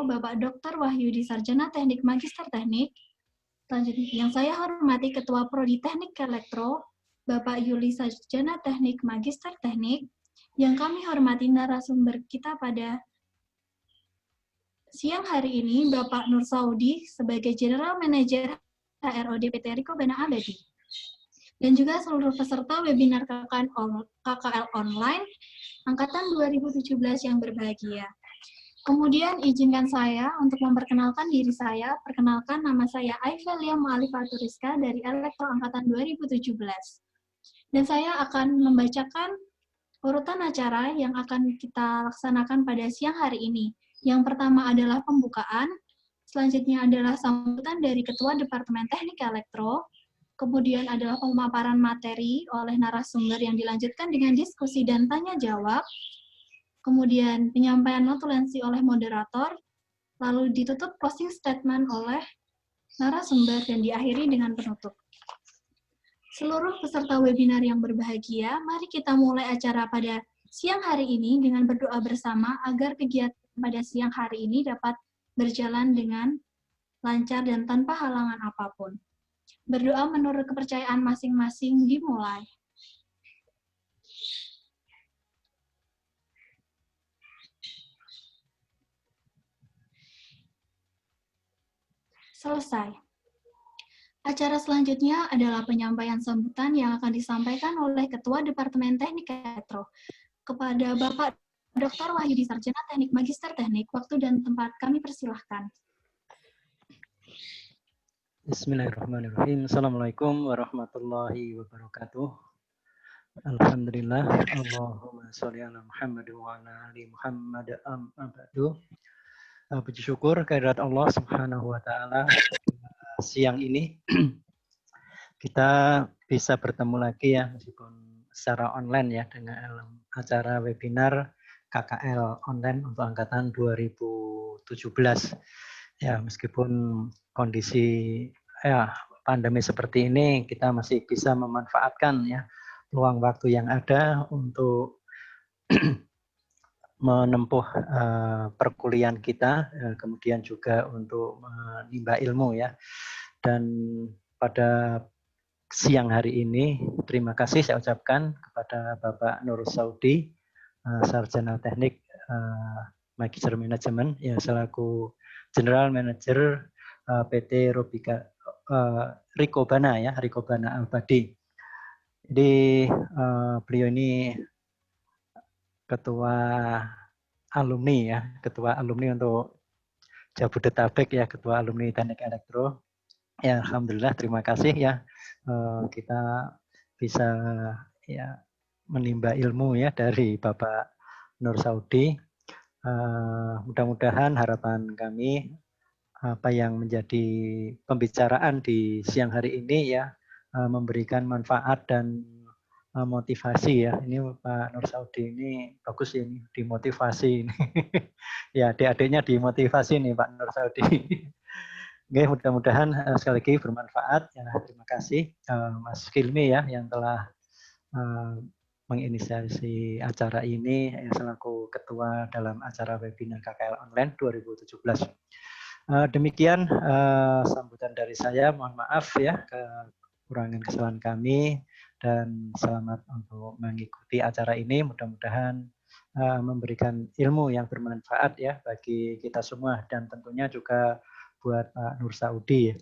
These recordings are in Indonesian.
Bapak Dr. Wahyudi Sarjana Teknik Magister Teknik. Selanjutnya yang saya hormati Ketua Prodi Teknik Elektro, Bapak Yuli Sarjana Teknik Magister Teknik. Yang kami hormati narasumber kita pada siang hari ini, Bapak Nur Saudi sebagai General Manager HROD PT Ricobana Abadi. Dan juga seluruh peserta webinar KKL Online Angkatan 2017 yang berbahagia. Kemudian izinkan saya untuk memperkenalkan diri saya. Perkenalkan, nama saya Aifelia Mu'alifah-Turiska dari Elektro Angkatan 2017. Dan saya akan membacakan urutan acara yang akan kita laksanakan pada siang hari ini. Yang pertama adalah pembukaan, selanjutnya adalah sambutan dari Ketua Departemen Teknik Elektro, kemudian adalah pemaparan materi oleh narasumber yang dilanjutkan dengan diskusi dan tanya jawab, kemudian penyampaian notulensi oleh moderator, lalu ditutup closing statement oleh narasumber dan diakhiri dengan penutup. Seluruh peserta webinar yang berbahagia, mari kita mulai acara pada siang hari ini dengan berdoa bersama agar kegiatan pada siang hari ini dapat berjalan dengan lancar dan tanpa halangan apapun. Berdoa menurut kepercayaan masing-masing dimulai. Selesai. Acara selanjutnya adalah penyampaian sambutan yang akan disampaikan oleh Ketua Departemen Teknik Elektro. Kepada Bapak Dr. Wahyudi Sarjana Teknik Magister Teknik, waktu dan tempat kami persilahkan. Bismillahirrahmanirrahim. Assalamualaikum warahmatullahi wabarakatuh. Alhamdulillah. Allahumma sholli ala Muhammad wa ala ali Muhammad ba'du. Puji syukur kehadirat Allah Subhanahu wa taala. Siang ini kita bisa bertemu lagi ya meskipun secara online ya dengan acara webinar KKL online untuk angkatan 2017. Ya, meskipun kondisi pandemi seperti ini, kita masih bisa memanfaatkan ya peluang waktu yang ada untuk menempuh perkuliahan kita, kemudian juga untuk menimba ilmu ya. Dan pada siang hari ini, terima kasih saya ucapkan kepada Bapak Nur Saudi, Sarjana Teknik Magister Manajemen, ya selaku General Manager PT Ricobana ya, Ricobana Abadi. Jadi beliau ini ketua alumni ya, ketua alumni untuk Jabodetabek ya, ketua alumni Teknik Elektro. Ya, alhamdulillah terima kasih ya, kita bisa ya menimba ilmu ya dari Bapak Nur Saudi. Mudah-mudahan harapan kami apa yang menjadi pembicaraan di siang hari ini ya memberikan manfaat dan motivasi ya. Ini Pak Nur Saudi ini bagus ini dimotivasi ini. Ya, adik-adiknya dimotivasi nih Pak Nur Saudi. Oke, mudah-mudahan sekali lagi bermanfaat. Ya, terima kasih Mas Hilmi ya yang telah menginisiasi acara ini selaku ketua dalam acara webinar KKL Online 2017. Demikian sambutan dari saya. Mohon maaf ya kekurangan kesalahan kami dan selamat untuk mengikuti acara ini. Mudah-mudahan memberikan ilmu yang bermanfaat ya bagi kita semua dan tentunya juga buat Pak Nur Saudi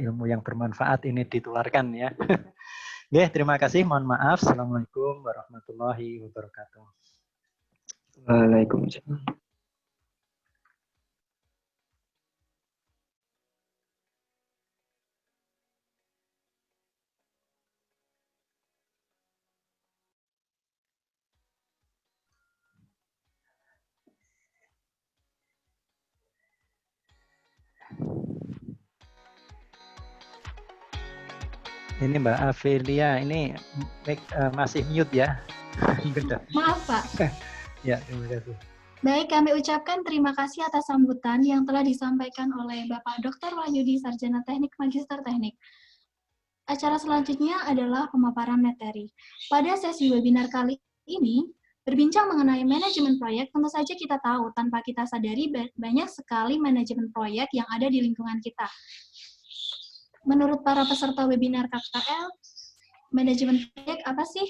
ilmu yang bermanfaat ini ditularkan ya. Oke, terima kasih. Mohon maaf. Assalamualaikum warahmatullahi wabarakatuh. Waalaikumsalam. Ini Mbak Afelia, ini masih mute ya? Maaf Pak. Ya, terima kasih. Baik, kami ucapkan terima kasih atas sambutan yang telah disampaikan oleh Bapak Dr. Wahyudi Sarjana Teknik Magister Teknik. Acara selanjutnya adalah pemaparan materi. Pada sesi webinar kali ini, Berbincang mengenai manajemen proyek, tentu saja kita tahu tanpa kita sadari banyak sekali manajemen proyek yang ada di lingkungan kita. Menurut para peserta webinar KKL, manajemen proyek apa sih?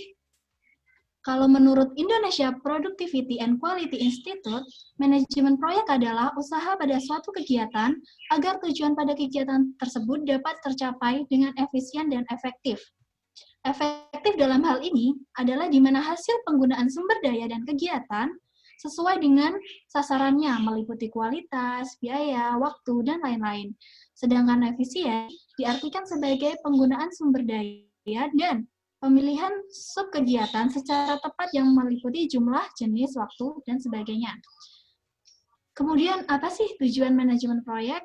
Kalau menurut Indonesia Productivity and Quality Institute, manajemen proyek adalah usaha pada suatu kegiatan agar tujuan pada kegiatan tersebut dapat tercapai dengan efisien dan efektif. Efektif dalam hal ini adalah di mana hasil penggunaan sumber daya dan kegiatan sesuai dengan sasarannya, meliputi kualitas, biaya, waktu, dan lain-lain. Sedangkan efisien diartikan sebagai penggunaan sumber daya dan pemilihan subkegiatan secara tepat yang meliputi jumlah, jenis, waktu, dan sebagainya. Kemudian, apa sih tujuan manajemen proyek?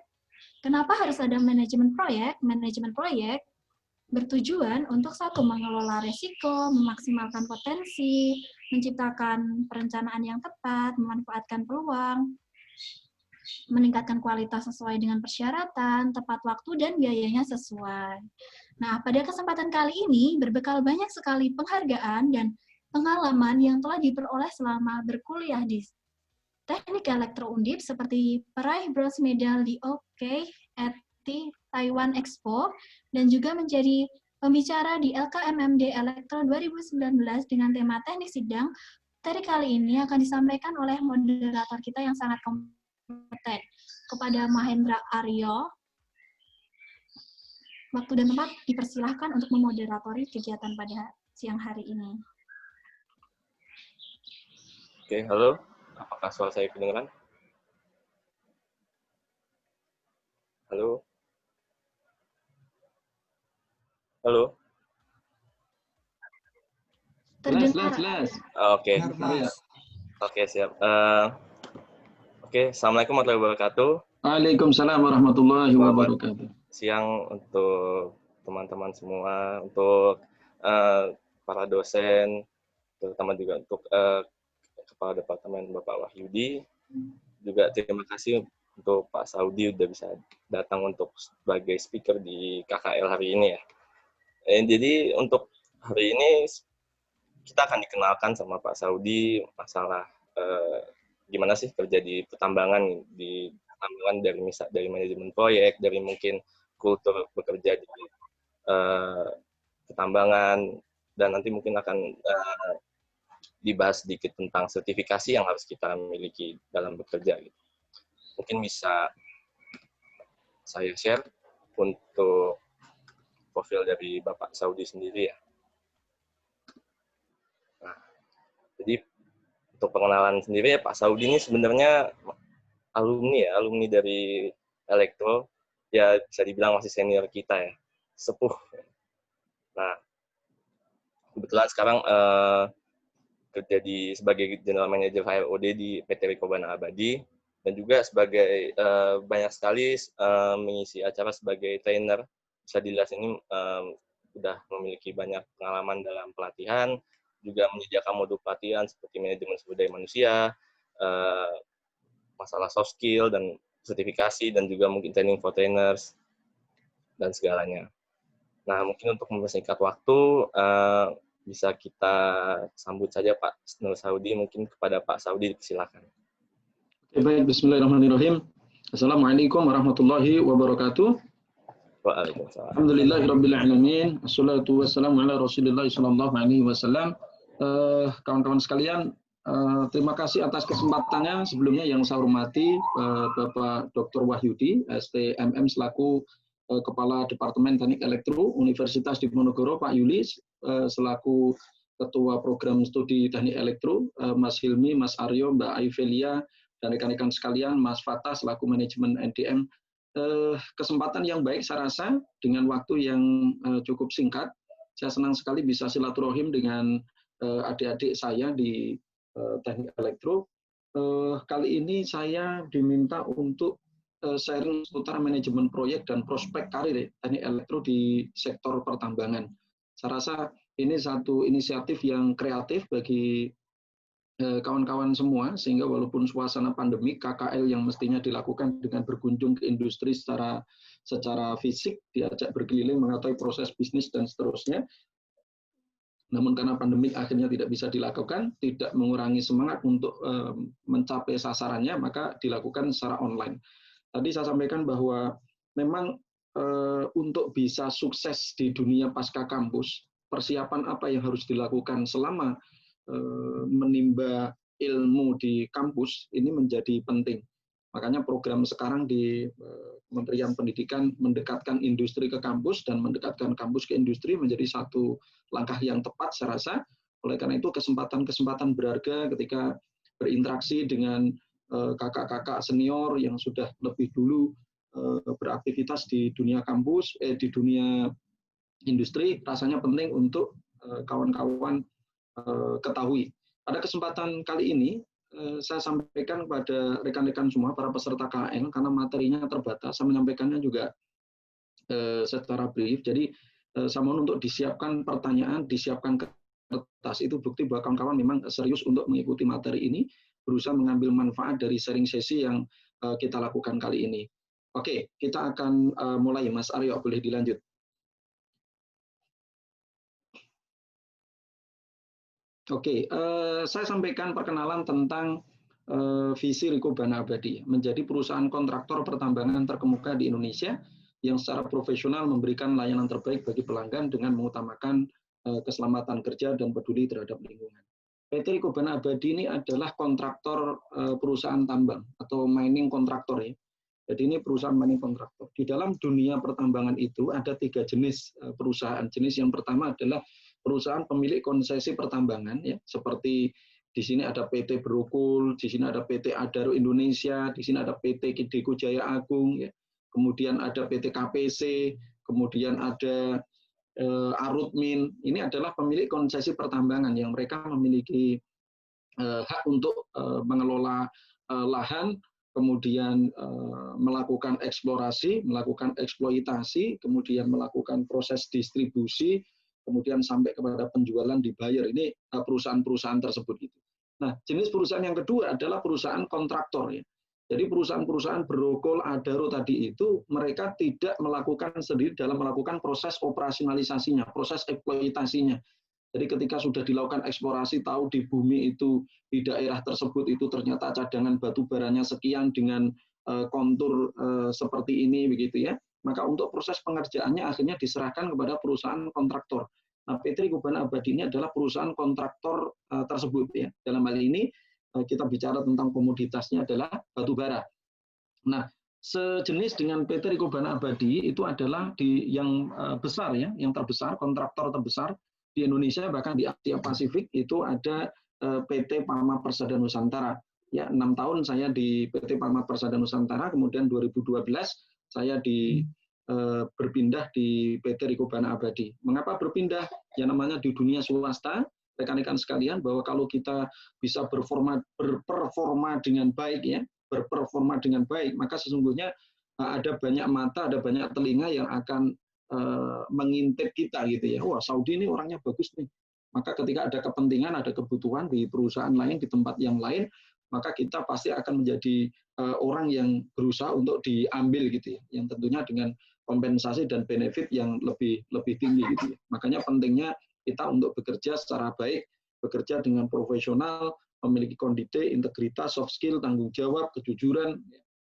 Kenapa harus ada manajemen proyek? Manajemen proyek bertujuan untuk satu, mengelola risiko, memaksimalkan potensi, menciptakan perencanaan yang tepat, memanfaatkan peluang, meningkatkan kualitas sesuai dengan persyaratan, tepat waktu, dan biayanya sesuai. Nah, pada kesempatan kali ini, berbekal banyak sekali penghargaan dan pengalaman yang telah diperoleh selama berkuliah di Teknik Elektro Undip, seperti peraih bronze medal di OK@T Taiwan Expo, dan juga menjadi pembicara di LKMMD Elektro 2019 dengan tema teknik sidang. Materi kali ini akan disampaikan oleh moderator kita yang sangat kompeten. Kepada Mahendra Aryo, waktu dan tempat dipersilahkan untuk memoderatori kegiatan pada siang hari ini. Oke, halo. Apakah suara saya kedengaran? Halo? Halo? Terdengar. Oke. Oke, siap. Oke, Assalamualaikum warahmatullahi wabarakatuh. Waalaikumsalam warahmatullahi wabarakatuh. Siang untuk teman-teman semua, untuk para dosen, terutama juga untuk Kepala Departemen Bapak Wahyudi. Juga terima kasih untuk Pak Saudi udah bisa datang untuk sebagai speaker di KKL hari ini ya. Jadi untuk hari ini kita akan dikenalkan sama Pak Saudi masalah gimana sih kerja di pertambangan dari manajemen proyek, dari mungkin kultur bekerja di pertambangan, dan nanti mungkin akan dibahas sedikit tentang sertifikasi yang harus kita miliki dalam bekerja. Gitu. Mungkin bisa saya share untuk profil dari Bapak Saudi sendiri ya. Nah, jadi untuk pengenalan sendiri ya, Pak Saudi ini sebenarnya alumni dari Elektro, ya bisa dibilang masih senior kita ya, sepuh. Nah, kebetulan sekarang kerja sebagai General Manager HROD di PT Riko Bana Abadi, dan juga sebagai banyak sekali mengisi acara sebagai trainer. Bisa dilihat ini sudah memiliki banyak pengalaman dalam pelatihan, juga menyediakan modul pelatihan seperti manajemen sumber daya manusia, masalah soft skill dan sertifikasi, dan juga mungkin training for trainers dan segalanya. Nah, mungkin untuk mempersingkat waktu, bisa kita sambut saja Pak Nur Saudi, mungkin kepada Pak Saudi, silakan. Oke, baik, bismillahirrahmanirrahim. Assalamualaikum warahmatullahi wabarakatuh. Waalaikumsalam. Alhamdulillahirabbil alamin. Wassalatu wassalamu ala Rasulillah sallallahu alaihi wasallam. Kawan-kawan sekalian, terima kasih atas kesempatannya. Sebelumnya yang saya hormati Bapak Dr. Wahyudi, STMM selaku Kepala Departemen Teknik Elektro Universitas Diponegoro, Pak Yulis selaku Ketua Program Studi Teknik Elektro, Mas Hilmi, Mas Aryo, Mbak Aivelia, dan rekan-rekan sekalian, Mas Fatah selaku Manajemen NDM. Kesempatan yang baik saya rasa dengan waktu yang cukup singkat. Saya senang sekali bisa silaturahim dengan adik-adik saya di Teknik Elektro. Kali ini saya diminta untuk sharing seputar manajemen proyek dan prospek karir Teknik Elektro di sektor pertambangan. Saya rasa ini satu inisiatif yang kreatif bagi kawan-kawan semua, sehingga walaupun suasana pandemi, KKL yang mestinya dilakukan dengan berkunjung ke industri secara fisik, diajak berkeliling mengetahui proses bisnis dan seterusnya, Namun karena pandemik akhirnya tidak bisa dilakukan, tidak mengurangi semangat untuk mencapai sasarannya, maka dilakukan secara online. Tadi saya sampaikan bahwa memang untuk bisa sukses di dunia pasca kampus, persiapan apa yang harus dilakukan selama menimba ilmu di kampus ini menjadi penting. Makanya program sekarang di Kementerian Pendidikan mendekatkan industri ke kampus dan mendekatkan kampus ke industri menjadi satu langkah yang tepat saya rasa. Oleh karena itu kesempatan-kesempatan berharga ketika berinteraksi dengan kakak-kakak senior yang sudah lebih dulu beraktivitas di dunia kampus, di dunia industri, rasanya penting untuk kawan-kawan ketahui. Pada kesempatan kali ini, saya sampaikan kepada rekan-rekan semua, para peserta KL, karena materinya terbatas, saya menyampaikannya juga secara brief. Jadi, saya mohon untuk disiapkan pertanyaan, disiapkan kertas. Itu bukti bahwa kawan-kawan memang serius untuk mengikuti materi ini, berusaha mengambil manfaat dari sharing sesi yang kita lakukan kali ini. Oke, kita akan mulai. Mas Aryo, boleh dilanjut. Oke, saya sampaikan perkenalan tentang visi Riko Bana Abadi, menjadi perusahaan kontraktor pertambangan terkemuka di Indonesia yang secara profesional memberikan layanan terbaik bagi pelanggan dengan mengutamakan keselamatan kerja dan peduli terhadap lingkungan. PT Riko Bana Abadi ini adalah kontraktor perusahaan tambang atau mining kontraktor ya. Jadi ini perusahaan mining kontraktor. Di dalam dunia pertambangan itu ada 3 jenis perusahaan. Jenis yang pertama adalah perusahaan pemilik konsesi pertambangan, ya, seperti di sini ada PT Berukul, di sini ada PT Adaro Indonesia, di sini ada PT Kideko Jaya Agung, ya. Kemudian ada PT KPC, kemudian ada Arutmin. Ini adalah pemilik konsesi pertambangan yang mereka memiliki hak untuk mengelola lahan, kemudian melakukan eksplorasi, melakukan eksploitasi, kemudian melakukan proses distribusi, kemudian sampai kepada penjualan dibayar. Ini perusahaan-perusahaan tersebut gitu. Nah, jenis perusahaan yang kedua adalah perusahaan kontraktor ya. Jadi perusahaan-perusahaan Berukul, Adaro tadi itu mereka tidak melakukan sendiri dalam melakukan proses operasionalisasinya, proses eksploitasinya. Jadi ketika sudah dilakukan eksplorasi, tahu di bumi itu, di daerah tersebut itu ternyata cadangan batu baranya sekian dengan kontur seperti ini begitu ya. Maka untuk proses pengerjaannya akhirnya diserahkan kepada perusahaan kontraktor. Nah, PT Riko Bana Abadi ini adalah perusahaan kontraktor tersebut ya. Dalam hal ini kita bicara tentang komoditasnya adalah batu bara. Nah, sejenis dengan PT Riko Bana Abadi itu adalah yang besar ya, yang terbesar, kontraktor terbesar di Indonesia, bahkan di Asia Pasifik itu ada PT Palma Persada Nusantara. Ya, 6 tahun saya di PT Palma Persada Nusantara, kemudian 2012 saya berpindah di PT Riko Bana Abadi. Mengapa berpindah? Ya namanya di dunia swasta, rekan-rekan sekalian, bahwa kalau kita bisa berperforma dengan baik ya, berperforma dengan baik, maka sesungguhnya ada banyak mata, ada banyak telinga yang akan mengintip kita gitu ya. Wah, Saudi ini orangnya bagus nih. Maka ketika ada kepentingan, ada kebutuhan di perusahaan lain, di tempat yang lain, maka kita pasti akan menjadi orang yang berusaha untuk diambil gitu ya, yang tentunya dengan kompensasi dan benefit yang lebih tinggi gitu ya. Makanya pentingnya kita untuk bekerja secara baik, bekerja dengan profesional, memiliki kondite, integritas, soft skill, tanggung jawab, kejujuran,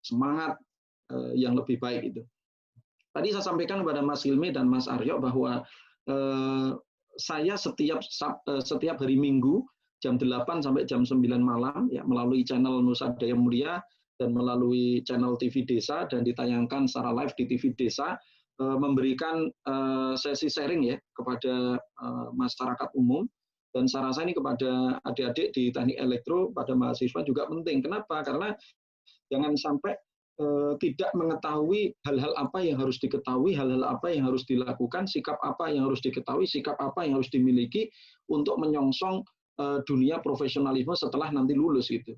semangat yang lebih baik itu. Tadi saya sampaikan kepada Mas Hilmi dan Mas Aryo bahwa saya setiap hari Minggu jam 8 sampai jam 9 malam ya, melalui channel Nusa Daya Mulia dan melalui channel TV Desa dan ditayangkan secara live di TV Desa, memberikan sesi sharing ya kepada masyarakat umum, dan saya rasa ini kepada adik-adik di teknik elektro, pada mahasiswa juga penting. Kenapa? Karena jangan sampai tidak mengetahui hal-hal apa yang harus diketahui, hal-hal apa yang harus dilakukan, sikap apa yang harus diketahui, sikap apa yang harus dimiliki untuk menyongsong dunia profesionalisme setelah nanti lulus gitu.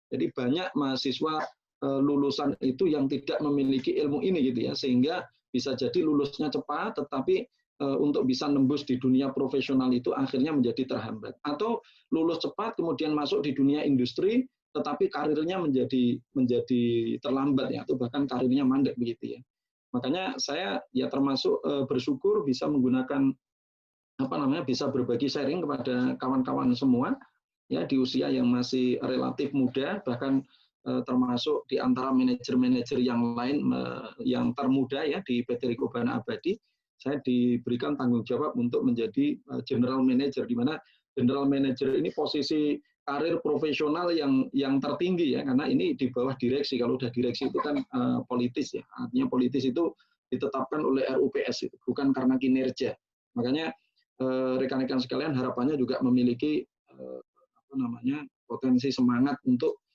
Jadi banyak mahasiswa lulusan itu yang tidak memiliki ilmu ini gitu ya, sehingga bisa jadi lulusnya cepat, tetapi untuk bisa nembus di dunia profesional itu akhirnya menjadi terhambat. Atau lulus cepat kemudian masuk di dunia industri, tetapi karirnya menjadi terlambat ya, atau bahkan karirnya mandek begitu ya. Makanya saya ya termasuk bersyukur bisa menggunakan bisa berbagi sharing kepada kawan-kawan semua ya di usia yang masih relatif muda, bahkan termasuk di antara manajer-manajer yang lain yang termuda ya di PT Riko Bana Abadi. Saya diberikan tanggung jawab untuk menjadi general manager, di mana general manager ini posisi karir profesional yang tertinggi ya, karena ini di bawah direksi. Kalau udah direksi itu kan politis ya, artinya politis itu ditetapkan oleh RUPS, itu bukan karena kinerja. Makanya rekan-rekan sekalian harapannya juga memiliki potensi semangat untuk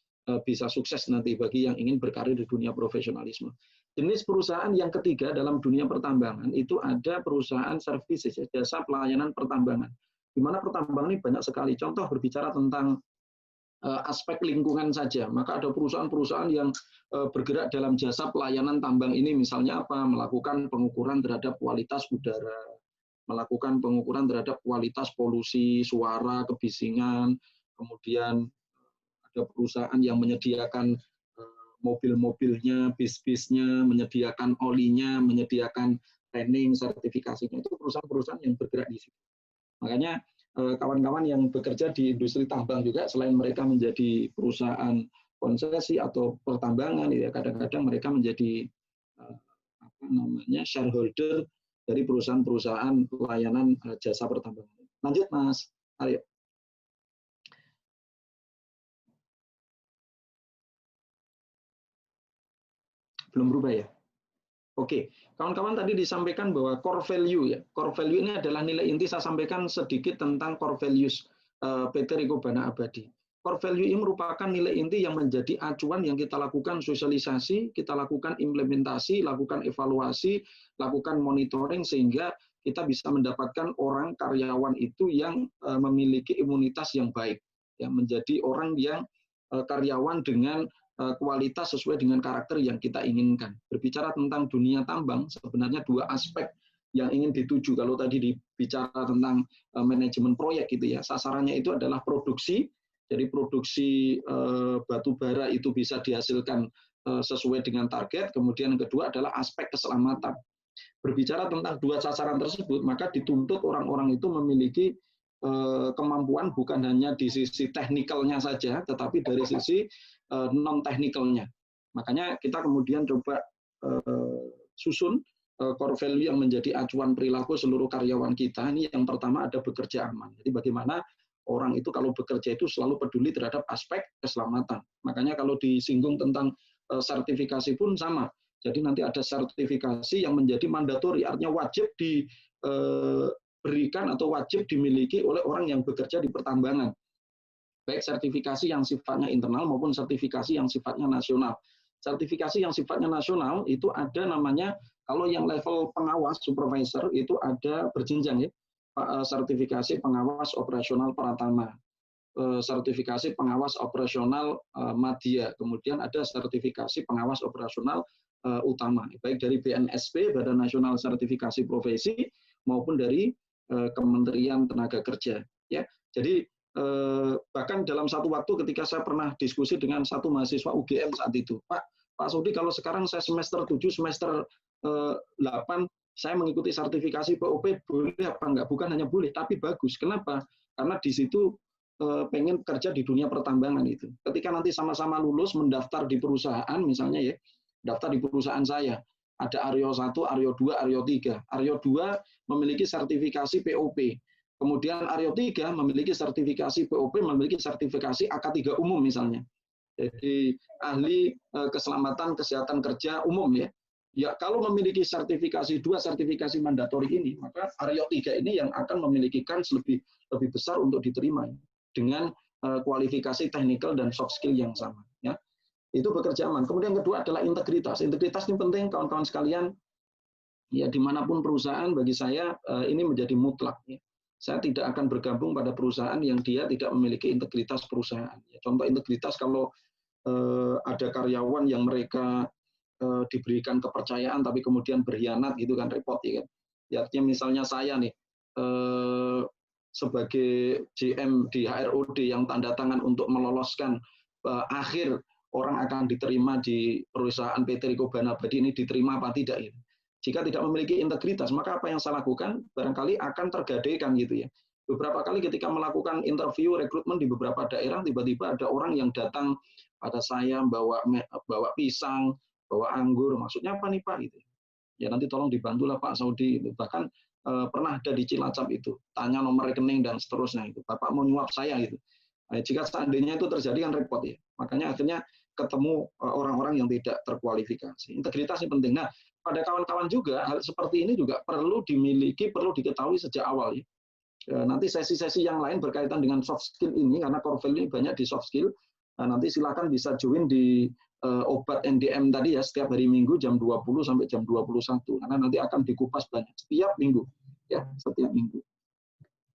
bisa sukses nanti bagi yang ingin berkarir di dunia profesionalisme. Jenis perusahaan yang ketiga dalam dunia pertambangan itu ada perusahaan services, jasa pelayanan pertambangan. Di mana pertambangan ini banyak sekali. Contoh berbicara tentang aspek lingkungan saja, maka ada perusahaan-perusahaan yang bergerak dalam jasa pelayanan tambang ini, misalnya apa? Melakukan pengukuran terhadap kualitas udara, melakukan pengukuran terhadap kualitas polusi, suara, kebisingan, kemudian ada perusahaan yang menyediakan mobil-mobilnya, bis-bisnya, menyediakan olinya, menyediakan training, sertifikasinya. Itu perusahaan-perusahaan yang bergerak di situ. Makanya kawan-kawan yang bekerja di industri tambang juga, selain mereka menjadi perusahaan konsesi atau pertambangan, ya kadang-kadang mereka menjadi shareholder dari perusahaan-perusahaan pelayanan jasa pertambangan. Lanjut Mas Aryo. Belum berubah ya? Oke, kawan-kawan tadi disampaikan bahwa core value ya. Core value ini adalah nilai inti. Saya sampaikan sedikit tentang core values PT Riko Bana Abadi. Core value ini merupakan nilai inti yang menjadi acuan yang kita lakukan sosialisasi, kita lakukan implementasi, lakukan evaluasi, lakukan monitoring sehingga kita bisa mendapatkan orang karyawan itu yang memiliki imunitas yang baik, ya, menjadi orang yang karyawan dengan kualitas sesuai dengan karakter yang kita inginkan. Berbicara tentang dunia tambang, sebenarnya dua aspek yang ingin dituju. Kalau tadi dibicara tentang manajemen proyek gitu ya, sasarannya itu adalah produksi. Jadi produksi batu bara itu bisa dihasilkan sesuai dengan target. Kemudian yang kedua adalah aspek keselamatan. Berbicara tentang dua sasaran tersebut, maka dituntut orang-orang itu memiliki kemampuan bukan hanya di sisi teknikalnya saja, tetapi dari sisi non-teknikalnya. Makanya kita kemudian coba susun core value yang menjadi acuan perilaku seluruh karyawan kita. Ini yang pertama ada bekerja aman. Jadi bagaimana orang itu kalau bekerja itu selalu peduli terhadap aspek keselamatan. Makanya kalau disinggung tentang sertifikasi pun sama. Jadi nanti ada sertifikasi yang menjadi mandatori, artinya wajib diberikan atau wajib dimiliki oleh orang yang bekerja di pertambangan. Baik sertifikasi yang sifatnya internal maupun sertifikasi yang sifatnya nasional. Sertifikasi yang sifatnya nasional itu ada namanya, kalau yang level pengawas, supervisor, itu ada berjenjang ya. Sertifikasi pengawas operasional Pratama, sertifikasi pengawas operasional Madya, kemudian ada sertifikasi pengawas operasional utama, baik dari BNSP, Badan Nasional Sertifikasi Profesi, maupun dari Kementerian Tenaga Kerja. Ya, jadi bahkan dalam satu waktu ketika saya pernah diskusi dengan satu mahasiswa UGM saat itu, Pak Sudi, kalau sekarang saya semester 7, semester 8, saya mengikuti sertifikasi POP, boleh apa enggak? Bukan hanya boleh, tapi bagus. Kenapa? Karena di situ pengen kerja di dunia pertambangan itu. Ketika nanti sama-sama lulus, mendaftar di perusahaan, misalnya ya, daftar di perusahaan saya, ada Aryo 1, Aryo 2, Aryo 3. Aryo 2 memiliki sertifikasi POP. Kemudian Aryo 3 memiliki sertifikasi POP, memiliki sertifikasi AK3 umum misalnya. Jadi ahli keselamatan kesehatan kerja umum ya. Ya, kalau memiliki sertifikasi, dua sertifikasi mandatori ini, maka Aryo 3 ini yang akan memiliki kans lebih besar untuk diterima dengan kualifikasi teknikal dan soft skill yang sama ya. Itu bekerja aman. Kemudian yang kedua adalah integritas. Integritas ini penting kawan-kawan sekalian. Ya, dimanapun perusahaan bagi saya ini menjadi mutlak ya. Saya tidak akan bergabung pada perusahaan yang dia tidak memiliki integritas perusahaan. Contoh integritas kalau ada karyawan yang mereka diberikan kepercayaan tapi kemudian berkhianat gitu kan, repot ya kan. Ya, artinya misalnya saya nih sebagai GM di HROD yang tanda tangan untuk meloloskan akhir orang akan diterima di perusahaan PT Riko Bana Abadi ini diterima apa tidak ini. Jika tidak memiliki integritas, maka apa yang saya lakukan barangkali akan tergadaikan gitu ya. Beberapa kali ketika melakukan interview rekrutmen di beberapa daerah, tiba-tiba ada orang yang datang pada saya bawa pisang, bawa anggur, maksudnya apa nih Pak? Gitu. Ya nanti tolong dibantulah Pak Saudi. Gitu. Bahkan pernah ada di Cilacap itu, tanya nomor rekening dan seterusnya. Itu Bapak mau nyuap saya gitu. Jika seandainya itu terjadi kan repot ya. Makanya akhirnya ketemu orang-orang yang tidak terkualifikasi. Integritas ini penting. Nah, pada kawan-kawan juga hal seperti ini juga perlu dimiliki, perlu diketahui sejak awal ya. Nanti sesi-sesi yang lain berkaitan dengan soft skill ini karena core value ini banyak di soft skill. Nanti silakan bisa join di obat NDM tadi ya setiap hari Minggu jam 20 sampai jam 21 karena nanti akan dikupas banyak setiap minggu ya, setiap minggu.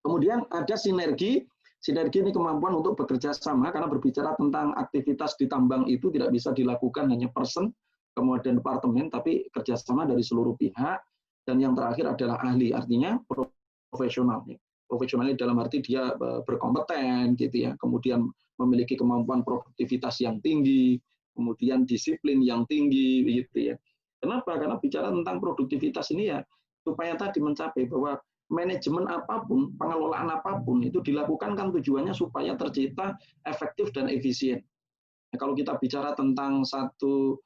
Kemudian ada sinergi. Sinergi ini kemampuan untuk bekerja sama karena berbicara tentang aktivitas di tambang itu tidak bisa dilakukan hanya person kemudian departemen, tapi kerjasama dari seluruh pihak, dan yang terakhir adalah ahli, artinya profesional. Profesional dalam arti dia berkompeten, gitu ya, kemudian memiliki kemampuan produktivitas yang tinggi, kemudian disiplin yang tinggi, gitu ya. Kenapa? Karena bicara tentang produktivitas ini ya, supaya tadi mencapai bahwa manajemen apapun, pengelolaan apapun, itu dilakukan kan tujuannya supaya tercipta efektif dan efisien. Nah, kalau kita bicara tentang satu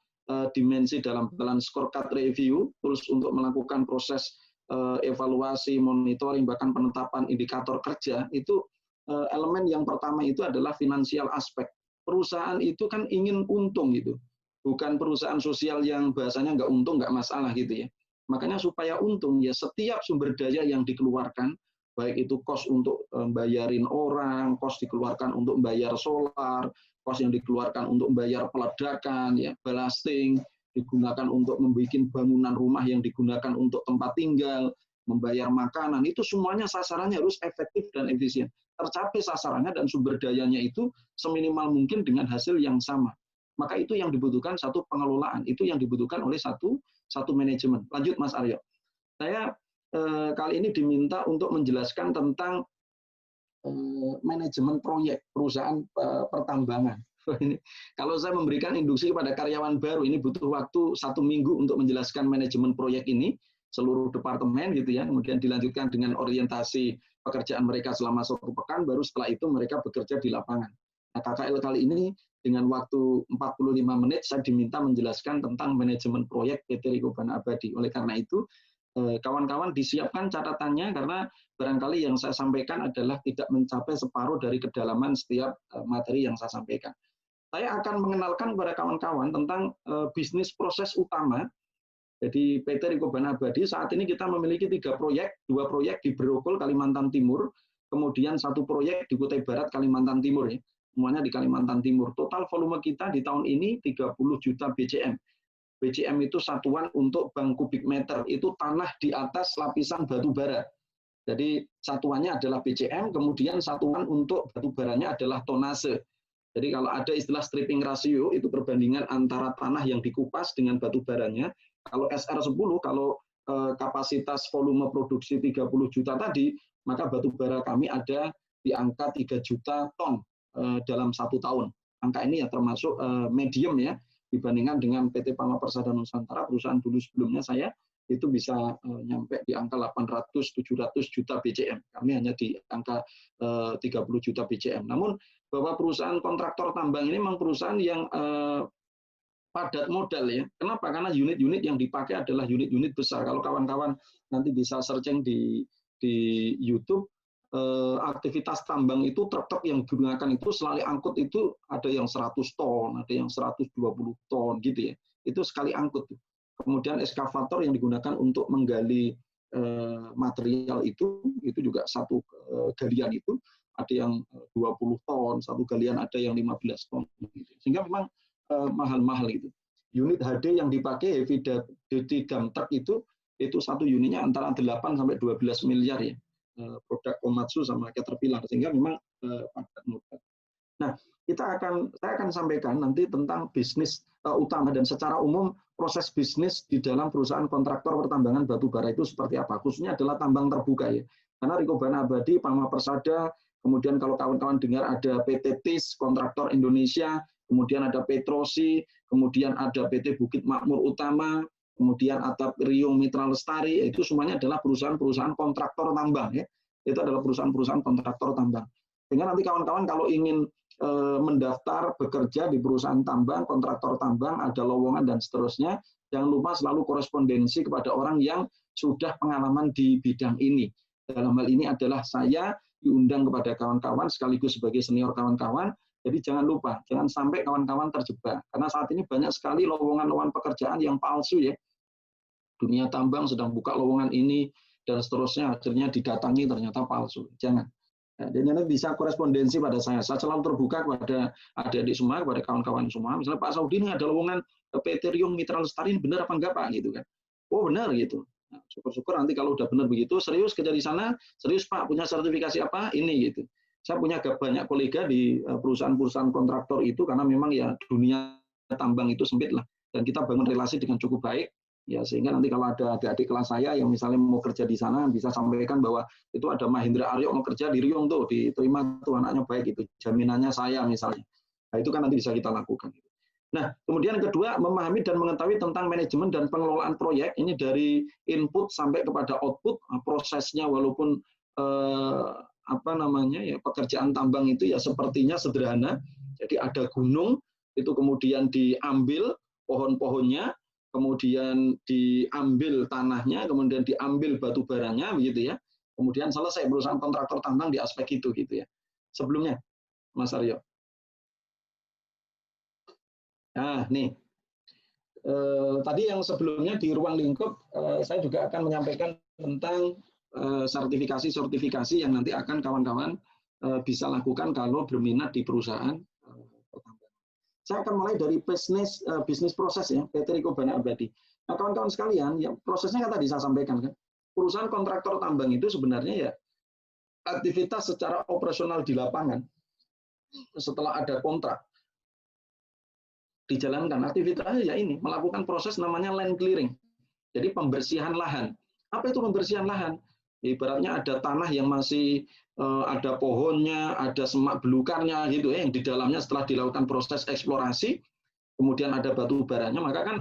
dimensi dalam scorecard review, terus untuk melakukan proses evaluasi, monitoring, bahkan penetapan indikator kerja, itu elemen yang pertama itu adalah finansial aspek. Perusahaan itu kan ingin untung gitu, bukan perusahaan sosial yang bahasanya nggak untung, nggak masalah gitu ya. Makanya supaya untung ya setiap sumber daya yang dikeluarkan, baik itu kos untuk bayarin orang, kos dikeluarkan untuk bayar solar, kos yang dikeluarkan untuk bayar peledakan, ya, blasting, digunakan untuk membuat bangunan rumah yang digunakan untuk tempat tinggal, membayar makanan, itu semuanya sasarannya harus efektif dan efisien. Tercapai sasarannya dan sumber dayanya itu seminimal mungkin dengan hasil yang sama. Maka itu yang dibutuhkan satu pengelolaan, itu yang dibutuhkan oleh satu manajemen. Lanjut Mas Aryo. Saya kali ini diminta untuk menjelaskan tentang manajemen proyek perusahaan pertambangan. Kalau saya memberikan induksi kepada karyawan baru, ini butuh waktu 1 minggu untuk menjelaskan manajemen proyek ini, seluruh departemen gitu ya, kemudian dilanjutkan dengan orientasi pekerjaan mereka selama 1 pekan, baru setelah itu mereka bekerja di lapangan. Nah, KKL kali ini dengan waktu 45 menit saya diminta menjelaskan tentang manajemen proyek PT Rico Bana Abadi. Oleh karena itu, kawan-kawan disiapkan catatannya karena barangkali yang saya sampaikan adalah tidak mencapai separuh dari kedalaman setiap materi yang saya sampaikan. Saya akan mengenalkan kepada kawan-kawan tentang bisnis proses utama. Jadi PT Rico Bana Abadi saat ini kita memiliki 3 proyek, 2 proyek di Grogol, Kalimantan Timur, kemudian 1 proyek di Kutai Barat, Kalimantan Timur. Ya. Semuanya di Kalimantan Timur. Total volume kita di tahun ini 30 juta BCM. BCM itu satuan untuk bang kubik meter, itu tanah di atas lapisan batu bara. Jadi satuannya adalah BCM, kemudian satuan untuk batu baranya adalah tonase. Jadi kalau ada istilah stripping ratio, itu perbandingan antara tanah yang dikupas dengan batu baranya. Kalau SR10, kalau kapasitas volume produksi 30 juta tadi, maka batu bara kami ada di angka 3 juta ton dalam 1 tahun. Angka ini ya termasuk medium ya, dibandingkan dengan PT Pama Persada Nusantara, perusahaan dulu sebelumnya saya, itu bisa nyampe di angka 800-700 juta BCM. Kami hanya di angka 30 juta BCM. Namun bahwa perusahaan kontraktor tambang ini memang perusahaan yang padat modal ya. Kenapa? Karena unit-unit yang dipakai adalah unit-unit besar. Kalau kawan-kawan nanti bisa searching di YouTube, aktivitas tambang itu truk-truk yang digunakan itu selalu angkut itu ada yang 100 ton, ada yang 120 ton gitu ya. Itu sekali angkut. Kemudian eskavator yang digunakan untuk menggali material itu juga satu galian itu ada yang 20 ton, satu galian ada yang 15 ton. Sehingga memang mahal-mahal itu. Unit HD yang dipakai heavy duty dump truck itu satu unitnya antara 8 sampai 12 miliar ya. Produk Komatsu sama Caterpillar, sehingga memang padat modal. Nah, saya akan sampaikan nanti tentang bisnis utama dan secara umum proses bisnis di dalam perusahaan kontraktor pertambangan batu bara itu seperti apa. Khususnya adalah tambang terbuka ya. Karena Rico Bana Abadi, Pama Persada, kemudian kalau kawan-kawan dengar ada PT TIS, Kontraktor Indonesia, kemudian ada Petrosi, kemudian ada PT Bukit Makmur Utama, kemudian Atap Riung Mitra Lestari, itu semuanya adalah perusahaan-perusahaan kontraktor tambang ya. Itu adalah perusahaan-perusahaan kontraktor tambang. Sehingga nanti kawan-kawan kalau ingin mendaftar bekerja di perusahaan tambang, kontraktor tambang, ada lowongan dan seterusnya, jangan lupa selalu korespondensi kepada orang yang sudah pengalaman di bidang ini. Dalam hal ini adalah saya diundang kepada kawan-kawan sekaligus sebagai senior kawan-kawan. Jadi jangan lupa, jangan sampai kawan-kawan terjebak. Karena saat ini banyak sekali lowongan-lowongan pekerjaan yang palsu ya. Dunia tambang sedang buka lowongan ini dan seterusnya, akhirnya didatangi ternyata palsu. Jangan. Dan nanti bisa korespondensi pada saya. Saya selalu terbuka kepada adik-adik semua, kepada kawan-kawan semua. Misalnya Pak Saudi ini ada lowongan PT Riung Mitra Lestari, benar apa enggak Pak? Gitu kan. Oh benar gitu. Nah, syukur-syukur nanti kalau udah benar begitu, serius kerja di sana, serius Pak, punya sertifikasi apa? Ini gitu. Saya punya banyak kolega di perusahaan-perusahaan kontraktor itu, karena memang ya dunia tambang itu sempit lah. Dan kita bangun relasi dengan cukup baik. Ya, sehingga nanti kalau ada adik-adik kelas saya yang misalnya mau kerja di sana, bisa sampaikan bahwa itu ada Mahendra Aryo mau kerja di Riung tuh, diterima tuh anaknya baik, itu jaminannya saya misalnya. Nah, itu kan nanti bisa kita lakukan. Nah, kemudian yang kedua, memahami dan mengetahui tentang manajemen dan pengelolaan proyek, ini dari input sampai kepada output, prosesnya walaupun pekerjaan tambang itu ya sepertinya sederhana. Jadi ada gunung, itu kemudian diambil pohon-pohonnya, kemudian diambil tanahnya, kemudian diambil batu baranya, begitu ya. Kemudian selesai perusahaan kontraktor tambang di aspek itu, gitu ya. Sebelumnya, Mas Aryo. Nah, nih. Tadi yang sebelumnya di ruang lingkup, saya juga akan menyampaikan tentang sertifikasi-sertifikasi yang nanti akan kawan-kawan bisa lakukan kalau berminat di perusahaan pertambangan. Saya akan mulai dari bisnis proses ya, PT Riko Bana Abadi. Nah, kawan-kawan sekalian, ya prosesnya kan tadi saya sampaikan kan, perusahaan kontraktor tambang itu sebenarnya ya aktivitas secara operasional di lapangan setelah ada kontrak dijalankan. Aktivitasnya ya ini melakukan proses namanya land clearing. Jadi pembersihan lahan. Apa itu pembersihan lahan? Ibaratnya ada tanah yang masih ada pohonnya, ada semak belukarnya gitu ya, yang di dalamnya setelah dilakukan proses eksplorasi, kemudian ada batu baranya, maka kan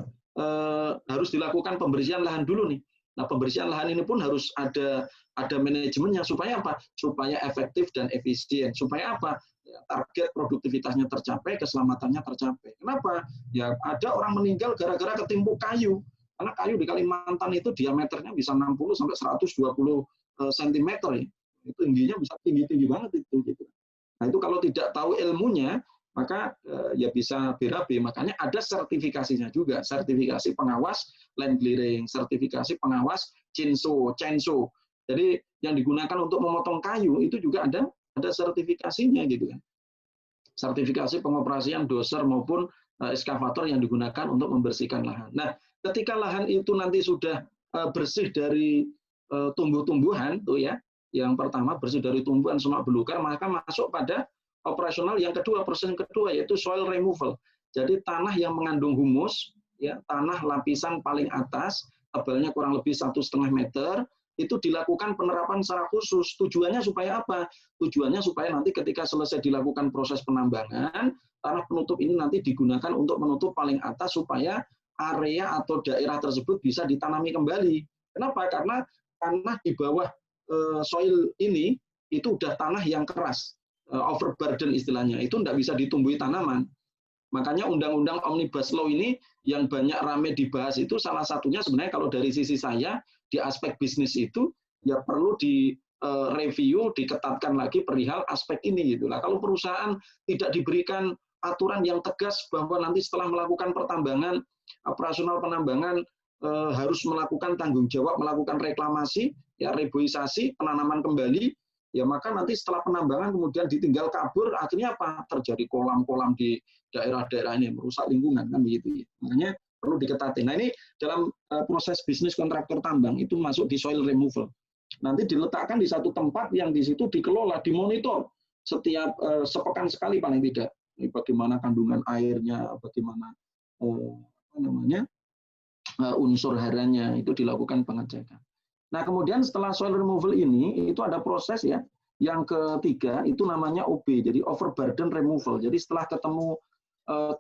harus dilakukan pembersihan lahan dulu nih. Nah, pembersihan lahan ini pun harus ada manajemennya supaya apa? Supaya efektif dan efisien. Supaya apa? Target produktivitasnya tercapai, keselamatannya tercapai. Kenapa? Ya ada orang meninggal gara-gara ketimpuk kayu. Karena kayu di Kalimantan itu diameternya bisa 60 sampai 120 cm ya. Itu tingginya bisa tinggi-tinggi banget itu gitu. Nah, itu kalau tidak tahu ilmunya, maka ya bisa berabe. Makanya ada sertifikasinya juga, sertifikasi pengawas land clearing, sertifikasi pengawas censo. Jadi yang digunakan untuk memotong kayu itu juga ada sertifikasinya gitu kan. Sertifikasi pengoperasian doser maupun eskavator yang digunakan untuk membersihkan lahan. Nah, ketika lahan itu nanti sudah bersih dari tumbuh-tumbuhan tuh ya, yang pertama bersih dari tumbuhan semak belukar, maka masuk pada operasional yang kedua, proses yang kedua yaitu soil removal. Jadi tanah yang mengandung humus, ya tanah lapisan paling atas, tebalnya kurang lebih 1,5 meter, itu dilakukan penerapan secara khusus. Tujuannya supaya apa? Tujuannya supaya nanti ketika selesai dilakukan proses penambangan, tanah penutup ini nanti digunakan untuk menutup paling atas supaya area atau daerah tersebut bisa ditanami kembali. Kenapa? Karena tanah di bawah soil ini itu udah tanah yang keras, overburden istilahnya, itu tidak bisa ditumbuhi tanaman. Makanya undang-undang Omnibus Law ini yang banyak rame dibahas itu salah satunya sebenarnya kalau dari sisi saya di aspek bisnis itu ya perlu direview, diketatkan lagi perihal aspek ini gitu lah. Kalau perusahaan tidak diberikan aturan yang tegas bahwa nanti setelah melakukan pertambangan, operasional penambangan harus melakukan tanggung jawab, melakukan reklamasi, ya reboisasi, penanaman kembali, ya maka nanti setelah penambangan kemudian ditinggal kabur, akhirnya apa? Terjadi kolam-kolam di daerah-daerah ini, merusak lingkungan kan begitu. Makanya perlu diketatin. Nah ini dalam proses bisnis kontraktor tambang itu masuk di soil removal. Nanti diletakkan di satu tempat yang di situ dikelola, dimonitor setiap sepekan sekali paling tidak. Bagaimana kandungan airnya, bagaimana unsur haranya, itu dilakukan pengecekan. Nah kemudian setelah soil removal ini itu ada proses ya yang ketiga itu namanya OB, jadi overburden removal. Jadi setelah ketemu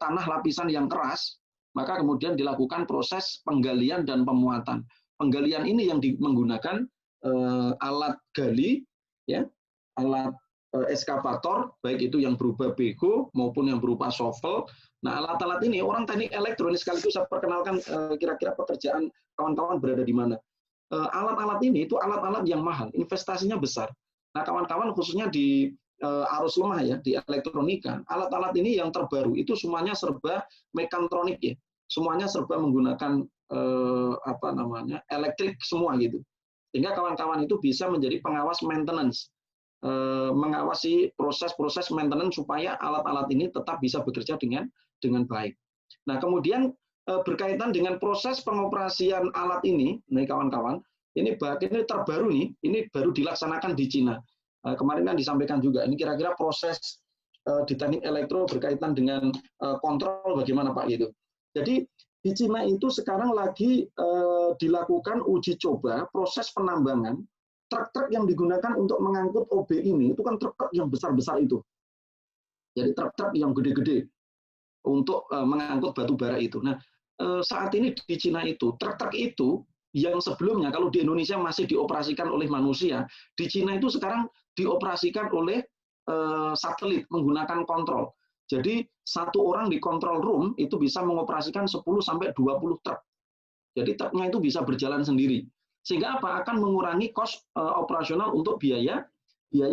tanah lapisan yang keras maka kemudian dilakukan proses penggalian dan pemuatan. Penggalian ini yang menggunakan alat gali, ya, alat eskavator, baik itu yang berupa bego maupun yang berupa shovel. Nah, alat-alat ini orang teknik elektronik sekaligus saya perkenalkan kira-kira pekerjaan kawan-kawan berada di mana. Alat-alat ini itu alat-alat yang mahal, investasinya besar. Nah, kawan-kawan khususnya di arus lemah ya, di elektronika, alat-alat ini yang terbaru itu semuanya serba mekantronik ya, semuanya serba menggunakan elektrik semua gitu. Sehingga kawan-kawan itu bisa menjadi pengawas maintenance, mengawasi proses-proses maintenance supaya alat-alat ini tetap bisa bekerja dengan baik. Nah, kemudian berkaitan dengan proses pengoperasian alat ini, nih kawan-kawan, ini terbaru nih, ini baru dilaksanakan di Cina. Kemarin kan disampaikan juga, ini kira-kira proses di teknik elektro berkaitan dengan kontrol bagaimana Pak gitu. Jadi di Cina itu sekarang lagi dilakukan uji coba proses penambangan truk-truk yang digunakan untuk mengangkut OB ini, itu kan truk-truk yang besar-besar itu. Jadi truk-truk yang gede-gede untuk mengangkut batu bara itu. Nah, saat ini di Cina itu, truk-truk itu yang sebelumnya kalau di Indonesia masih dioperasikan oleh manusia, di Cina itu sekarang dioperasikan oleh satelit menggunakan kontrol. Jadi satu orang di control room itu bisa mengoperasikan 10-20 truk. Jadi truknya itu bisa berjalan sendiri. Sehingga apa? Akan mengurangi cost operasional untuk biaya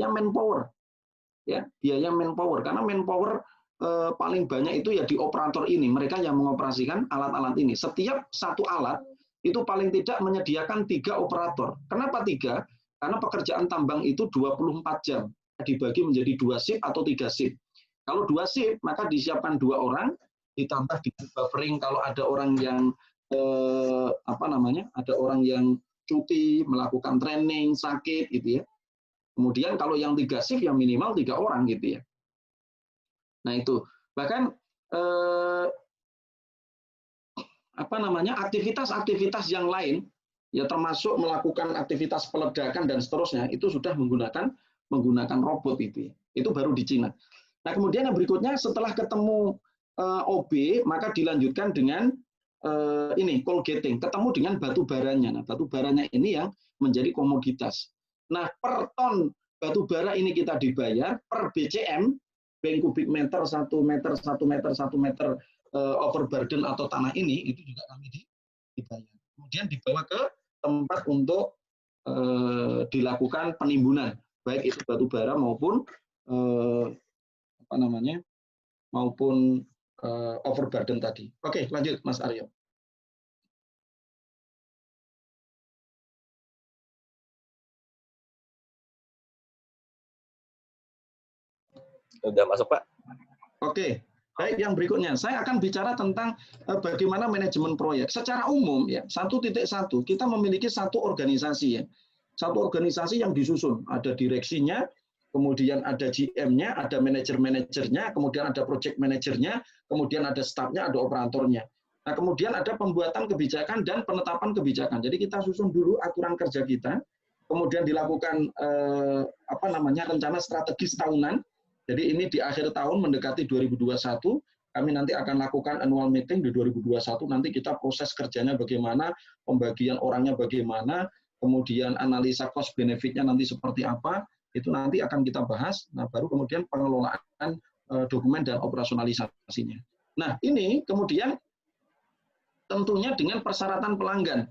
manpower. Ya, biaya manpower. Karena manpower paling banyak itu ya di operator ini. Mereka yang mengoperasikan alat-alat ini. Setiap satu alat itu paling tidak menyediakan 3 operator. Kenapa 3? Karena pekerjaan tambang itu 24 jam. Dibagi menjadi 2 shift atau 3 shift. Kalau 2 shift, maka disiapkan 2 orang, ditambah di buffering kalau ada orang yang ada orang yang cuti, melakukan training, sakit gitu ya. Kemudian kalau yang 3 shift yang minimal 3 orang gitu ya. Nah itu bahkan aktivitas-aktivitas yang lain ya termasuk melakukan aktivitas peledakan dan seterusnya itu sudah menggunakan robot itu ya. Itu baru di Cina. Nah kemudian yang berikutnya setelah ketemu OB maka dilanjutkan dengan coal gating, ketemu dengan batu baranya. Nah, batu baranya ini yang menjadi komoditas. Nah, per ton batu bara ini kita dibayar per BCM, bank kubik meter, 1 meter overburden atau tanah ini, itu juga kami dibayar. Kemudian dibawa ke tempat untuk dilakukan penimbunan, baik itu batu bara maupun overburden tadi. Oke, lanjut Mas Aryo. Udah masuk, Pak? Oke, baik yang berikutnya. Saya akan bicara tentang bagaimana manajemen proyek. Secara umum ya, 1.1 kita memiliki satu organisasi ya. Satu organisasi yang disusun, ada direksinya, kemudian ada GM-nya, ada manajer-manajernya, kemudian ada project manajernya, kemudian ada stafnya, ada operatornya. Nah, kemudian ada pembuatan kebijakan dan penetapan kebijakan. Jadi kita susun dulu aturan kerja kita, kemudian dilakukan rencana strategis tahunan. Jadi ini di akhir tahun mendekati 2021, kami nanti akan lakukan annual meeting di 2021. Nanti kita proses kerjanya bagaimana, pembagian orangnya bagaimana, kemudian analisa cost benefitnya nanti seperti apa. Itu nanti akan kita bahas, nah baru kemudian pengelolaan dokumen dan operasionalisasinya. Nah ini kemudian tentunya dengan persyaratan pelanggan.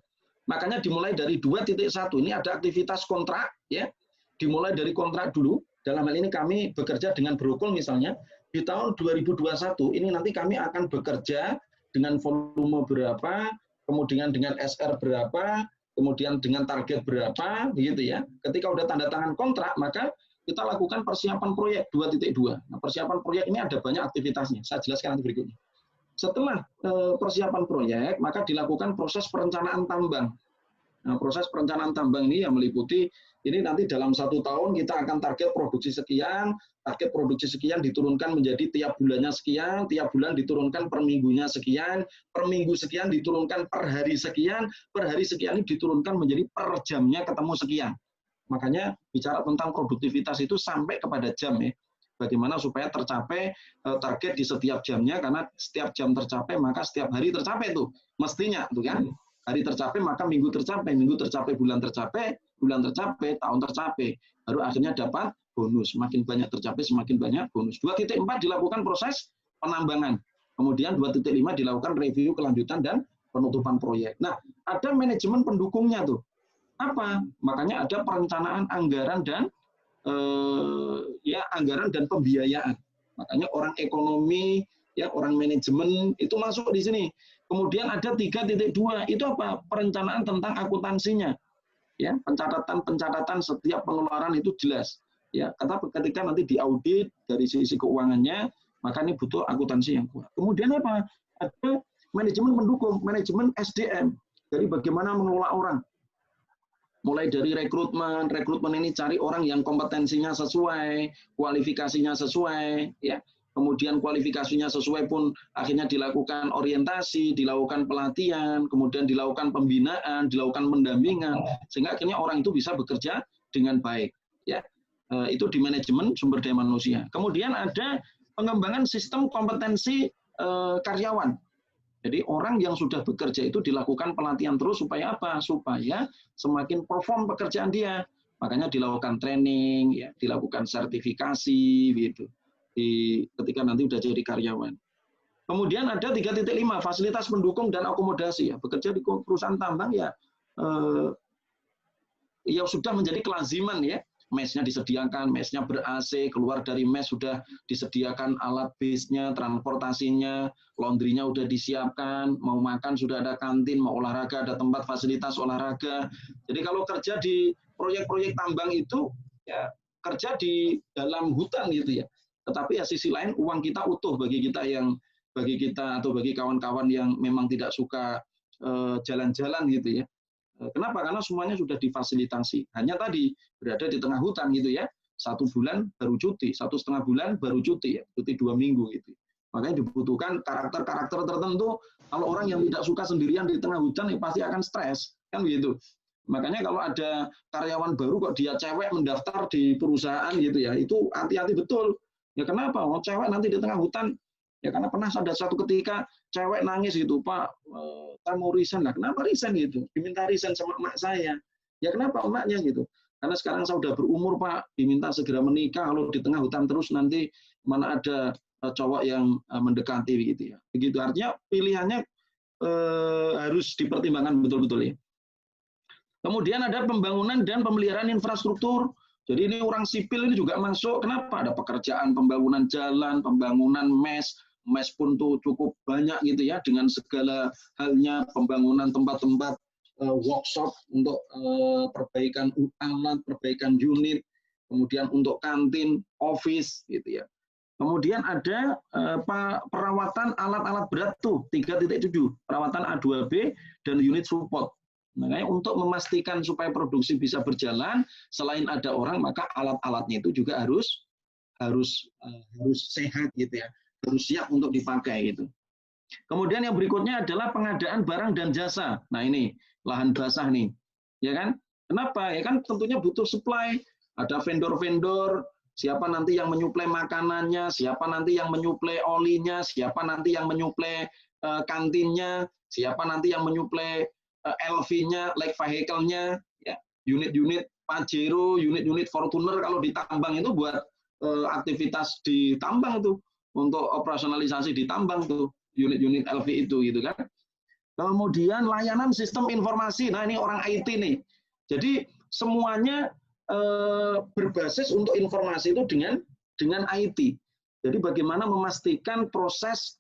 Makanya dimulai dari 2.1, ini ada aktivitas kontrak, ya. Dimulai dari kontrak dulu, dalam hal ini kami bekerja dengan Brokol misalnya, di tahun 2021 ini nanti kami akan bekerja dengan volume berapa, kemudian dengan SR berapa, kemudian dengan target berapa, begitu ya. Ketika udah tanda tangan kontrak, maka kita lakukan persiapan proyek 2.2. Nah, persiapan proyek ini ada banyak aktivitasnya. Saya jelaskan nanti berikutnya. Setelah persiapan proyek, maka dilakukan proses perencanaan tambang. Nah, proses perencanaan tambang ini yang meliputi, ini nanti dalam 1 tahun kita akan target produksi sekian diturunkan menjadi tiap bulannya sekian, tiap bulan diturunkan per minggunya sekian, per minggu sekian diturunkan per hari sekian ini diturunkan menjadi per jamnya ketemu sekian. Makanya bicara tentang produktivitas itu sampai kepada jam ya. Bagaimana supaya tercapai target di setiap jamnya, karena setiap jam tercapai maka setiap hari tercapai tuh mestinya tuh kan. Hari tercapai maka minggu tercapai, bulan tercapai, tahun tercapai. Baru akhirnya dapat bonus. Semakin banyak tercapai semakin banyak bonus. 2.4 dilakukan proses penambangan. Kemudian 2.5 dilakukan review kelanjutan dan penutupan proyek. Nah, ada manajemen pendukungnya tuh. Apa? Makanya ada perencanaan anggaran dan anggaran dan pembiayaan. Makanya orang ekonomi, ya orang manajemen itu masuk di sini. Kemudian ada 3.2, itu apa? Perencanaan tentang akuntansinya. Ya, pencatatan setiap pengeluaran itu jelas. Ya, ketika nanti diaudit dari sisi keuangannya, maka ini butuh akuntansi yang kuat. Kemudian apa? Ada manajemen pendukung, manajemen SDM. Dari bagaimana mengelola orang. Mulai dari rekrutmen ini cari orang yang kompetensinya sesuai, kualifikasinya sesuai, ya. Kemudian kualifikasinya sesuai pun akhirnya dilakukan orientasi, dilakukan pelatihan, kemudian dilakukan pembinaan, dilakukan pendampingan, sehingga akhirnya orang itu bisa bekerja dengan baik, ya. Itu di manajemen sumber daya manusia. Kemudian ada pengembangan sistem kompetensi karyawan. Jadi orang yang sudah bekerja itu dilakukan pelatihan terus supaya apa? Supaya semakin perform pekerjaan dia. Makanya dilakukan training, ya, dilakukan sertifikasi, gitu. Ketika nanti sudah jadi karyawan. Kemudian ada 3.5 fasilitas pendukung dan akomodasi. Ya. Bekerja di perusahaan tambang ya sudah menjadi kelaziman ya. Mesnya disediakan, mesnya ber-AC, keluar dari mes sudah disediakan alat base-nya, transportasinya, laundry-nya sudah disiapkan, mau makan sudah ada kantin, mau olahraga ada tempat fasilitas olahraga. Jadi kalau kerja di proyek-proyek tambang itu ya kerja di dalam hutan gitu ya. Tetapi ya sisi lain uang kita utuh bagi kita atau bagi kawan-kawan yang memang tidak suka jalan-jalan gitu ya. Kenapa? Karena semuanya sudah difasilitasi. Hanya tadi berada di tengah hutan gitu ya. 1 bulan baru cuti, 1,5 bulan baru cuti ya, cuti 2 minggu gitu. Makanya dibutuhkan karakter-karakter tertentu. Kalau orang yang tidak suka sendirian di tengah hutan ya pasti akan stres, kan begitu. Makanya kalau ada karyawan baru kok dia cewek mendaftar di perusahaan gitu ya, itu hati-hati betul. Ya kenapa? Oh, cewek nanti di tengah hutan. Ya karena pernah ada satu ketika cewek nangis gitu, Pak, saya mau resign lah. Kenapa resign gitu? Diminta resign sama emak saya. Ya kenapa emaknya gitu? Karena sekarang saya sudah berumur, Pak, diminta segera menikah. Kalau di tengah hutan terus nanti mana ada cowok yang mendekati gitu ya. Begitu artinya pilihannya harus dipertimbangkan betul-betul ya. Kemudian ada pembangunan dan pemeliharaan infrastruktur. Jadi ini orang sipil ini juga masuk. Kenapa? Ada pekerjaan pembangunan jalan, pembangunan mes pun tuh cukup banyak gitu ya, dengan segala halnya, pembangunan tempat-tempat workshop untuk perbaikan alat, perbaikan unit, kemudian untuk kantin, office gitu ya. Kemudian ada perawatan alat-alat berat tuh 3.7, perawatan A2B dan unit support. Makanya untuk memastikan supaya produksi bisa berjalan, selain ada orang, maka alat-alatnya itu juga harus sehat gitu ya. Harus siap untuk dipakai gitu. Kemudian yang berikutnya adalah pengadaan barang dan jasa. Nah ini lahan basah nih, ya kan? Kenapa? Ya kan tentunya butuh supply. Ada vendor-vendor, siapa nanti yang menyuplai makanannya, siapa nanti yang menyuplai olinya, siapa nanti yang menyuplai kantinnya, siapa nanti yang menyuplai LV-nya, light vehicle-nya, ya, unit-unit Pajero, unit-unit Fortuner kalau di tambang itu buat aktivitas di tambang itu. Untuk operasionalisasi di tambang tuh unit-unit LV itu gitu kan. Kemudian layanan sistem informasi. Nah ini orang IT nih. Jadi semuanya berbasis untuk informasi itu dengan IT. Jadi bagaimana memastikan proses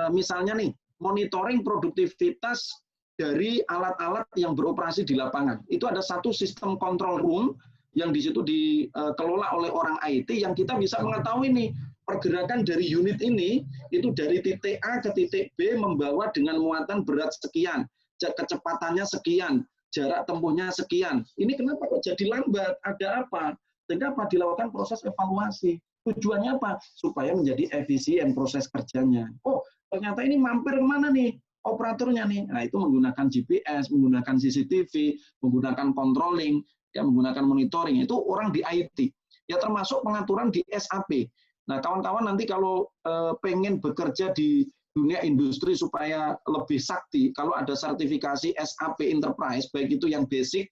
misalnya nih monitoring produktivitas dari alat-alat yang beroperasi di lapangan. Itu ada satu sistem control room yang di situ dikelola oleh orang IT yang kita bisa mengetahui nih pergerakan dari unit ini itu dari titik A ke titik B membawa dengan muatan berat sekian, kecepatannya sekian, jarak tempuhnya sekian. Ini kenapa kok jadi lambat? Ada apa? Sehingga apa? Dilakukan proses evaluasi. Tujuannya apa? Supaya menjadi efisien proses kerjanya. Oh, ternyata ini mampir kemana nih? Operatornya nih. Nah, itu menggunakan GPS, menggunakan CCTV, menggunakan controlling, ya, menggunakan monitoring. Itu orang di IT. Ya termasuk pengaturan di SAP. Nah, kawan-kawan nanti kalau pengen bekerja di dunia industri supaya lebih sakti, kalau ada sertifikasi SAP Enterprise, baik itu yang basic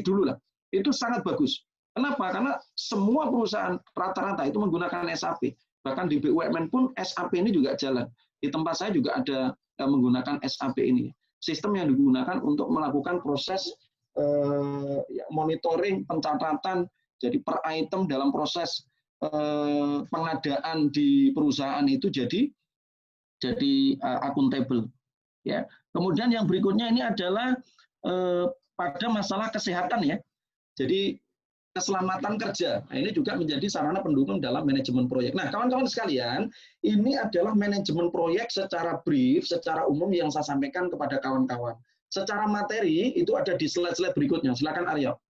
dulu lah, itu sangat bagus. Kenapa? Karena semua perusahaan rata-rata itu menggunakan SAP. Bahkan di BUMN pun SAP ini juga jalan. Di tempat saya juga ada menggunakan SAP ini. Sistem yang digunakan untuk melakukan proses monitoring, pencatatan, jadi per item dalam proses pengadaan di perusahaan itu jadi akuntabel. Ya. Kemudian yang berikutnya ini adalah pada masalah kesehatan ya. Jadi keselamatan kerja. Nah, ini juga menjadi sarana pendukung dalam manajemen proyek. Nah, kawan-kawan sekalian, ini adalah manajemen proyek secara brief, secara umum yang saya sampaikan kepada kawan-kawan. Secara materi itu ada di slide-slide berikutnya. Silakan Aryo.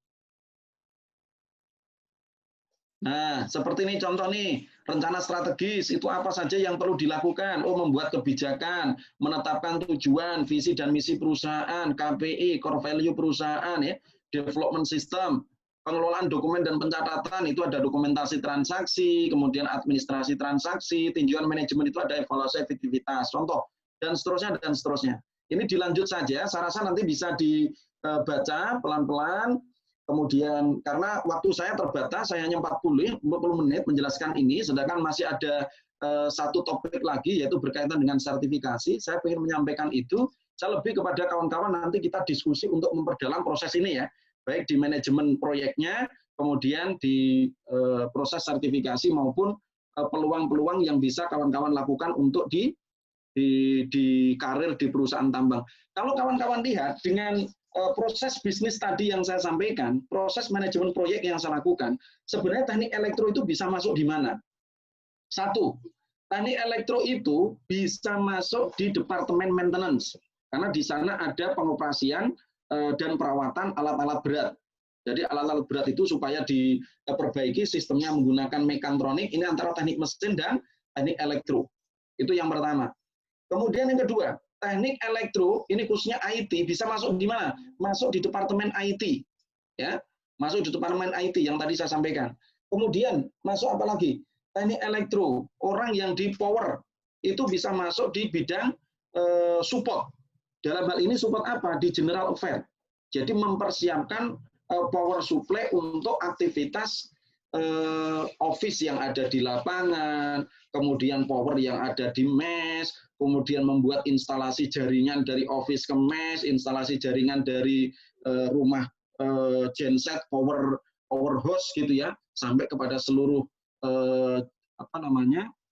Nah, seperti ini contoh nih, rencana strategis itu apa saja yang perlu dilakukan? Oh, membuat kebijakan, menetapkan tujuan, visi dan misi perusahaan, KPI, core value perusahaan, ya, development system, pengelolaan dokumen dan pencatatan, itu ada dokumentasi transaksi, kemudian administrasi transaksi, tinjauan manajemen itu ada evaluasi efektivitas, contoh, dan seterusnya, dan seterusnya. Ini dilanjut saja, saya rasa nanti bisa dibaca pelan-pelan. Kemudian karena waktu saya terbatas, saya hanya 40 menit menjelaskan ini, sedangkan masih ada satu topik lagi yaitu berkaitan dengan sertifikasi. Saya ingin menyampaikan itu, saya lebih kepada kawan-kawan nanti kita diskusi untuk memperdalam proses ini ya, baik di manajemen proyeknya, kemudian di proses sertifikasi maupun peluang-peluang yang bisa kawan-kawan lakukan untuk di karir di perusahaan tambang. Kalau kawan-kawan lihat dengan proses bisnis tadi yang saya sampaikan, proses manajemen proyek yang saya lakukan, sebenarnya teknik elektro itu bisa masuk di mana? Satu, teknik elektro itu bisa masuk di departemen maintenance, karena di sana ada pengoperasian dan perawatan alat-alat berat. Jadi alat-alat berat itu supaya diperbaiki sistemnya menggunakan mechatronic, ini antara teknik mesin dan teknik elektro. Itu yang pertama. Kemudian yang kedua, teknik elektro, ini khususnya IT, bisa masuk di mana? Masuk di departemen IT. Ya, masuk di departemen IT yang tadi saya sampaikan. Kemudian masuk apa lagi? Teknik elektro, orang yang di power, itu bisa masuk di bidang support. Dalam hal ini support apa? Di general affair. Jadi mempersiapkan power supply untuk aktivitas office yang ada di lapangan, kemudian power yang ada di mes, kemudian membuat instalasi jaringan dari office ke mes, instalasi jaringan dari rumah genset, power house gitu ya, sampai kepada seluruh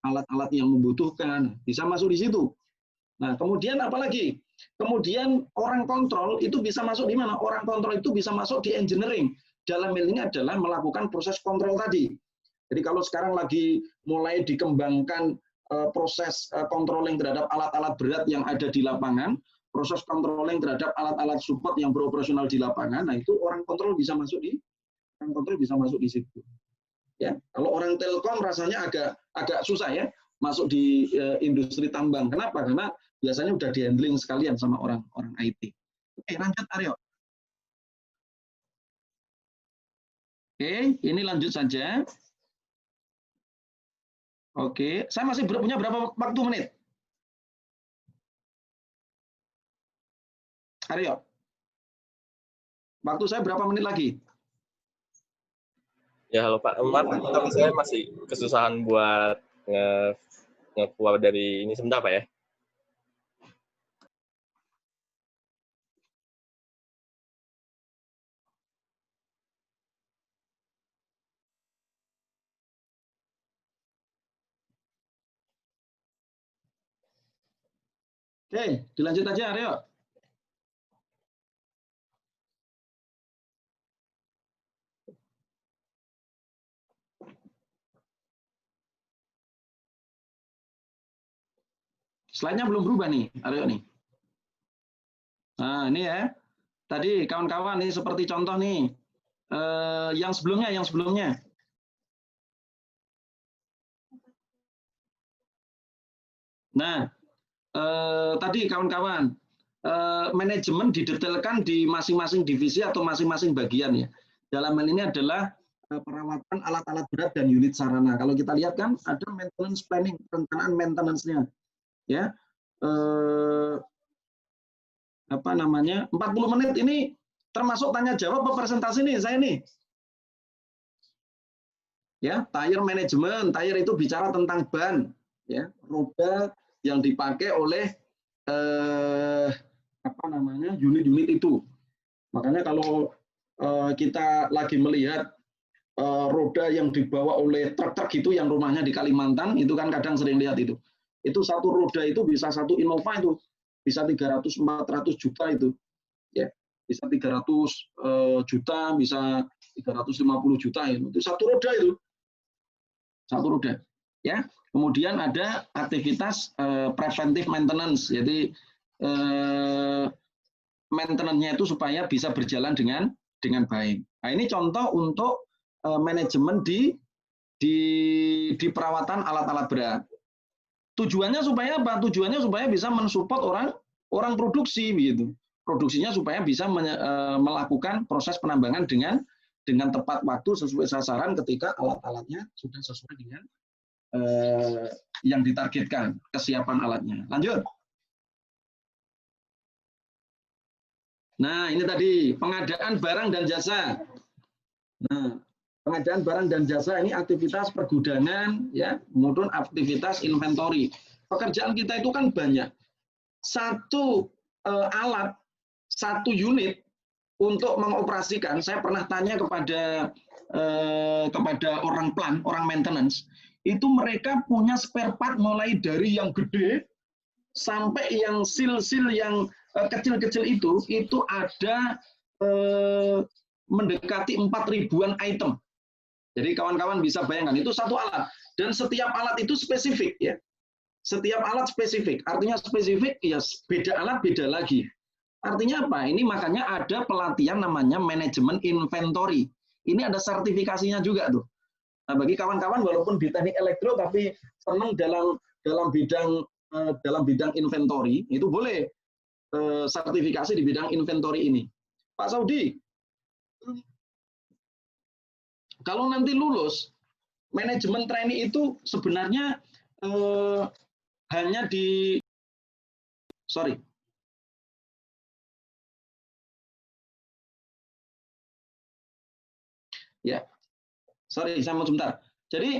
alat-alat yang membutuhkan, bisa masuk di situ. Nah, kemudian apalagi? Kemudian orang kontrol itu bisa masuk di mana? Orang kontrol itu bisa masuk di engineering. Dalam hal ini adalah melakukan proses kontrol tadi. Jadi kalau sekarang lagi mulai dikembangkan proses controlling terhadap alat-alat berat yang ada di lapangan, proses controlling terhadap alat-alat support yang beroperasional di lapangan, nah itu orang kontrol bisa masuk di situ. Ya, kalau orang telkom rasanya agak susah ya masuk di industri tambang. Kenapa? Karena biasanya udah di-handling sekalian sama orang IT. Oke, lanjut Aryo. Oke, ini lanjut saja. Oke, saya masih punya berapa waktu menit? Aryo, waktu saya berapa menit lagi? Ya, halo Pak. Maaf, tapi saya masih kesusahan buat nge-keluar dari ini sebentar Pak ya. Oke, dilanjut aja Aryo. Slide-nya belum berubah nih, Aryo nih. Nah, ini ya. Tadi kawan-kawan ini seperti contoh nih. Yang sebelumnya. Nah, tadi kawan-kawan, manajemen didetailkan di masing-masing divisi atau masing-masing bagian ya. Dalam hal ini adalah perawatan alat-alat berat dan unit sarana. Kalau kita lihat kan ada maintenance planning, perencanaan maintenance-nya. Ya. 40 menit ini termasuk tanya jawab apa presentasi nih saya nih. Ya, tire management, tire itu bicara tentang ban, ya, roda yang dipakai oleh unit-unit itu. Makanya kalau kita lagi melihat roda yang dibawa oleh truk-truk itu yang rumahnya di Kalimantan, itu kan kadang sering lihat itu. Itu satu roda itu bisa satu Innova itu bisa 300-400 juta itu. Ya, bisa 300 juta, bisa 350 juta itu satu roda itu. Satu roda. Ya. Kemudian ada aktivitas preventive maintenance. Jadi maintenance-nya itu supaya bisa berjalan dengan baik. Nah, ini contoh untuk manajemen di perawatan alat-alat berat. Tujuannya supaya apa? Tujuannya supaya bisa mensupport orang produksi begitu. Produksinya supaya bisa melakukan proses penambangan dengan tepat waktu sesuai sasaran ketika alat-alatnya sudah sesuai dengan yang ditargetkan kesiapan alatnya. Lanjut. Nah, ini tadi pengadaan barang dan jasa. Nah, pengadaan barang dan jasa ini aktivitas pergudangan, ya, kemudian aktivitas inventory. Pekerjaan kita itu kan banyak. Satu alat, satu unit untuk mengoperasikan. Saya pernah tanya kepada orang plan, orang maintenance, itu mereka punya spare part mulai dari yang gede sampai yang sil-sil yang kecil-kecil itu ada mendekati 4.000-an item. Jadi kawan-kawan bisa bayangkan itu satu alat dan setiap alat itu spesifik ya. Setiap alat spesifik. Artinya spesifik ya beda alat beda lagi. Artinya apa? Ini makanya ada pelatihan namanya manajemen inventory. Ini ada sertifikasinya juga tuh. Nah, bagi kawan-kawan walaupun di teknik elektro tapi senang dalam bidang inventory itu boleh sertifikasi di bidang inventory ini. Pak Saudi, kalau nanti lulus, manajemen trainee itu sebenarnya hanya di saya mau sebentar. Jadi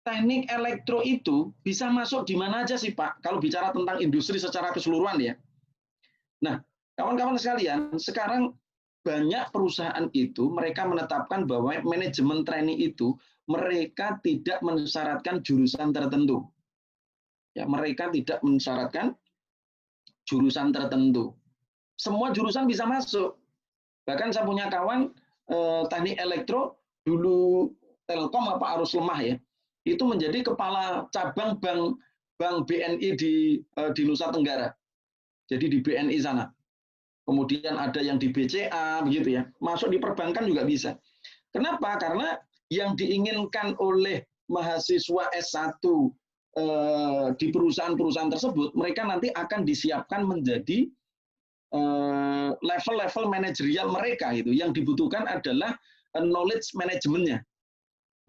teknik elektro itu bisa masuk di mana aja sih Pak? Kalau bicara tentang industri secara keseluruhan ya. Nah, kawan-kawan sekalian, sekarang banyak perusahaan itu mereka menetapkan bahwa manajemen trainee itu mereka tidak mensyaratkan jurusan tertentu. Ya, mereka tidak mensyaratkan jurusan tertentu. Semua jurusan bisa masuk. Bahkan saya punya kawan teknik elektro dulu Telkom apa arus lemah ya. Itu menjadi kepala cabang bank BNI di Nusa Tenggara. Jadi di BNI sana. Kemudian ada yang di BCA begitu ya. Masuk di perbankan juga bisa. Kenapa? Karena yang diinginkan oleh mahasiswa S1 di perusahaan-perusahaan tersebut, mereka nanti akan disiapkan menjadi level-level manajerial mereka itu. Yang dibutuhkan adalah knowledge manajemennya.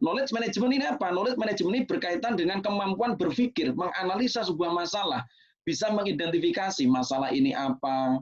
Knowledge management ini apa? Knowledge management ini berkaitan dengan kemampuan berpikir, menganalisa sebuah masalah, bisa mengidentifikasi masalah ini apa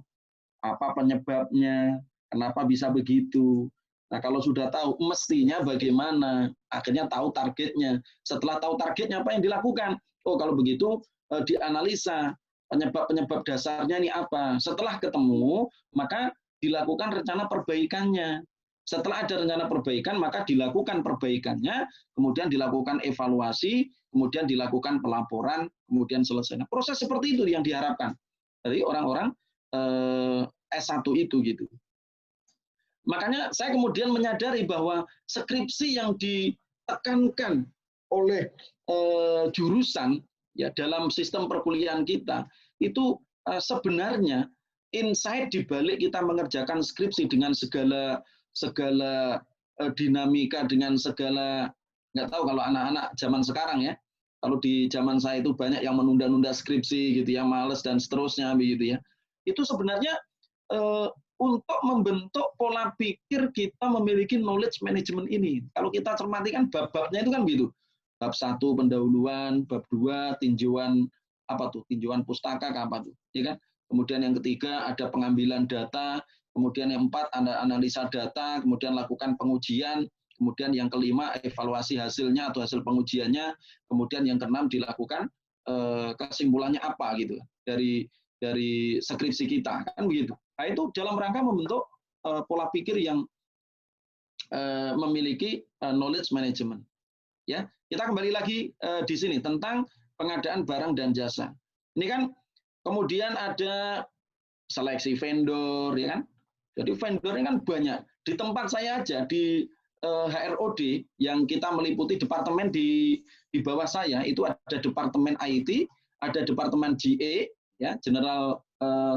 penyebabnya, kenapa bisa begitu. Nah, kalau sudah tahu mestinya bagaimana, akhirnya tahu targetnya. Setelah tahu targetnya apa yang dilakukan? Oh, kalau begitu dianalisa penyebab dasarnya ini apa. Setelah ketemu, maka dilakukan rencana perbaikannya. Setelah ada rencana perbaikan, maka dilakukan perbaikannya, kemudian dilakukan evaluasi, kemudian dilakukan pelaporan, kemudian selesai. Nah, proses seperti itu yang diharapkan dari orang-orang S1 itu gitu. Makanya saya kemudian menyadari bahwa skripsi yang ditekankan oleh jurusan ya dalam sistem perkuliahan kita itu sebenarnya insight di balik kita mengerjakan skripsi dengan segala dinamika, dengan segala, nggak tahu kalau anak-anak zaman sekarang ya, kalau di zaman saya itu banyak yang menunda-nunda skripsi gitu ya, males dan seterusnya begitu ya. Itu sebenarnya untuk membentuk pola pikir kita memiliki knowledge management ini. Kalau kita cermati kan bab-babnya itu kan gitu. Bab 1 pendahuluan, bab 2 tinjauan tinjauan pustaka apa tuh, ya kan? Kemudian yang ketiga ada pengambilan data, kemudian yang 4 ada analisa data, kemudian lakukan pengujian, kemudian yang kelima evaluasi hasilnya atau hasil pengujiannya, kemudian yang keenam dilakukan kesimpulannya apa gitu dari skripsi kita kan begitu. Nah, itu dalam rangka membentuk pola pikir yang memiliki knowledge management. Ya, kita kembali lagi di sini tentang pengadaan barang dan jasa. Ini kan kemudian ada seleksi vendor, ya kan? Jadi vendor ini kan banyak. Di tempat saya aja di HROD yang kita meliputi departemen di bawah saya itu ada departemen IT, ada departemen GA, ya General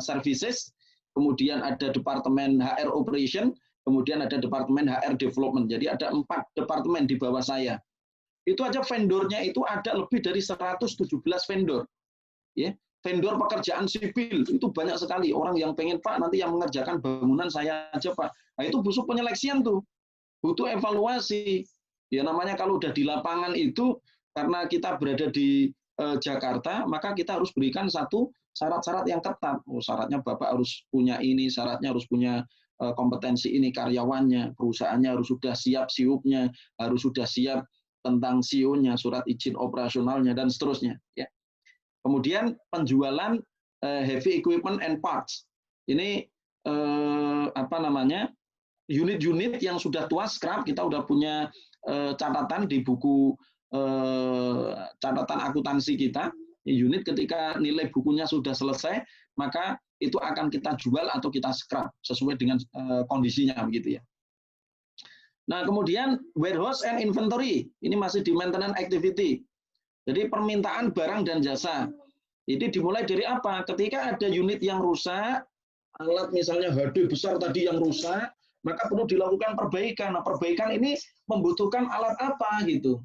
Services, kemudian ada departemen HR Operation, kemudian ada departemen HR Development. Jadi ada 4 departemen di bawah saya. Itu aja vendornya itu ada lebih dari 117 vendor. Ya, vendor pekerjaan sipil itu banyak sekali orang yang pengen Pak nanti yang mengerjakan bangunan saya aja Pak. Nah itu butuh penyeleksian tuh, butuh evaluasi. Ya namanya kalau udah di lapangan itu karena kita berada di Jakarta maka kita harus berikan satu syarat-syarat yang ketat. Oh, syaratnya Bapak harus punya ini, syaratnya harus punya kompetensi ini karyawannya, perusahaannya harus sudah siap SIUP-nya, harus sudah siap tentang CEO-nya, surat izin operasionalnya dan seterusnya. Ya. Kemudian penjualan heavy equipment and parts. Ini unit-unit yang sudah tua scrap kita udah punya catatan di buku catatan akuntansi kita. Unit ketika nilai bukunya sudah selesai maka itu akan kita jual atau kita scrap sesuai dengan kondisinya begitu ya. Nah, kemudian warehouse and inventory. Ini masih di maintenance activity. Jadi permintaan barang dan jasa. Ini dimulai dari apa? Ketika ada unit yang rusak, alat misalnya HD besar tadi yang rusak, maka perlu dilakukan perbaikan. Nah, perbaikan ini membutuhkan alat apa gitu.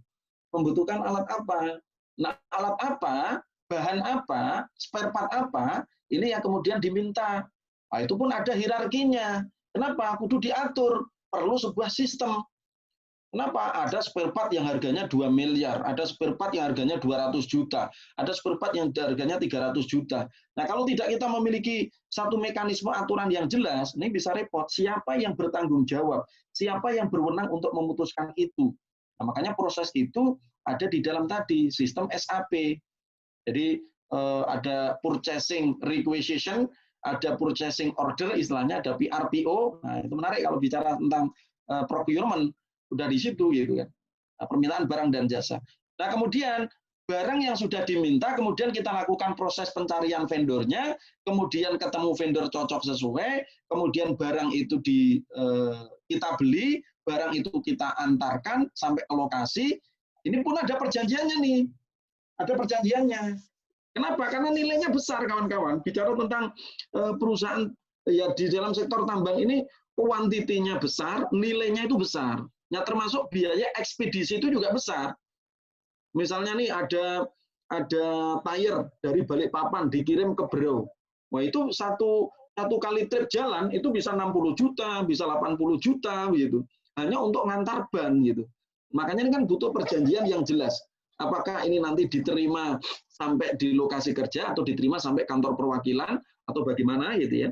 Membutuhkan alat apa? Nah, alat apa, bahan apa, spare part apa, ini yang kemudian diminta. Nah, itu pun ada hierarkinya. Kenapa? Kudu diatur. Perlu sebuah sistem. Kenapa? Ada spare part yang harganya 2 miliar, ada spare part yang harganya 200 juta, ada spare part yang harganya 300 juta. Nah, kalau tidak kita memiliki satu mekanisme aturan yang jelas, ini bisa repot. Siapa yang bertanggung jawab? Siapa yang berwenang untuk memutuskan itu? Nah, makanya proses itu ada di dalam tadi, sistem SAP. Jadi, ada purchasing requisition, ada purchasing order, istilahnya ada PRPO. Nah, itu menarik kalau bicara tentang procurement, udah di situ gitu kan. Nah, permintaan barang dan jasa. Nah, kemudian barang yang sudah diminta, kemudian kita lakukan proses pencarian vendornya, kemudian ketemu vendor cocok sesuai, kemudian barang itu kita beli, barang itu kita antarkan sampai ke lokasi. Ini pun ada perjanjiannya nih. Ada perjanjiannya. Kenapa? Karena nilainya besar, kawan-kawan. Bicara tentang perusahaan ya di dalam sektor tambang ini, kuantitinya besar, nilainya itu besar. Ya, termasuk biaya ekspedisi itu juga besar. Misalnya nih ada tire dari Balikpapan dikirim ke Berau. Wah, itu satu kali trip jalan itu bisa 60 juta, bisa 80 juta gitu. Hanya untuk ngantar ban gitu. Makanya ini kan butuh perjanjian yang jelas. Apakah ini nanti diterima sampai di lokasi kerja atau diterima sampai kantor perwakilan atau bagaimana gitu ya.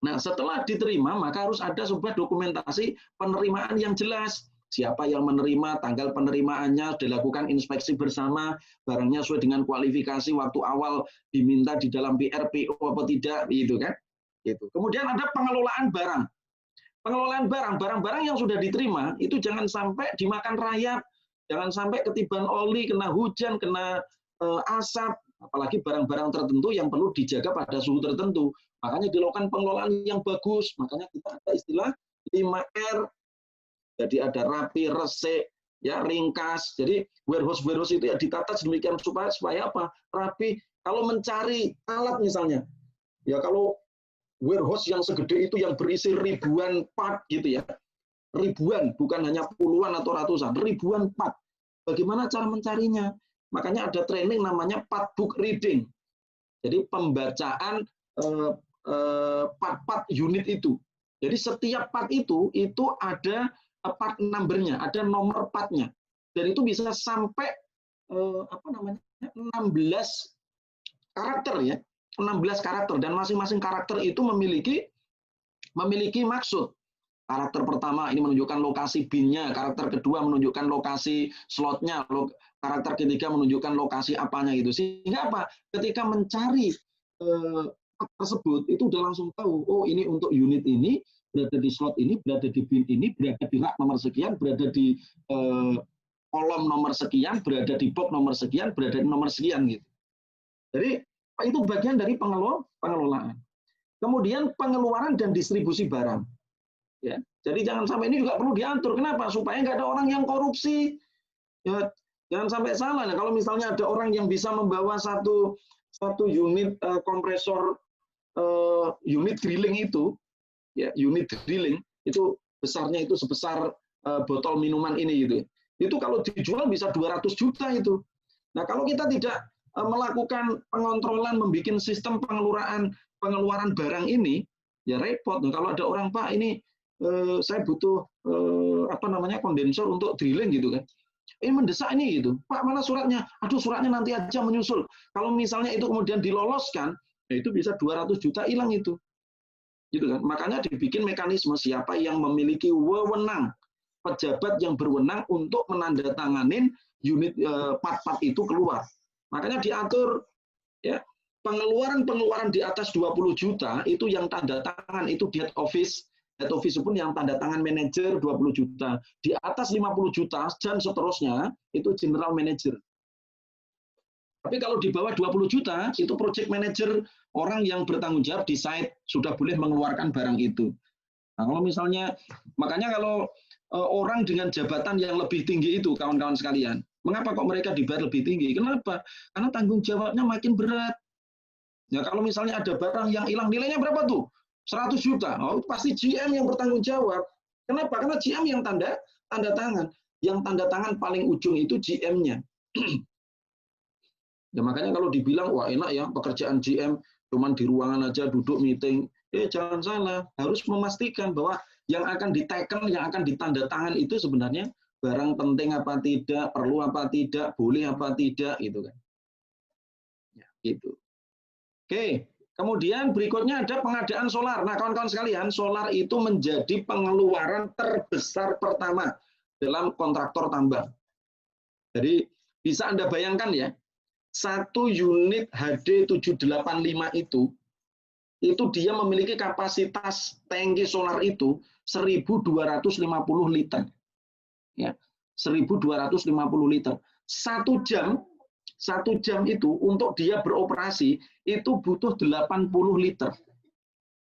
Nah, setelah diterima maka harus ada sebuah dokumentasi penerimaan yang jelas. Siapa yang menerima, tanggal penerimaannya, dilakukan inspeksi bersama, barangnya sesuai dengan kualifikasi waktu awal diminta di dalam PRPO apa tidak gitu kan. Gitu. Kemudian ada pengelolaan barang. Pengelolaan barang-barang yang sudah diterima itu jangan sampai dimakan rayap. Jangan sampai ketiban oli, kena hujan, kena asap, apalagi barang-barang tertentu yang perlu dijaga pada suhu tertentu. Makanya dilakukan pengelolaan yang bagus. Makanya kita ada istilah 5R. Jadi ada rapi, resik, ya ringkas. Jadi warehouse itu ya ditata sedemikian supaya apa? Rapi. Kalau mencari alat misalnya, ya kalau warehouse yang segede itu yang berisi ribuan part gitu ya. Ribuan, bukan hanya puluhan atau ratusan, ribuan part. Bagaimana cara mencarinya? Makanya ada training namanya part book reading. Jadi pembacaan part-part unit itu. Jadi setiap part itu ada part number-nya, ada nomor part-nya. Dan itu bisa sampai 16 karakter ya. 16 karakter, dan masing-masing karakter itu memiliki maksud. Karakter pertama ini menunjukkan lokasi bin-nya, karakter kedua menunjukkan lokasi slot-nya, karakter ketiga menunjukkan lokasi apanya gitu. Sehingga apa? Ketika mencari tersebut itu udah langsung tahu, oh ini untuk unit ini berada di slot ini, berada di bin ini, berada di rak nomor sekian, berada di kolom nomor sekian, berada di box nomor sekian, berada di nomor sekian gitu. Jadi itu bagian dari pengelolaan. Kemudian pengeluaran dan distribusi barang. Ya, jadi jangan sampai ini juga perlu diatur. Kenapa? Supaya nggak ada orang yang korupsi. Ya, jangan sampai salah. Nah, kalau misalnya ada orang yang bisa membawa satu unit kompresor, unit drilling itu, ya, unit drilling itu besarnya itu sebesar botol minuman ini gitu. Itu kalau dijual bisa 200 juta itu. Nah, kalau kita tidak melakukan pengontrolan, membuat sistem pengeluaran barang ini, ya repot. Nah, kalau ada orang, Pak, ini saya butuh kondensor untuk drilling gitu kan. Ini mendesak ini gitu. Pak, mana suratnya? Aduh, suratnya nanti aja menyusul. Kalau misalnya itu kemudian diloloskan, ya itu bisa 200 juta hilang itu. Gitu kan. Makanya dibikin mekanisme siapa yang memiliki wewenang, pejabat yang berwenang untuk menandatanganin unit part-part itu keluar. Makanya diatur ya, pengeluaran di atas 20 juta itu yang tanda tangan itu head office. Head office pun yang tanda tangan manajer 20 juta. Di atas 50 juta dan seterusnya itu general manager. Tapi kalau di bawah 20 juta itu project manager, orang yang bertanggung jawab di site sudah boleh mengeluarkan barang itu. Nah, kalau misalnya, makanya kalau orang dengan jabatan yang lebih tinggi itu, kawan-kawan sekalian, mengapa kok mereka dibayar lebih tinggi? Kenapa? Karena tanggung jawabnya makin berat. Ya, kalau misalnya ada barang yang hilang, nilainya berapa tuh? 100 juta. Oh, pasti GM yang bertanggung jawab. Kenapa? Karena GM yang tanda tangan. Yang tanda tangan paling ujung itu GM-nya. Ya, makanya kalau dibilang, wah enak ya pekerjaan GM, cuman di ruangan aja duduk meeting. Jangan salah. Harus memastikan bahwa yang akan diteken, yang akan ditanda tangan itu sebenarnya barang penting apa tidak, perlu apa tidak, boleh apa tidak, gitu kan. Ya, gitu. Oke. Kemudian berikutnya ada pengadaan solar. Nah, kawan-kawan sekalian, solar itu menjadi pengeluaran terbesar pertama dalam kontraktor tambang. Jadi bisa Anda bayangkan ya, satu unit HD 785 itu dia memiliki kapasitas tangki solar itu 1.250 liter. Ya, 1.250 liter. Satu jam itu untuk dia beroperasi itu butuh 80 liter.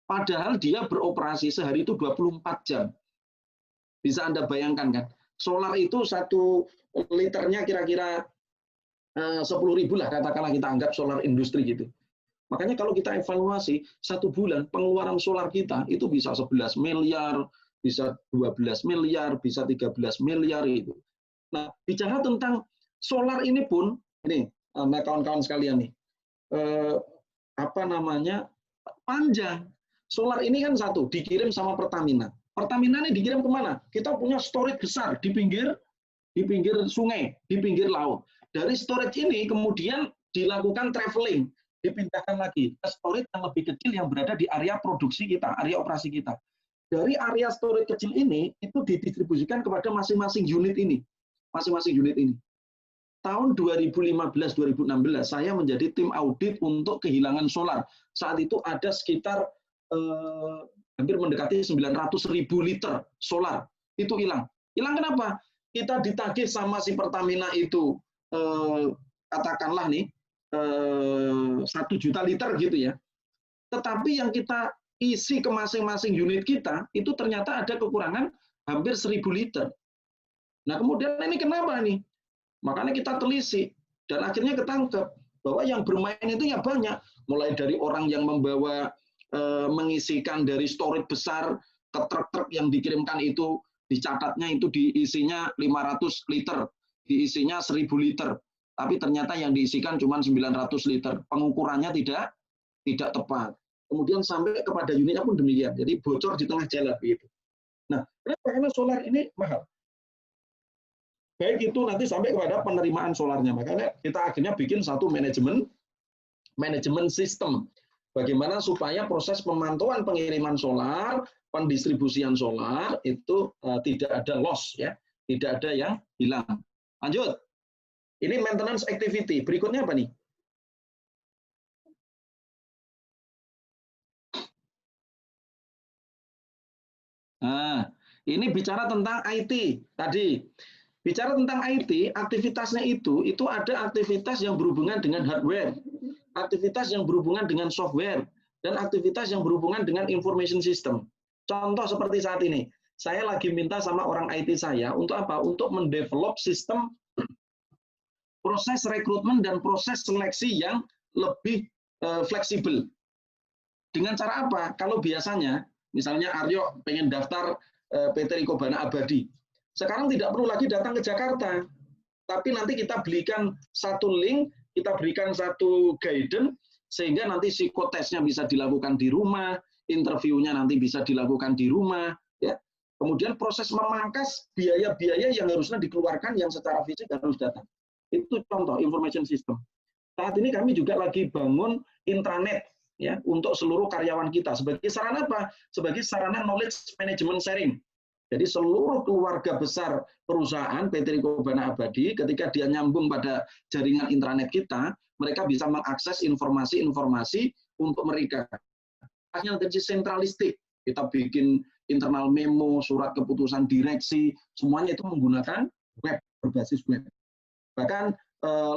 Padahal dia beroperasi sehari itu 24 jam. Bisa Anda bayangkan kan? Solar itu 1 liternya kira-kira 10.000 lah, katakanlah kita anggap solar industri gitu. Makanya kalau kita evaluasi 1 bulan pengeluaran solar kita itu bisa 11 miliar, bisa 12 miliar, bisa 13 miliar itu. Nah, bicara tentang solar ini pun, ini kawan-kawan sekalian nih, panjang. Solar ini kan satu dikirim sama Pertamina. Pertamina ini dikirim kemana? Kita punya storage besar di pinggir sungai, di pinggir laut. Dari storage ini kemudian dilakukan traveling, dipindahkan lagi ke storage yang lebih kecil yang berada di area produksi kita, area operasi kita. Dari area storage kecil ini itu didistribusikan kepada masing-masing unit ini. Tahun 2015-2016 saya menjadi tim audit untuk kehilangan solar. Saat itu ada sekitar hampir mendekati 900.000 liter solar. Itu hilang. Hilang kenapa? Kita ditagih sama si Pertamina itu, katakanlah nih, 1 juta liter gitu ya. Tetapi yang kita isi ke masing-masing unit kita, itu ternyata ada kekurangan hampir 1.000 liter. Nah kemudian ini kenapa nih? Makanya kita telisik dan akhirnya ketangkep bahwa yang bermain itu ya banyak, mulai dari orang yang membawa mengisikan dari storage besar ke truk-truk yang dikirimkan itu, dicatatnya itu diisinya 500 liter, diisinya 1.000 liter, tapi ternyata yang diisikan cuma 900 liter, pengukurannya tidak tepat. kemudian sampai kepada unitnya pun demikian. Jadi bocor di tengah jalan begitu. Nah, kenapa? Karena solar ini mahal. Baik itu nanti sampai kepada penerimaan solarnya. Makanya kita akhirnya bikin satu manajemen sistem. Bagaimana supaya proses pemantauan pengiriman solar, pendistribusian solar itu tidak ada loss, ya, tidak ada yang hilang. Lanjut. Ini maintenance activity. Berikutnya apa nih? Nah, ini bicara tentang IT tadi. Bicara tentang IT, aktivitasnya itu ada aktivitas yang berhubungan dengan hardware, aktivitas yang berhubungan dengan software, dan aktivitas yang berhubungan dengan information system. Contoh seperti saat ini, saya lagi minta sama orang IT saya untuk apa? Untuk mendevelop sistem proses rekrutmen dan proses seleksi yang lebih fleksibel. Dengan cara apa? Kalau biasanya, misalnya Aryo pengen daftar PT Riko Bana Abadi, sekarang tidak perlu lagi datang ke Jakarta, tapi nanti kita belikan satu link, kita berikan satu guidance, sehingga nanti psikotesnya bisa dilakukan di rumah, interviewnya nanti bisa dilakukan di rumah, ya. Kemudian proses memangkas biaya-biaya yang harusnya dikeluarkan yang secara fisik harus datang. Itu contoh information system. Saat ini kami juga lagi bangun intranet, ya, untuk seluruh karyawan kita. Sebagai sarana apa? Sebagai sarana knowledge management sharing. Jadi seluruh keluarga besar perusahaan PT Riko Bana Abadi, ketika dia nyambung pada jaringan intranet kita, mereka bisa mengakses informasi-informasi untuk mereka. Hanya dari sentralistik, kita bikin internal memo, surat keputusan direksi, semuanya itu menggunakan web, berbasis web. Bahkan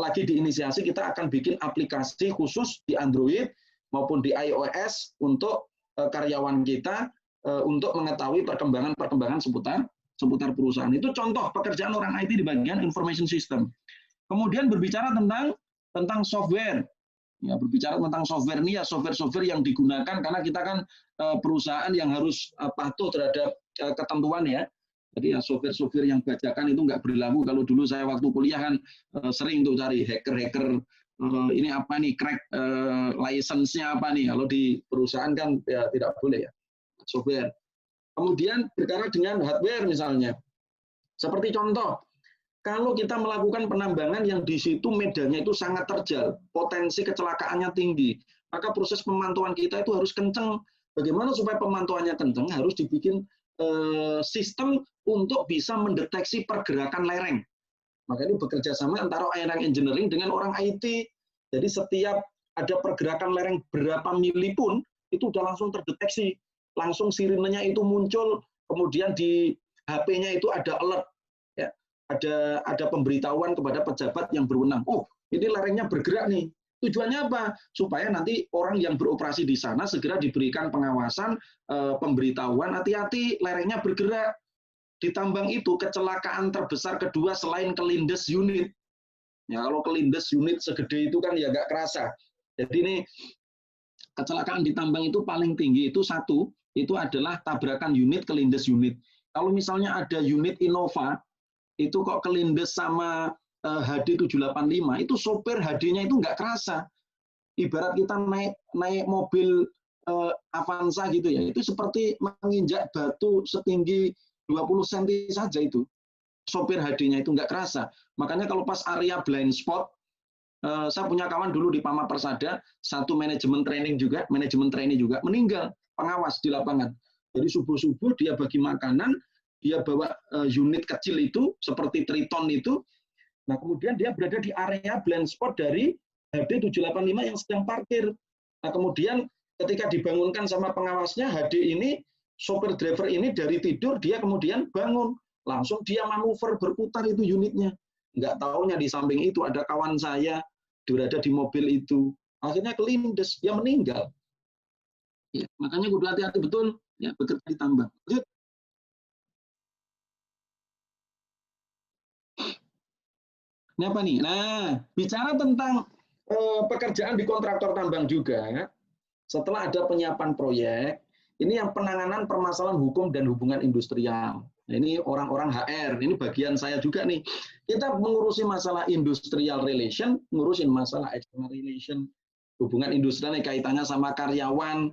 lagi diinisiasi kita akan bikin aplikasi khusus di Android maupun di iOS untuk karyawan kita, untuk mengetahui perkembangan seputar perusahaan. Itu contoh pekerjaan orang IT di bagian information system. Kemudian berbicara tentang software. Ya, berbicara tentang software ini ya software yang digunakan karena kita kan perusahaan yang harus patuh terhadap ketentuan, ya. Jadi ya software yang bajakan itu nggak berlaku. Kalau dulu saya waktu kuliah kan sering tuh cari hacker ini apa nih, crack license-nya apa nih. Kalau di perusahaan kan ya tidak boleh, ya, software. Kemudian berbicara dengan hardware misalnya. Seperti contoh, kalau kita melakukan penambangan yang di situ medannya itu sangat terjal, potensi kecelakaannya tinggi, maka proses pemantauan kita itu harus kenceng. Bagaimana supaya pemantauannya kenceng? Harus dibikin sistem untuk bisa mendeteksi pergerakan lereng. Maka itu bekerja sama antara lereng engineering dengan orang IT. Jadi setiap ada pergerakan lereng berapa mili pun, itu udah langsung terdeteksi. Langsung sirinenya itu muncul, kemudian di HP-nya itu ada alert. Ya. Ada pemberitahuan kepada pejabat yang berwenang. Oh, ini lerengnya bergerak nih. Tujuannya apa? Supaya nanti orang yang beroperasi di sana segera diberikan pengawasan, pemberitahuan, hati-hati lerengnya bergerak. Di tambang itu kecelakaan terbesar kedua selain kelindes unit. Ya, kalau kelindes unit segede itu kan ya nggak kerasa. Jadi ini kecelakaan di tambang itu paling tinggi itu satu, itu adalah tabrakan unit kelindes unit. Kalau misalnya ada unit Innova, itu kok kelindes sama HD 785, itu sopir HD-nya itu nggak kerasa. Ibarat kita naik mobil Avanza gitu ya, itu seperti menginjak batu setinggi 20 cm saja itu. Sopir HD-nya itu nggak kerasa. Makanya kalau pas area blind spot, saya punya kawan dulu di Pama Persada, satu manajemen training juga, meninggal, pengawas di lapangan. Jadi subuh-subuh dia bagi makanan, dia bawa unit kecil itu, seperti Triton itu, nah kemudian dia berada di area blind spot dari HD 785 yang sedang parkir. Nah kemudian ketika dibangunkan sama pengawasnya, HD ini, sopir driver ini dari tidur, dia kemudian bangun, langsung dia manuver berputar itu unitnya. Nggak taunya di samping itu ada kawan saya berada di mobil itu. Akhirnya kelindes, dia meninggal. Ya, makanya kudu hati-hati betul, ya, bekerja di tambang. Lanjut. Ini apa nih? Nah, bicara tentang pekerjaan di kontraktor tambang juga, setelah ada penyiapan proyek, ini yang penanganan permasalahan hukum dan hubungan industrial. Nah, ini orang-orang HR, ini bagian saya juga nih. Kita mengurusi masalah industrial relation, ngurusin masalah external relation, hubungan industrial kaitannya sama karyawan,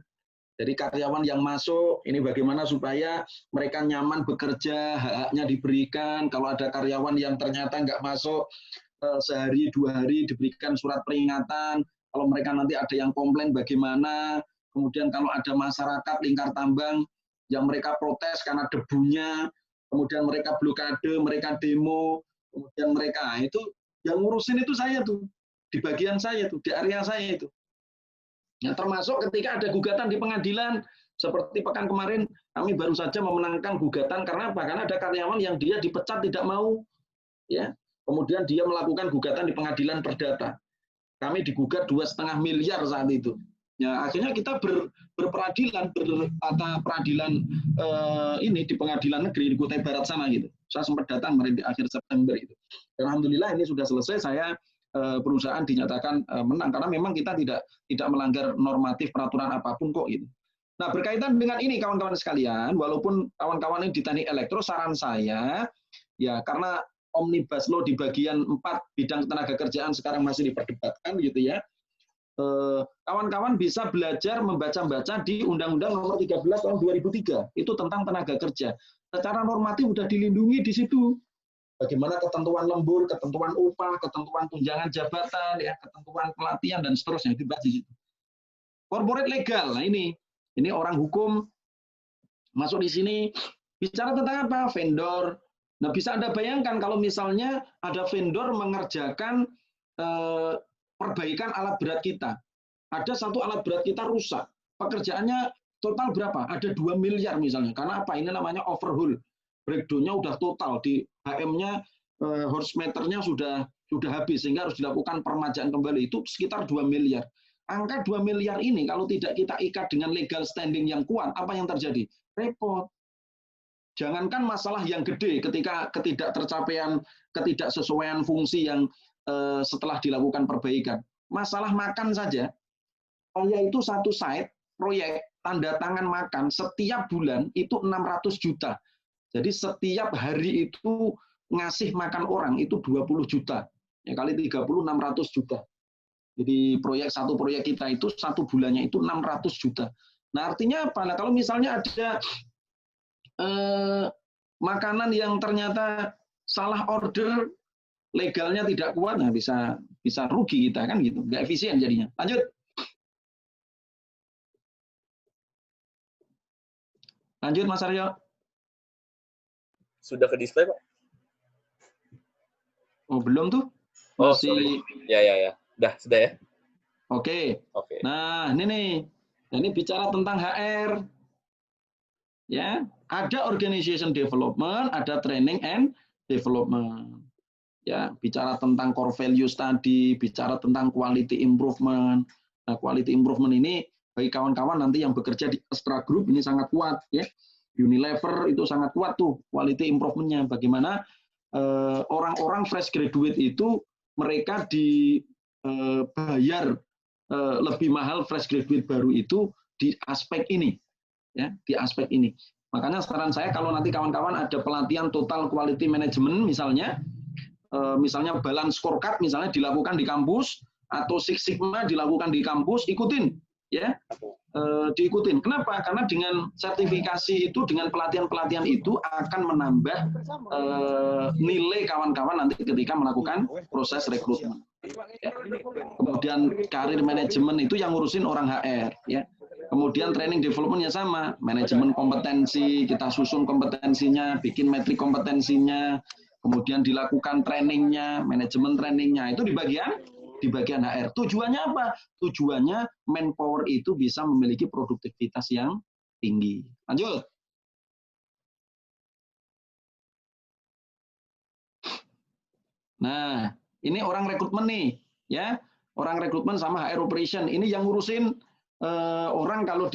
Jadi karyawan yang masuk, ini bagaimana supaya mereka nyaman bekerja, hak-haknya diberikan. Kalau ada karyawan yang ternyata nggak masuk, sehari 2 hari diberikan surat peringatan. Kalau mereka nanti ada yang komplain bagaimana. Kemudian kalau ada masyarakat lingkar tambang yang mereka protes karena debunya, kemudian mereka blokade, mereka demo, kemudian mereka, itu yang ngurusin itu saya tuh, di bagian saya tuh, di area saya itu. Ya, termasuk ketika ada gugatan di pengadilan, seperti pekan kemarin kami baru saja memenangkan gugatan karena apa? Karena ada karyawan yang dia dipecat tidak mau, ya. Kemudian dia melakukan gugatan di pengadilan perdata. Kami digugat 2,5 miliar saat itu. Ya, akhirnya kita berperadilan, bertata peradilan ini di pengadilan negeri di Kutai Barat sana gitu. Saya sempat datang di akhir September itu. Dan alhamdulillah ini sudah selesai. Saya perusahaan dinyatakan menang karena memang kita tidak melanggar normatif peraturan apapun kok gitu. Nah, berkaitan dengan ini kawan-kawan sekalian, walaupun kawan-kawan ini di teknik elektro, saran saya ya karena Omnibus Law di bagian 4 bidang tenaga kerjaan sekarang masih diperdebatkan gitu ya. Kawan-kawan bisa belajar membaca-baca di Undang-Undang Nomor 13 tahun 2003 itu tentang tenaga kerja. Secara normatif sudah dilindungi di situ. Bagaimana ketentuan lembur, ketentuan upah, ketentuan tunjangan jabatan, ya, ketentuan pelatihan dan seterusnya dibahas di situ. Corporate legal, nah ini orang hukum masuk di sini bicara tentang apa? Vendor. Nah, bisa Anda bayangkan kalau misalnya ada vendor mengerjakan perbaikan alat berat kita. Ada satu alat berat kita rusak. Pekerjaannya total berapa? Ada 2 miliar misalnya. Karena apa? Ini namanya overhaul. Breakdown-nya udah total, di HM-nya horse meter-nya sudah habis sehingga harus dilakukan permajaan kembali. Itu sekitar 2 miliar. Angka 2 miliar ini kalau tidak kita ikat dengan legal standing yang kuat, apa yang terjadi? Repot. Jangankan masalah yang gede ketika ketidaksesuaian fungsi yang setelah dilakukan perbaikan. Masalah makan saja. Saya itu satu site proyek tanda tangan makan setiap bulan itu 600 juta. Jadi setiap hari itu ngasih makan orang itu 20 juta. Ya kali 30 600 juta. Jadi satu proyek kita itu satu bulannya itu 600 juta. Nah, artinya apa? Nah, kalau misalnya ada makanan yang ternyata salah order, legalnya tidak kuat, nah bisa rugi kita kan gitu, nggak efisien jadinya. Lanjut Mas Aryo. Sudah ke display, Pak? Oh, belum tuh? Masih. Oh, ya. Sudah ya. Oke. Nah, ini nih. Ini bicara tentang HR. Ya, ada organization development, ada training and development. Ya, bicara tentang core values tadi, bicara tentang quality improvement. Nah, quality improvement ini bagi kawan-kawan nanti yang bekerja di Astra Group ini sangat kuat ya. Unilever itu sangat kuat tuh quality improvement-nya. Bagaimana orang-orang fresh graduate itu mereka dibayar lebih mahal fresh graduate baru itu di aspek ini, ya, di aspek ini. Makanya saran saya kalau nanti kawan-kawan ada pelatihan total quality management misalnya balance scorecard misalnya dilakukan di kampus atau Six Sigma dilakukan di kampus, ikutin, ya. Diikutin. Kenapa? Karena dengan sertifikasi itu, dengan pelatihan-pelatihan itu akan menambah nilai kawan-kawan nanti ketika melakukan proses rekrutmen. Ya. Kemudian karir manajemen itu yang ngurusin orang HR. Ya. Kemudian training development-nya sama, manajemen kompetensi, kita susun kompetensinya, bikin metrik kompetensinya, kemudian dilakukan trainingnya, manajemen trainingnya, itu di bagian HR. Tujuannya apa? Tujuannya manpower itu bisa memiliki produktivitas yang tinggi. Lanjut. Nah, ini orang rekrutmen nih, ya. Orang rekrutmen sama HR operation. Ini yang ngurusin orang kalau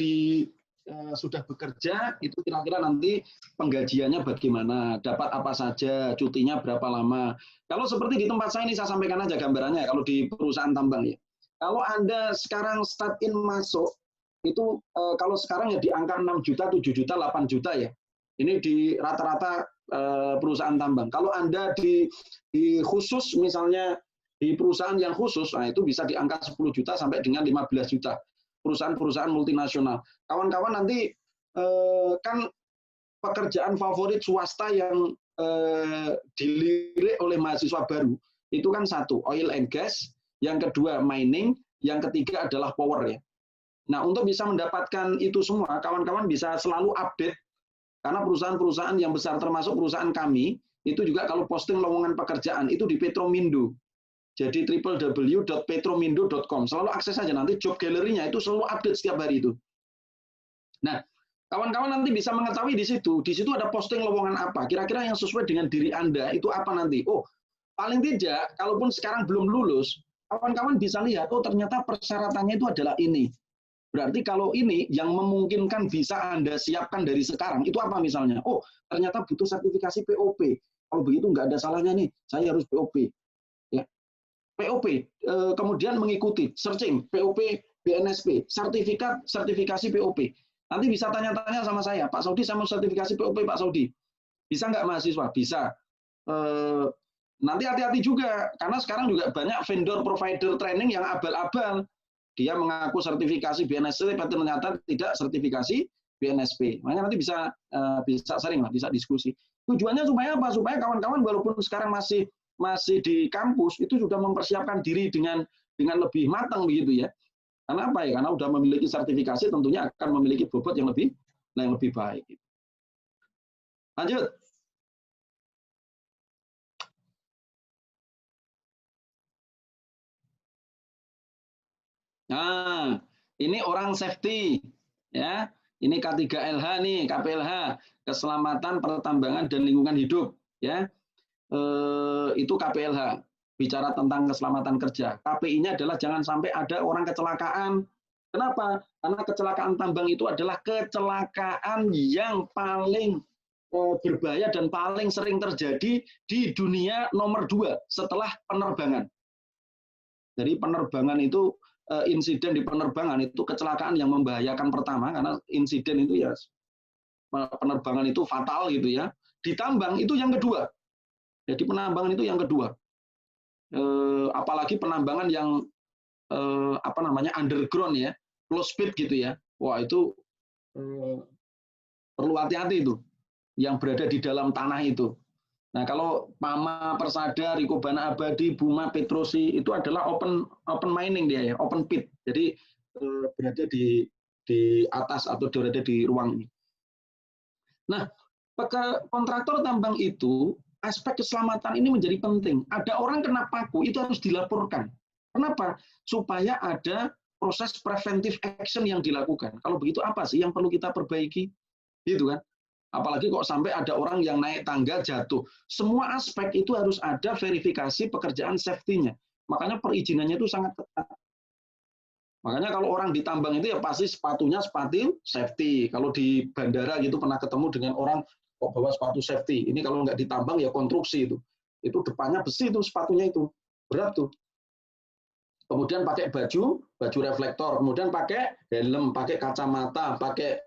sudah bekerja itu kira-kira nanti penggajiannya bagaimana, dapat apa saja, cutinya berapa lama. Kalau seperti di tempat saya ini saya sampaikan aja gambarannya kalau di perusahaan tambang ya. Kalau Anda sekarang start in masuk itu kalau sekarang ya di angka 6 juta, 7 juta, 8 juta ya. Ini di rata-rata perusahaan tambang. Kalau Anda di khusus misalnya di perusahaan yang khusus, nah itu bisa di angka 10 juta sampai dengan 15 juta. perusahaan-perusahaan multinasional. Kawan-kawan nanti kan pekerjaan favorit swasta yang dilirik oleh mahasiswa baru itu kan satu, oil and gas, yang kedua mining, yang ketiga adalah power ya. Nah, untuk bisa mendapatkan itu semua, kawan-kawan bisa selalu update, karena perusahaan-perusahaan yang besar termasuk perusahaan kami, itu juga kalau posting lowongan pekerjaan itu di Petromindo. Jadi www.petromindo.com. Selalu akses saja, nanti job gallery-nya itu selalu update setiap hari itu. Nah, kawan-kawan nanti bisa mengetahui di situ ada posting lowongan apa, kira-kira yang sesuai dengan diri Anda itu apa nanti. Oh, paling tidak, kalaupun sekarang belum lulus, kawan-kawan bisa lihat, oh ternyata persyaratannya itu adalah ini. Berarti kalau ini yang memungkinkan bisa Anda siapkan dari sekarang, itu apa misalnya? Oh, ternyata butuh sertifikasi POP. Kalau begitu nggak ada salahnya nih, saya harus POP. Ya. POP, kemudian mengikuti, searching, POP, BNSP, sertifikasi POP. Nanti bisa tanya-tanya sama saya, Pak Saudi, saya mau sertifikasi POP, Pak Saudi. Bisa nggak mahasiswa? Bisa. Nanti hati-hati juga, karena sekarang juga banyak vendor provider training yang abal-abal. Dia mengaku sertifikasi BNSP, tapi ternyata tidak sertifikasi BNSP. Makanya nanti bisa sering lah, bisa diskusi. Tujuannya supaya apa? Supaya kawan-kawan walaupun sekarang masih di kampus itu sudah mempersiapkan diri dengan lebih matang begitu ya. Karena apa ya? Karena sudah memiliki sertifikasi, tentunya akan memiliki bobot yang lebih baik. Lanjut. Nah, ini orang safety, ya. Ini K3LH nih, KPLH, Keselamatan Pertambangan dan Lingkungan Hidup, ya. Itu KPLH, bicara tentang keselamatan kerja. KPI-nya adalah jangan sampai ada orang kecelakaan. Kenapa? Karena kecelakaan tambang itu adalah kecelakaan yang paling berbahaya dan paling sering terjadi di dunia nomor 2 setelah penerbangan. Jadi penerbangan itu insiden di penerbangan itu kecelakaan yang membahayakan pertama, karena insiden itu ya penerbangan itu fatal gitu ya. Di tambang itu yang kedua. Jadi penambangan itu yang kedua. Apalagi penambangan yang underground ya, low speed gitu ya. Wah, itu perlu hati-hati itu yang berada di dalam tanah itu. Nah, kalau Pama, Persada, Rikobana Abadi, Buma, Petrosi itu adalah open mining dia ya, open pit. Jadi berada di atas atau berada di ruang ini. Nah, kontraktor tambang itu aspek keselamatan ini menjadi penting. Ada orang kena paku itu harus dilaporkan. Kenapa? Supaya ada proses preventive action yang dilakukan. Kalau begitu apa sih yang perlu kita perbaiki? Gitu kan? Apalagi kok sampai ada orang yang naik tangga jatuh. Semua aspek itu harus ada verifikasi pekerjaan safety-nya. Makanya perizinannya itu sangat ketat. Makanya kalau orang di tambang itu ya pasti sepatunya sepatu safety. Kalau di bandara gitu pernah ketemu dengan orang kok bawa sepatu safety. Ini kalau nggak ditambang ya konstruksi itu. Itu depannya besi itu sepatunya itu. Berat tuh. Kemudian pakai baju reflektor. Kemudian pakai helm, pakai kacamata, pakai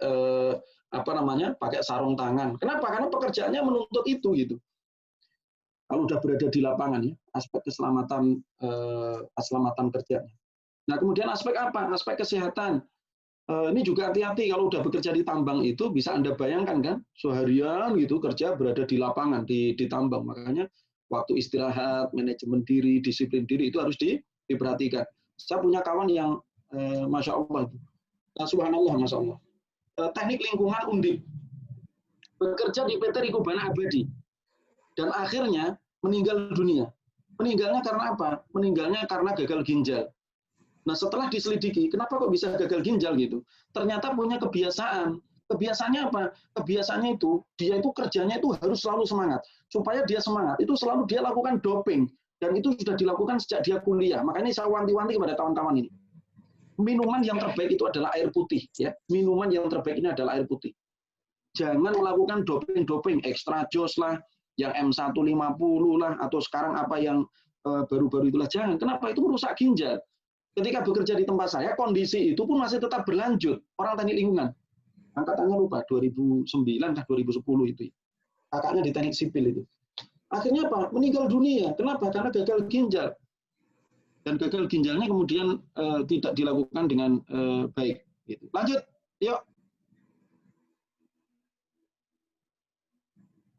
pakai sarung tangan. Kenapa? Karena pekerjaannya menuntut itu gitu. Kalau udah berada di lapangan ya, aspek keselamatan kerjanya. Nah, kemudian aspek apa? Aspek kesehatan. Ini juga hati-hati kalau udah bekerja di tambang itu bisa Anda bayangkan kan, seharian gitu kerja berada di lapangan di tambang. Makanya waktu istirahat, manajemen diri, disiplin diri itu harus diperhatikan. Saya punya kawan yang Masya Allah, subhanallah, Masya Allah. Teknik lingkungan Undip, bekerja di PT Rikobana Abadi, dan akhirnya meninggal dunia. Meninggalnya karena apa? Meninggalnya karena gagal ginjal. Nah, setelah diselidiki, kenapa kok bisa gagal ginjal gitu? Ternyata punya kebiasaan. Kebiasaannya apa? Kebiasaannya itu, dia itu kerjanya itu harus selalu semangat. Supaya dia semangat, itu selalu dia lakukan doping. Dan itu sudah dilakukan sejak dia kuliah. Makanya saya wanti-wanti kepada kawan-kawan ini. Minuman yang terbaik itu adalah air putih, ya. Minuman yang terbaik ini adalah air putih. Jangan melakukan doping, extra jos lah, yang M150 lah, atau sekarang apa yang baru-baru itulah. Jangan. Kenapa? Itu merusak ginjal. Ketika bekerja di tempat saya, kondisi itu pun masih tetap berlanjut. Orang teknik lingkungan. Angkatannya lupa, 2009 atau 2010 itu. Kakaknya di teknik sipil itu. Akhirnya apa? Meninggal dunia. Kenapa? Karena gagal ginjal. dan gagal ginjalnya kemudian tidak dilakukan dengan baik. Gitu. Lanjut, yuk.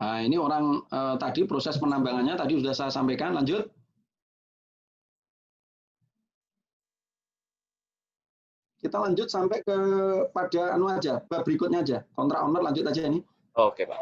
Nah, ini orang tadi proses penambangannya tadi sudah saya sampaikan. Lanjut. Kita lanjut sampai ke pada anu aja, bab berikutnya aja. Kontrak owner lanjut aja ini. Oke, Pak.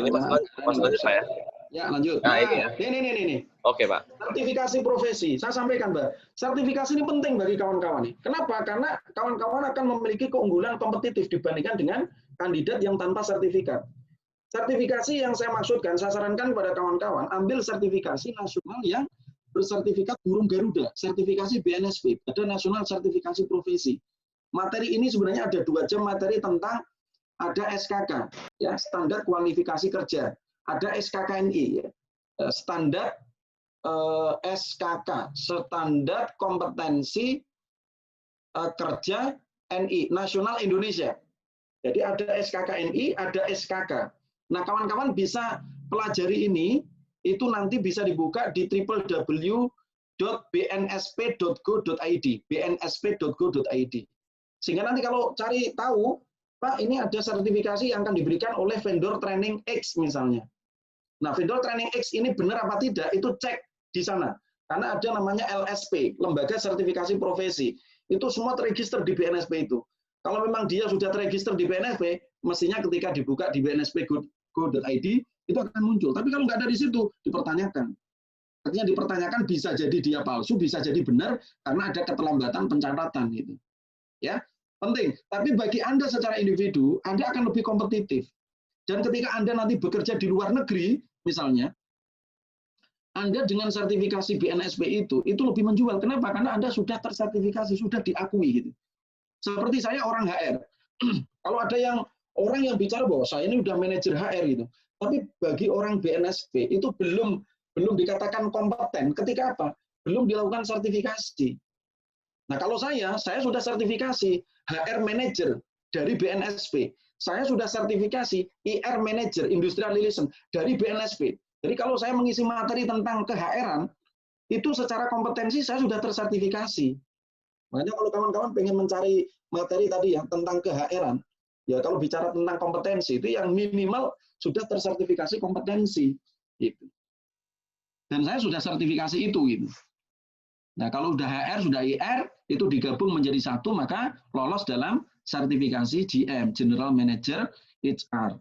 Ini masuk aja, Pak ya? Ya, lanjut. Nah, ini ya. Ini. Oke, Pak. Sertifikasi profesi. Saya sampaikan, Mbak. Sertifikasi ini penting bagi kawan-kawan nih. Kenapa? Karena kawan-kawan akan memiliki keunggulan kompetitif dibandingkan dengan kandidat yang tanpa sertifikat. Sertifikasi yang saya maksudkan, saya sarankan kepada kawan-kawan, ambil sertifikasi nasional yang bersertifikat burung Garuda, sertifikasi BNSP, Badan Nasional Sertifikasi Profesi. Materi ini sebenarnya ada 2 jam materi tentang ada SKK, ya, standar kualifikasi kerja, ada SKKNI, ya, standar SKK, standar kompetensi kerja NI, Nasional Indonesia. Jadi ada SKKNI, ada SKK. Nah, kawan-kawan bisa pelajari ini, itu nanti bisa dibuka di www.bnsp.go.id, bnsp.go.id. Sehingga nanti kalau cari tahu, Pak, ini ada sertifikasi yang akan diberikan oleh vendor training X misalnya. Nah, vendor training X ini benar apa tidak, itu cek di sana. Karena ada namanya LSP, Lembaga Sertifikasi Profesi. Itu semua terregister di BNSP itu. Kalau memang dia sudah terregister di BNSP, mestinya ketika dibuka di bnsp.go.id, itu akan muncul. Tapi kalau nggak ada di situ, dipertanyakan. Artinya dipertanyakan bisa jadi dia palsu, bisa jadi benar, karena ada keterlambatan pencatatan. Gitu. Ya, penting. Tapi bagi Anda secara individu, Anda akan lebih kompetitif. Dan ketika Anda nanti bekerja di luar negeri, misalnya, Anda dengan sertifikasi BNSP itu lebih menjual. Kenapa? Karena Anda sudah tersertifikasi, sudah diakui. Gitu. Seperti saya orang HR. Kalau ada orang yang bicara bahwa saya ini udah manajer HR gitu. Tapi bagi orang BNSP itu belum dikatakan kompeten. Ketika apa? Belum dilakukan sertifikasi. Nah, kalau saya sudah sertifikasi HR Manager dari BNSP. Saya sudah sertifikasi IR Manager, Industrial Relation, dari BNSP. Jadi kalau saya mengisi materi tentang ke-HR-an, itu secara kompetensi saya sudah tersertifikasi. Makanya kalau kawan-kawan pengen mencari materi tadi ya tentang ke-HR-an, ya kalau bicara tentang kompetensi, itu yang minimal sudah tersertifikasi kompetensi. Gitu. Dan saya sudah sertifikasi itu. Gitu. Nah, kalau sudah HR, sudah IR, itu digabung menjadi satu, maka lolos dalam sertifikasi GM, General Manager HR.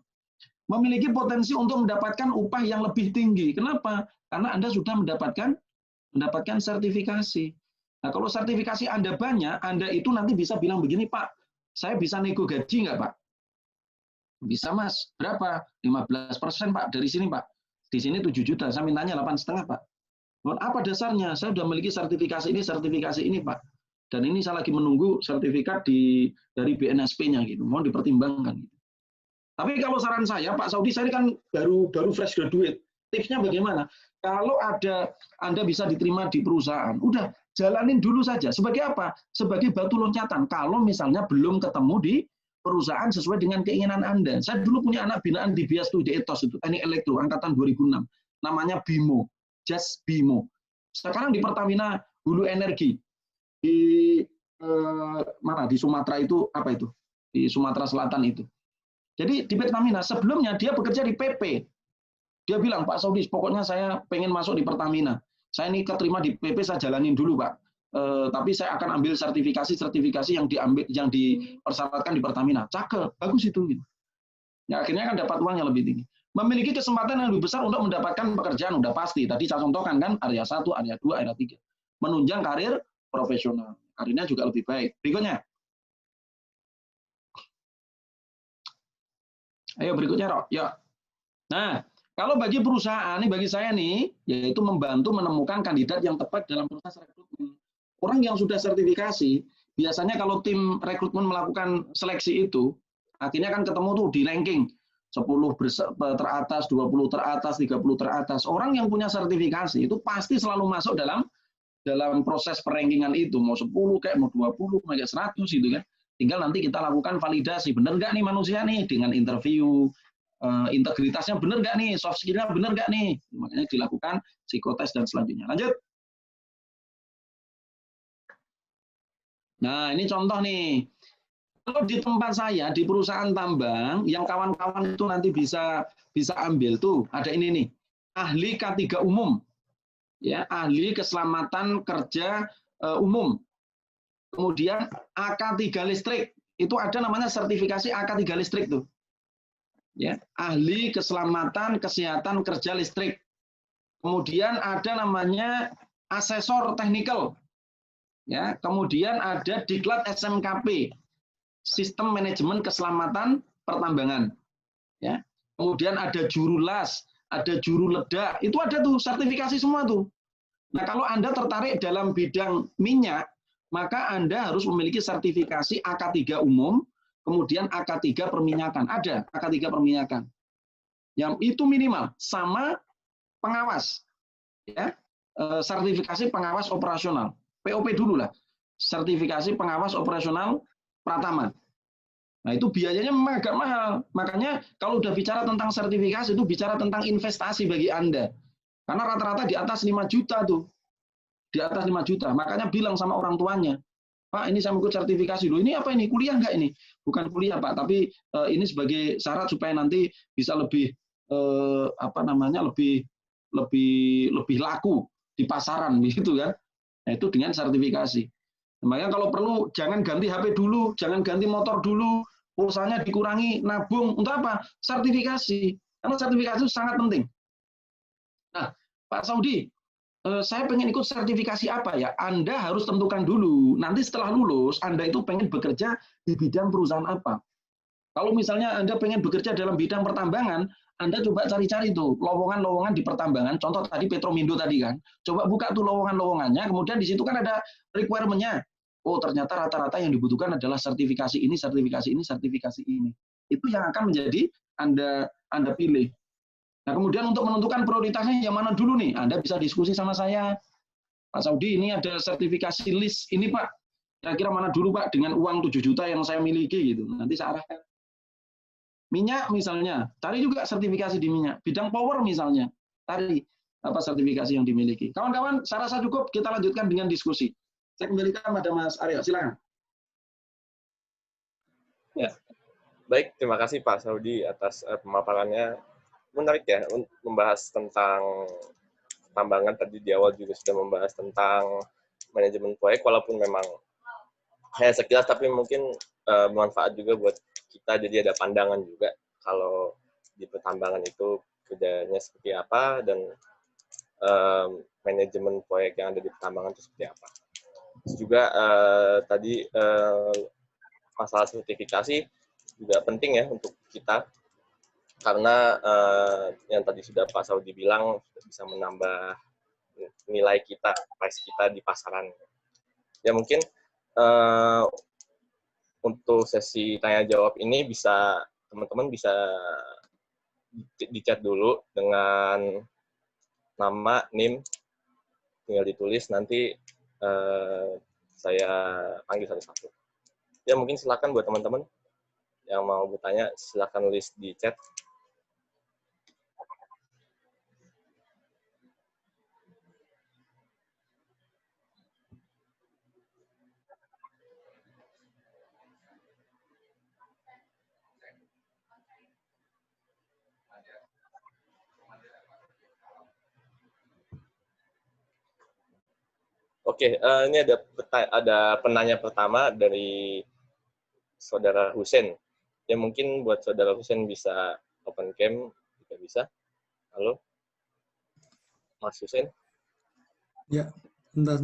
Memiliki potensi untuk mendapatkan upah yang lebih tinggi. Kenapa? Karena Anda sudah mendapatkan sertifikasi. Nah, kalau sertifikasi Anda banyak, Anda itu nanti bisa bilang begini, Pak, saya bisa nego gaji nggak, Pak? Bisa, Mas. Berapa? 15%, Pak. Dari sini, Pak. Di sini 7 juta. Saya mintanya 8,5, Pak. Apa dasarnya? Saya sudah memiliki sertifikasi ini, Pak. Dan ini saya lagi menunggu sertifikat dari BNSP-nya gitu. Mohon dipertimbangkan gitu. Tapi kalau saran saya, Pak Saudi, saya ini kan baru fresh graduate. Tipsnya bagaimana? Kalau Anda bisa diterima di perusahaan, udah jalanin dulu saja. Sebagai apa? Sebagai batu loncatan. Kalau misalnya belum ketemu di perusahaan sesuai dengan keinginan Anda. Saya dulu punya anak binaan di BIA Studi Etos, itu Teknik Elektro, angkatan 2006. Namanya BIMO. Just BIMO. Sekarang di Pertamina Hulu Energi. Di mana? Di Sumatera itu, apa itu? Di Sumatera Selatan itu. Jadi di Pertamina, sebelumnya dia bekerja di PP. Dia bilang, Pak Saudi, pokoknya saya pengen masuk di Pertamina. Saya ini keterima di PP, saya jalanin dulu, Pak. Tapi saya akan ambil sertifikasi yang dipersyaratkan di Pertamina. Cakep, bagus itu. Gitu. Ya, akhirnya kan dapat uang yang lebih tinggi. Memiliki kesempatan yang lebih besar untuk mendapatkan pekerjaan, udah pasti. Tadi saya contohkan kan, area 1, area 2, area 3. Menunjang karir profesional. Karirnya juga lebih baik. Berikutnya. Ayo berikutnya, Rok. Ya. Nah, kalau bagi perusahaan, bagi saya nih, yaitu membantu menemukan kandidat yang tepat dalam proses rekrutmen. Orang yang sudah sertifikasi, biasanya kalau tim rekrutmen melakukan seleksi itu, akhirnya kan ketemu tuh di ranking 10 teratas, 20 teratas, 30 teratas. Orang yang punya sertifikasi itu pasti selalu masuk dalam proses perrankingan itu. Mau 10 kayak mau 20, mau 100 gitu kan. Tinggal nanti kita lakukan validasi, benar nggak nih manusia nih, dengan interview, integritasnya benar nggak nih, soft skill-nya benar nggak nih. Makanya dilakukan psikotes dan selanjutnya. Lanjut. Nah, ini contoh nih. Kalau di tempat saya, di perusahaan tambang, yang kawan-kawan itu nanti bisa ambil tuh, ada ini nih, ahli K3 umum, ya, ahli keselamatan kerja umum. Kemudian AK3 listrik, itu ada namanya sertifikasi AK3 listrik tuh. Ya, ahli keselamatan kesehatan kerja listrik. Kemudian ada namanya asesor teknikal. Ya, kemudian ada diklat SMKP, sistem manajemen keselamatan pertambangan. Ya. Kemudian ada juru las, ada juru ledak, itu ada tuh sertifikasi semua tuh. Nah, kalau Anda tertarik dalam bidang minyak, maka Anda harus memiliki sertifikasi AK3 umum, kemudian AK3 perminyakan. Ada AK3 perminyakan. Yang itu minimal sama pengawas. Ya. Sertifikasi pengawas operasional. POP dulu lah. Sertifikasi pengawas operasional Pratama. Nah, itu biayanya memang agak mahal. Makanya kalau udah bicara tentang sertifikasi, itu bicara tentang investasi bagi Anda. Karena rata-rata di atas 5 juta tuh. Di atas 5 juta. Makanya bilang sama orang tuanya, Pak, ini saya mau ikut sertifikasi. Loh, ini apa ini? Kuliah nggak ini? Bukan kuliah, Pak. Tapi ini sebagai syarat supaya nanti bisa lebih, lebih laku di pasaran, gitu kan. Nah, itu dengan sertifikasi. Makanya kalau perlu jangan ganti HP dulu, jangan ganti motor dulu, pulsanya dikurangi, nabung untuk apa? Sertifikasi. Karena sertifikasi itu sangat penting. Nah, Pak Saudi, saya pengen ikut sertifikasi apa ya? Anda harus tentukan dulu. Nanti setelah lulus, Anda itu pengen bekerja di bidang perusahaan apa? Kalau misalnya Anda pengen bekerja dalam bidang pertambangan, Anda coba cari-cari tuh lowongan-lowongan di pertambangan. Contoh tadi Petromindo tadi kan. Coba buka tuh lowongan-lowongannya. Kemudian di situ kan ada requirement-nya. Oh, ternyata rata-rata yang dibutuhkan adalah sertifikasi ini, sertifikasi ini, sertifikasi ini. Itu yang akan menjadi Anda pilih. Nah, kemudian untuk menentukan prioritasnya yang mana dulu nih, Anda bisa diskusi sama saya. Pak Saudi, ini ada sertifikasi list ini, Pak. Kira-kira mana dulu, Pak, dengan uang 7 juta yang saya miliki gitu. Nanti saya arahkan. Minyak misalnya, cari juga sertifikasi di minyak. Bidang power misalnya, cari apa sertifikasi yang dimiliki. Kawan-kawan, saya rasa cukup, kita lanjutkan dengan diskusi. Saya kembalikan pada Mas Aryo, silakan. Ya, baik, terima kasih Pak Saudi atas pemaparannya. Menarik ya, membahas tentang tambangan tadi di awal juga sudah membahas tentang manajemen proyek, walaupun memang hanya sekilas, tapi mungkin bermanfaat juga buat kita, jadi ada pandangan juga kalau di pertambangan itu kerjanya seperti apa, dan manajemen proyek yang ada di pertambangan itu seperti apa. Terus juga tadi masalah sertifikasi juga penting ya untuk kita, karena yang tadi sudah Pak Saudi bilang bisa menambah nilai kita, price kita di pasaran. Ya mungkin untuk sesi tanya jawab ini bisa teman-teman bisa di chat dulu dengan nama, NIM, tinggal ditulis, nanti saya panggil satu-satu. Ya mungkin silakan buat teman-teman yang mau bertanya, silakan list di chat. Oke, ini ada penanya pertama dari Saudara Husen. Ya mungkin buat Saudara Husen bisa open cam, jika bisa. Halo, Mas Husen? Ya, bentar.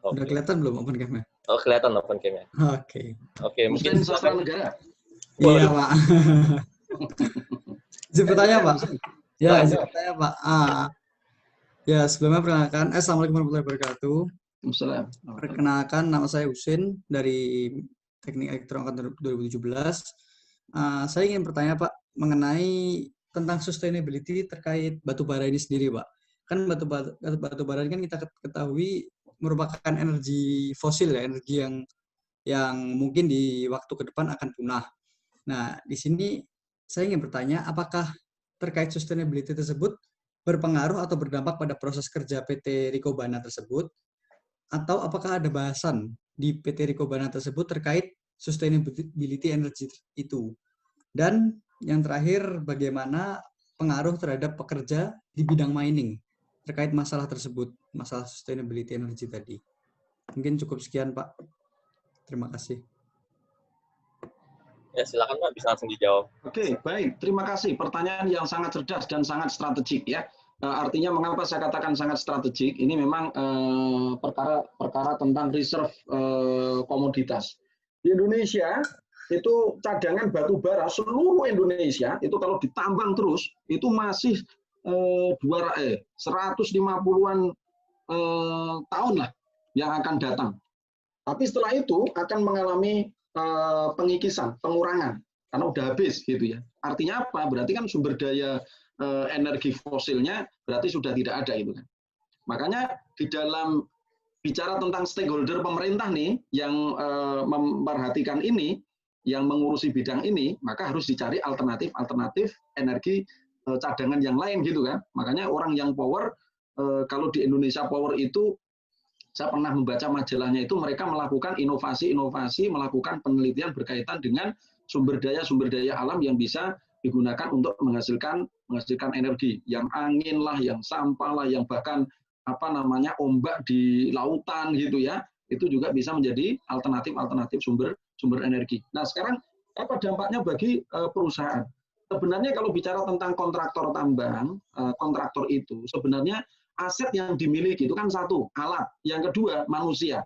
Udah kelihatan belum open cam-nya? Oh, kelihatan open cam-nya. Oke. Oke, mungkin Sastra Negara. Iya, Pak. Izin bertanya, Pak. Ya, izin bertanya, Pak. Ya, sebelumnya perkenalkan, Assalamualaikum warahmatullahi wabarakatuh. Perkenalkan, nama saya Husin dari Teknik Elektronika 2017. Saya ingin bertanya, Pak, mengenai tentang sustainability terkait batu bara ini sendiri, Pak. Kan batu bara ini kan kita ketahui merupakan energi fosil ya, energi yang mungkin di waktu ke depan akan punah. Nah, di sini saya ingin bertanya, apakah terkait sustainability tersebut berpengaruh atau berdampak pada proses kerja PT Ricobana tersebut, atau apakah ada bahasan di PT Ricobana tersebut terkait sustainability energy itu? Dan yang terakhir, bagaimana pengaruh terhadap pekerja di bidang mining terkait masalah tersebut, masalah sustainability energy tadi. Mungkin cukup sekian, Pak. Terima kasih. Ya, silakan Pak, bisa langsung dijawab. Oke, baik. Terima kasih. Pertanyaan yang sangat cerdas dan sangat strategik ya. Artinya mengapa saya katakan sangat strategik? Ini memang perkara tentang reserve komoditas. Di Indonesia itu cadangan batu bara seluruh Indonesia itu kalau ditambang terus itu masih 150-an tahun lah yang akan datang. Tapi setelah itu akan mengalami pengikisan, pengurangan karena udah habis gitu ya. Artinya apa? Berarti kan sumber daya energi fosilnya berarti sudah tidak ada itu kan. Makanya di dalam bicara tentang stakeholder pemerintah nih yang memperhatikan ini, yang mengurusi bidang ini, maka harus dicari alternatif energi cadangan yang lain gitu kan. Makanya orang yang power, kalau di Indonesia Power itu saya pernah membaca majalahnya itu mereka melakukan inovasi-inovasi, melakukan penelitian berkaitan dengan sumber daya alam yang bisa digunakan untuk menghasilkan energi. Yang angin lah, yang sampah lah, yang bahkan ombak di lautan gitu ya. Itu juga bisa menjadi alternatif sumber energi. Nah, sekarang apa dampaknya bagi perusahaan? Sebenarnya kalau bicara tentang kontraktor tambang, kontraktor itu sebenarnya aset yang dimiliki itu kan satu, alat. Yang kedua, manusia.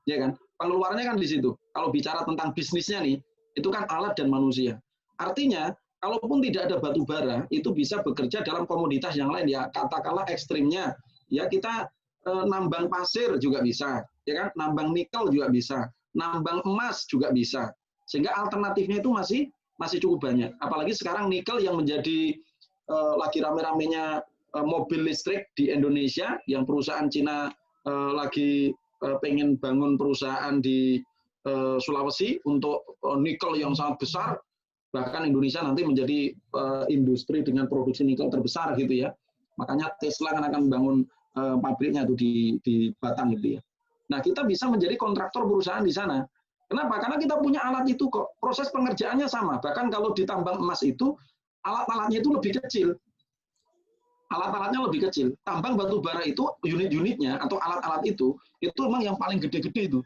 Ya kan? Pengeluarannya kan di situ. Kalau bicara tentang bisnisnya nih, itu kan alat dan manusia. Artinya, kalaupun tidak ada batu bara, itu bisa bekerja dalam komoditas yang lain ya. Katakanlah ekstrimnya, ya kita nambang pasir juga bisa, ya kan? Nambang nikel juga bisa, nambang emas juga bisa. Sehingga alternatifnya itu masih cukup banyak. Apalagi sekarang nikel yang menjadi lagi rame-ramenya mobil listrik di Indonesia, yang perusahaan Cina lagi pengen bangun perusahaan di Sulawesi untuk nikel yang sangat besar, bahkan Indonesia nanti menjadi industri dengan produksi nikel terbesar gitu ya. Makanya Tesla kan akan membangun pabriknya tuh di Batang gitu ya. Nah, kita bisa menjadi kontraktor perusahaan di sana. Kenapa? Karena kita punya alat itu kok. Proses pengerjaannya sama. Bahkan kalau di tambang emas itu alat-alatnya itu lebih kecil. Alat-alatnya lebih kecil. Tambang batu bara itu unit-unitnya atau alat-alat itu memang yang paling gede-gede itu.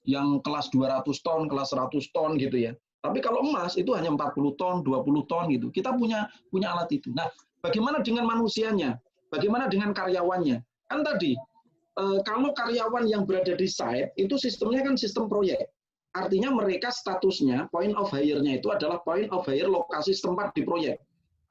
Yang kelas 200 ton, kelas 100 ton gitu ya. Tapi kalau emas itu hanya 40 ton, 20 ton gitu. Kita punya alat itu. Nah, bagaimana dengan manusianya? Bagaimana dengan karyawannya? Kan tadi, kalau karyawan yang berada di site, itu sistemnya kan sistem proyek. Artinya mereka statusnya, point of hire-nya itu adalah point of hire lokasi setempat di proyek.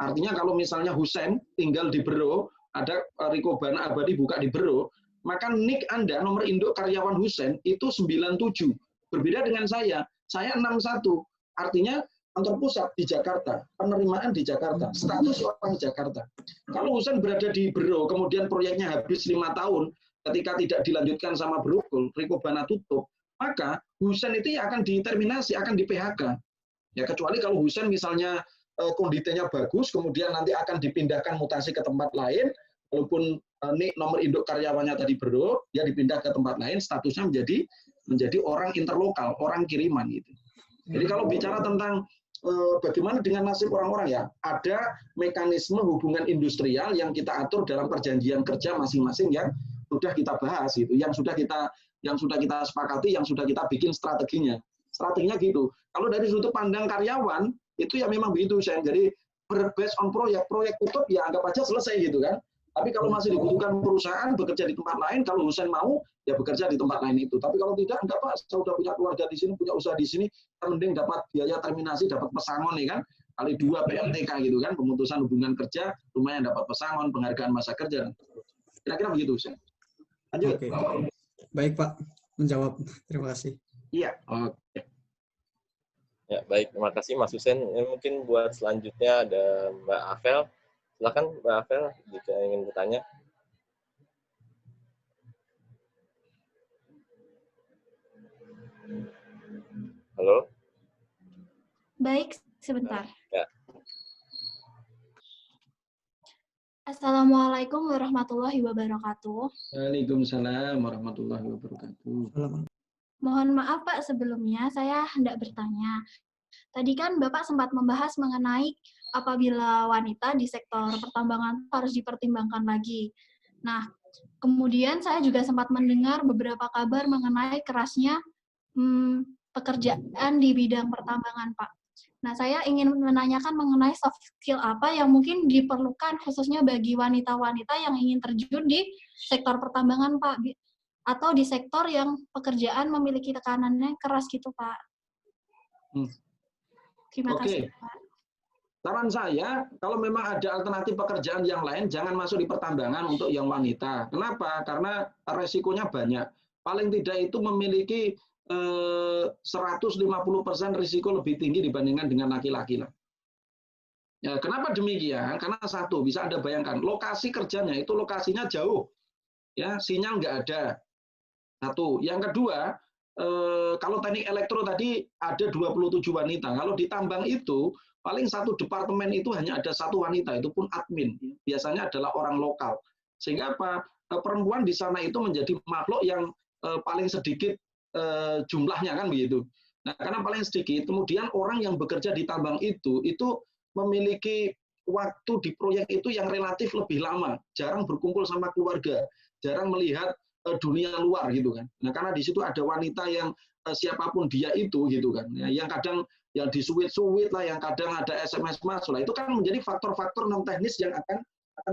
Artinya kalau misalnya Husein tinggal di Bero, ada Ricobana Abadi buka di Bero, maka NIK Anda, nomor induk karyawan Husein, itu 97. Berbeda dengan saya 61. Artinya kantor pusat di Jakarta, penerimaan di Jakarta, status orang Jakarta. Kalau Husein berada di Bero, kemudian proyeknya habis 5 tahun, ketika tidak dilanjutkan sama Berukul, Ricobana tutup, maka Husein itu akan diterminasi, akan di PHK. Ya, kecuali kalau Husein misalnya kondisinya bagus, kemudian nanti akan dipindahkan mutasi ke tempat lain, walaupun nomor induk karyawannya tadi Bero, dia dipindah ke tempat lain, statusnya menjadi orang interlokal, orang kiriman gitu. Jadi kalau bicara tentang bagaimana dengan nasib orang-orang ya, ada mekanisme hubungan industrial yang kita atur dalam perjanjian kerja masing-masing yang sudah kita bahas gitu, yang sudah kita sepakati, yang sudah kita bikin strateginya. Strateginya gitu. Kalau dari sudut pandang karyawan itu ya memang begitu, Sen. Jadi berbased on proyek tutup ya anggap aja selesai gitu kan. Tapi kalau masih dibutuhkan perusahaan bekerja di tempat lain, kalau Husein mau ya bekerja di tempat lain itu. Tapi kalau tidak, enggak Pak, saya sudah punya keluarga di sini, punya usaha di sini, mending dapat biaya terminasi, dapat pesangon ya kan. Kali 2 PMTK gitu kan, pemutusan hubungan kerja, lumayan dapat pesangon, penghargaan masa kerja. Kira-kira begitu, Sen. Lanjut. Oke. Baik Pak, menjawab. Terima kasih. Iya, oke. Ya, baik. Terima kasih Mas Husein. Mungkin buat selanjutnya ada Mbak Avel. Silakan Mbak Avel jika ingin bertanya. Halo? Baik, sebentar. Ya. Assalamualaikum warahmatullahi wabarakatuh. Waalaikumsalam warahmatullahi wabarakatuh. Mohon maaf Pak, sebelumnya saya hendak bertanya. Tadi kan Bapak sempat membahas mengenai apabila wanita di sektor pertambangan harus dipertimbangkan lagi. Nah, kemudian saya juga sempat mendengar beberapa kabar mengenai kerasnya pekerjaan di bidang pertambangan, Pak. Nah, saya ingin menanyakan mengenai soft skill apa yang mungkin diperlukan khususnya bagi wanita-wanita yang ingin terjun di sektor pertambangan, Pak. Atau di sektor yang pekerjaan memiliki tekanannya keras gitu, Pak. Terima kasih, Pak. Saran saya, kalau memang ada alternatif pekerjaan yang lain, jangan masuk di pertambangan untuk yang wanita. Kenapa? Karena resikonya banyak. Paling tidak itu memiliki 150% risiko lebih tinggi dibandingkan dengan laki-laki lah. Ya, kenapa demikian? Karena satu, bisa Anda bayangkan, lokasi kerjanya itu lokasinya jauh. Ya, sinyal nggak ada. Satu. Yang kedua, kalau teknik elektro tadi ada 27 wanita. Kalau di tambang itu, paling satu departemen itu hanya ada satu wanita, itu pun admin. Biasanya adalah orang lokal. Sehingga apa? Perempuan di sana itu menjadi makhluk yang paling sedikit jumlahnya, kan begitu. Nah, karena paling sedikit, kemudian orang yang bekerja di tambang itu memiliki waktu di proyek itu yang relatif lebih lama, jarang berkumpul sama keluarga, jarang melihat dunia luar gitu kan. Nah, karena di situ ada wanita yang siapapun dia itu gitu kan, yang kadang yang disuit-suit lah, yang kadang ada SMS masuk lah, itu kan menjadi faktor-faktor non teknis yang akan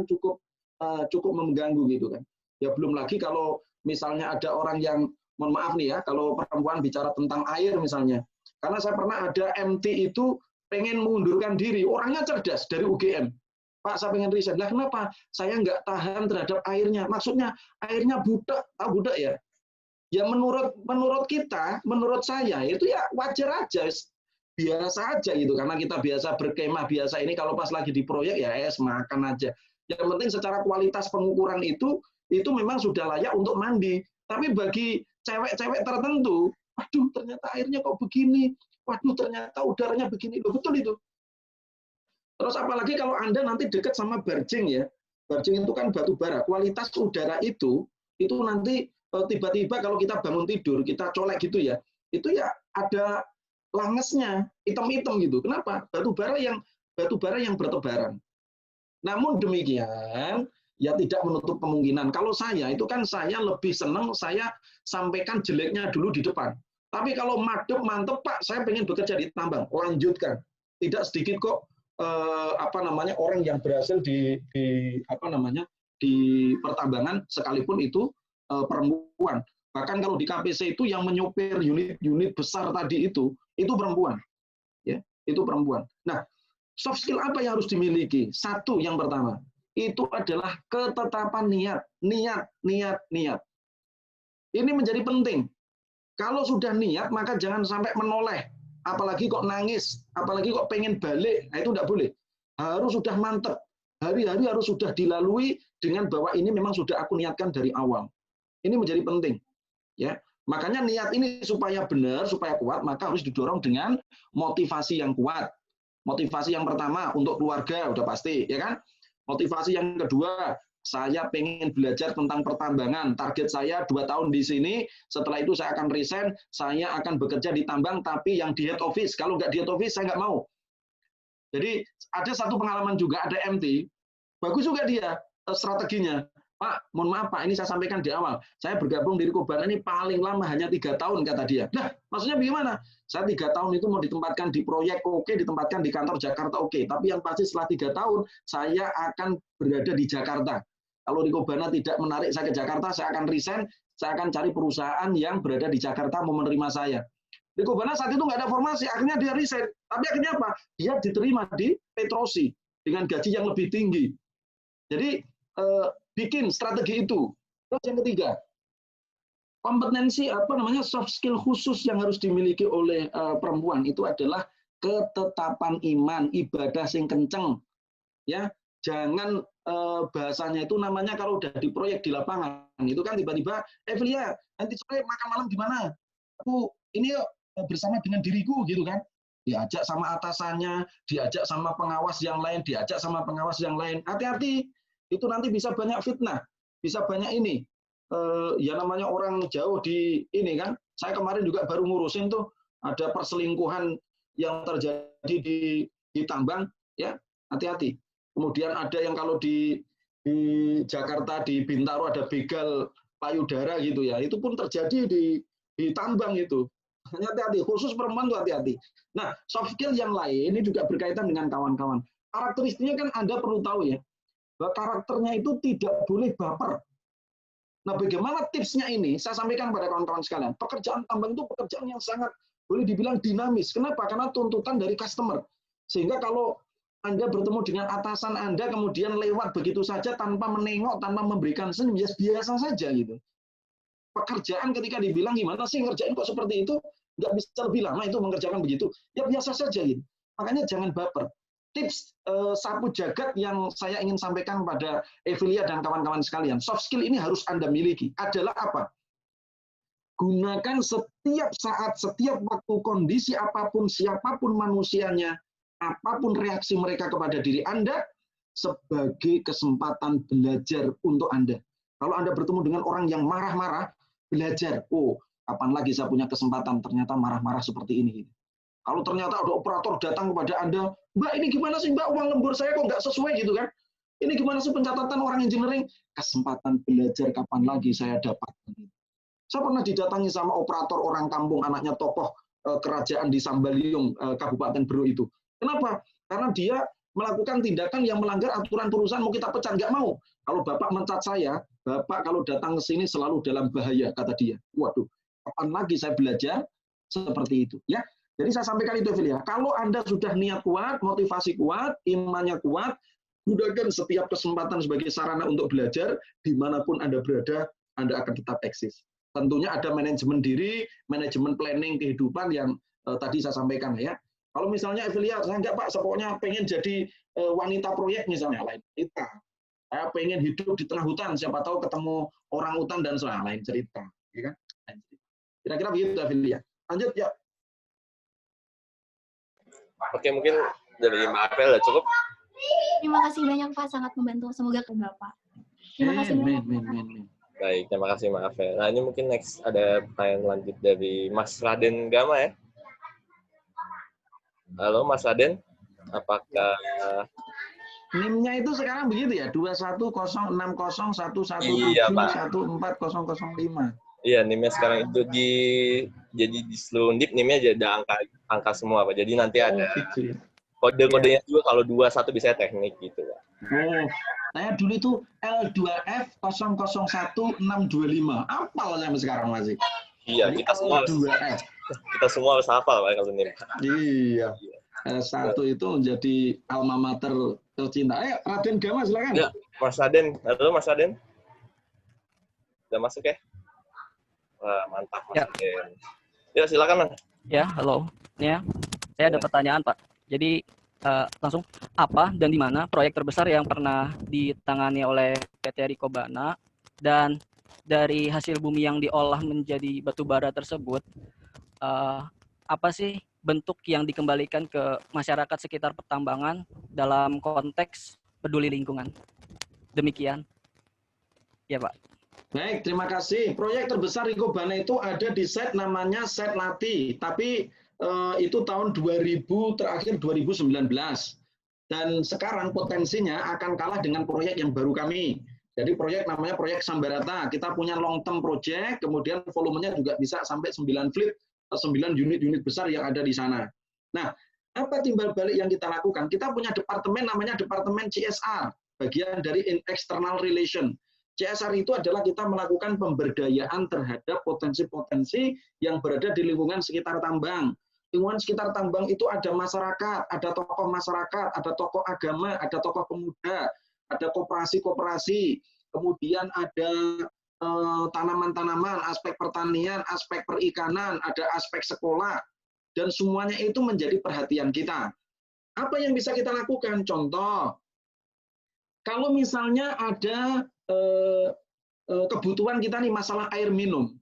cukup mengganggu gitu kan. Ya belum lagi kalau misalnya ada orang yang, mohon maaf nih ya, kalau perempuan bicara tentang air misalnya, karena saya pernah ada MT itu pengen mengundurkan diri, orangnya cerdas dari UGM. Pak, saya pengen riset. Lah kenapa? Saya nggak tahan terhadap airnya. Maksudnya airnya budak, tahu budak ya? Ya menurut kita, menurut saya itu ya wajar aja, biasa aja gitu. Karena kita biasa berkemah, biasa ini kalau pas lagi di proyek ya makan aja. Yang penting secara kualitas pengukuran itu memang sudah layak untuk mandi. Tapi bagi cewek-cewek tertentu, waduh ternyata airnya kok begini, waduh ternyata udaranya begini, loh betul itu. Terus apalagi kalau Anda nanti dekat sama barjing ya, barjing itu kan batu bara, kualitas udara itu nanti tiba-tiba kalau kita bangun tidur, kita colek gitu ya, itu ya ada langesnya, hitam-hitam gitu. Kenapa? Batu bara yang bertebaran. Namun demikian, ya tidak menutup kemungkinan. Kalau saya, itu kan saya lebih senang saya sampaikan jeleknya dulu di depan. Tapi kalau mantep Pak, saya pengen bekerja di tambang, lanjutkan. Tidak sedikit kok orang yang berhasil di pertambangan sekalipun itu perempuan. Bahkan kalau di KPC itu yang menyopir unit besar tadi itu perempuan. Ya, itu perempuan. Nah, soft skill apa yang harus dimiliki? Satu, yang pertama, itu adalah ketetapan niat. Ini menjadi penting. Kalau sudah niat, maka jangan sampai menoleh. Apalagi kok nangis, apalagi kok pengen balik, nah itu enggak boleh. Harus sudah mantep. Hari-hari harus sudah dilalui dengan bahwa ini memang sudah aku niatkan dari awal. Ini menjadi penting. Ya, makanya niat ini supaya benar, supaya kuat, maka harus didorong dengan motivasi yang kuat. Motivasi yang pertama untuk keluarga, udah pasti, ya kan? Motivasi yang kedua, saya pengen belajar tentang pertambangan. Target saya 2 tahun di sini, setelah itu saya akan resign, saya akan bekerja di tambang, tapi yang di head office. Kalau nggak di head office, saya nggak mau. Jadi ada satu pengalaman juga, ada MT, bagus juga dia strateginya. Pak, mohon maaf Pak, ini saya sampaikan di awal. Saya bergabung di Rikobana ini paling lama hanya 3 tahun, kata dia. Nah, maksudnya bagaimana? Saya 3 tahun itu mau ditempatkan di proyek, oke, ditempatkan di kantor Jakarta, oke. Tapi yang pasti setelah 3 tahun, saya akan berada di Jakarta. Kalau Rikobana tidak menarik saya ke Jakarta, saya akan resign, saya akan cari perusahaan yang berada di Jakarta mau menerima saya. Rikobana saat itu nggak ada formasi, akhirnya dia resign. Tapi akhirnya apa? Dia diterima di Petrosi dengan gaji yang lebih tinggi. Jadi, bikin strategi itu. Terus yang ketiga, kompetensi soft skill khusus yang harus dimiliki oleh perempuan itu adalah ketetapan iman, ibadah sing kenceng. Ya, jangan bahasanya itu namanya kalau udah di proyek di lapangan itu kan tiba-tiba Evelia nanti sore makan malam di mana? Aku ini bersama dengan diriku gitu kan. Diajak sama atasannya, diajak sama pengawas yang lain, diajak sama pengawas yang lain. Hati-hati. itu nanti bisa banyak fitnah, bisa banyak ini. Ya namanya orang jauh di ini kan. Saya kemarin juga baru ngurusin tuh ada perselingkuhan yang terjadi di tambang, ya hati-hati. Kemudian ada yang kalau di Jakarta di Bintaro ada begal payudara gitu ya, itu pun terjadi di tambang itu. Hati-hati, khusus perempuan tuh hati-hati. Nah, soft skill yang lain ini juga berkaitan dengan kawan-kawan. Karakteristiknya kan Anda perlu tahu ya, bahwa karakternya itu tidak boleh baper. Nah, bagaimana tipsnya ini? Saya sampaikan pada kawan-kawan sekalian. Pekerjaan tambang itu pekerjaan yang sangat boleh dibilang dinamis. Kenapa? Karena tuntutan dari customer. Sehingga kalau Anda bertemu dengan atasan Anda, kemudian lewat begitu saja tanpa menengok, tanpa memberikan senyum, ya biasa saja gitu. Pekerjaan ketika dibilang gimana sih ngerjain kok seperti itu, nggak bisa lebih lama itu mengerjakan begitu, ya biasa saja gitu. Makanya jangan baper. Tips sapu jagat yang saya ingin sampaikan pada Evelia dan kawan-kawan sekalian, soft skill ini harus Anda miliki. Adalah apa? Gunakan setiap saat, setiap waktu, kondisi apapun, siapapun manusianya, apapun reaksi mereka kepada diri Anda, sebagai kesempatan belajar untuk Anda. Kalau Anda bertemu dengan orang yang marah-marah, belajar. Oh, kapan lagi saya punya kesempatan ternyata marah-marah seperti ini. Kalau ternyata ada operator datang kepada Anda, Mbak ini gimana sih Mbak, uang lembur saya kok nggak sesuai gitu kan? Ini gimana sih pencatatan orang engineering? Kesempatan belajar kapan lagi saya dapat? Saya pernah didatangi sama operator orang kampung, anaknya tokoh kerajaan di Sambaliung, Kabupaten Bro itu. Kenapa? Karena dia melakukan tindakan yang melanggar aturan perusahaan, mau kita pecat, nggak mau. Kalau Bapak mencat saya, Bapak kalau datang ke sini selalu dalam bahaya, kata dia. Waduh, kapan lagi saya belajar seperti itu? Ya. Jadi saya sampaikan itu, Evelia. Kalau Anda sudah niat kuat, motivasi kuat, imannya kuat, gunakan setiap kesempatan sebagai sarana untuk belajar, dimanapun Anda berada, Anda akan tetap eksis. Tentunya ada manajemen diri, manajemen planning kehidupan yang tadi saya sampaikan ya. Kalau misalnya Evelia, saya enggak Pak, pokoknya pengen jadi wanita proyek misalnya, lain cerita. Saya pengen hidup di tengah hutan, siapa tahu ketemu orang hutan dan lain cerita. Ya kan? Kira-kira begitu Evelia. Lanjut ya. Oke, mungkin dari Mbak Apel udah cukup. Terima kasih banyak Pak, sangat membantu. Semoga ke Bapak. Terima kasih banyak. Baik, terima kasih Mbak Apel. Nah, ini mungkin next ada pertanyaan lanjut dari Mas Raden Gama ya. Halo Mas Raden, apakah NIM-nya itu sekarang begitu ya, 2106011171405. Iya, NIM-nya sekarang itu jadi di seluruh NIP NIM-nya ada angka semua Pak. Jadi nanti ada kode-kodenya juga, kalau 21 bisa teknik gitu Pak. Oh, saya dulu itu L2F001625. Apal sampai sekarang masih. Iya, kita semua harus hafal Pak kalau NIM. Iya. S1 itu menjadi alma mater tercinta. Raden Gama silakan. Ya, Mas Raden. Halo Mas Raden. Udah masuk ya? Wah, mantap Mas Raden. Ya, silakan Mas. Ya, halo. Ya, saya ada pertanyaan Pak. Jadi langsung apa dan di mana proyek terbesar yang pernah ditangani oleh PT Rico Bana, dan dari hasil bumi yang diolah menjadi batu bara tersebut, apa sih bentuk yang dikembalikan ke masyarakat sekitar pertambangan dalam konteks peduli lingkungan? Demikian. Ya Pak. Baik, terima kasih. Proyek terbesar Rico Bana itu ada di site namanya Site Lati, tapi itu tahun 2000 terakhir 2019. Dan sekarang potensinya akan kalah dengan proyek yang baru kami. Jadi proyek namanya proyek Sambarata. Kita punya long term project, kemudian volumenya juga bisa sampai 9 fleet, 9 unit-unit besar yang ada di sana. Nah, apa timbal balik yang kita lakukan? Kita punya departemen namanya Departemen CSR, bagian dari External Relation. CSR itu adalah kita melakukan pemberdayaan terhadap potensi-potensi yang berada di lingkungan sekitar tambang. Lingkungan sekitar tambang itu ada masyarakat, ada tokoh masyarakat, ada tokoh agama, ada tokoh pemuda, ada koperasi-koperasi, kemudian ada tanaman-tanaman, aspek pertanian, aspek perikanan, ada aspek sekolah, dan semuanya itu menjadi perhatian kita. Apa yang bisa kita lakukan? Contoh, kalau misalnya ada kebutuhan kita nih masalah air minum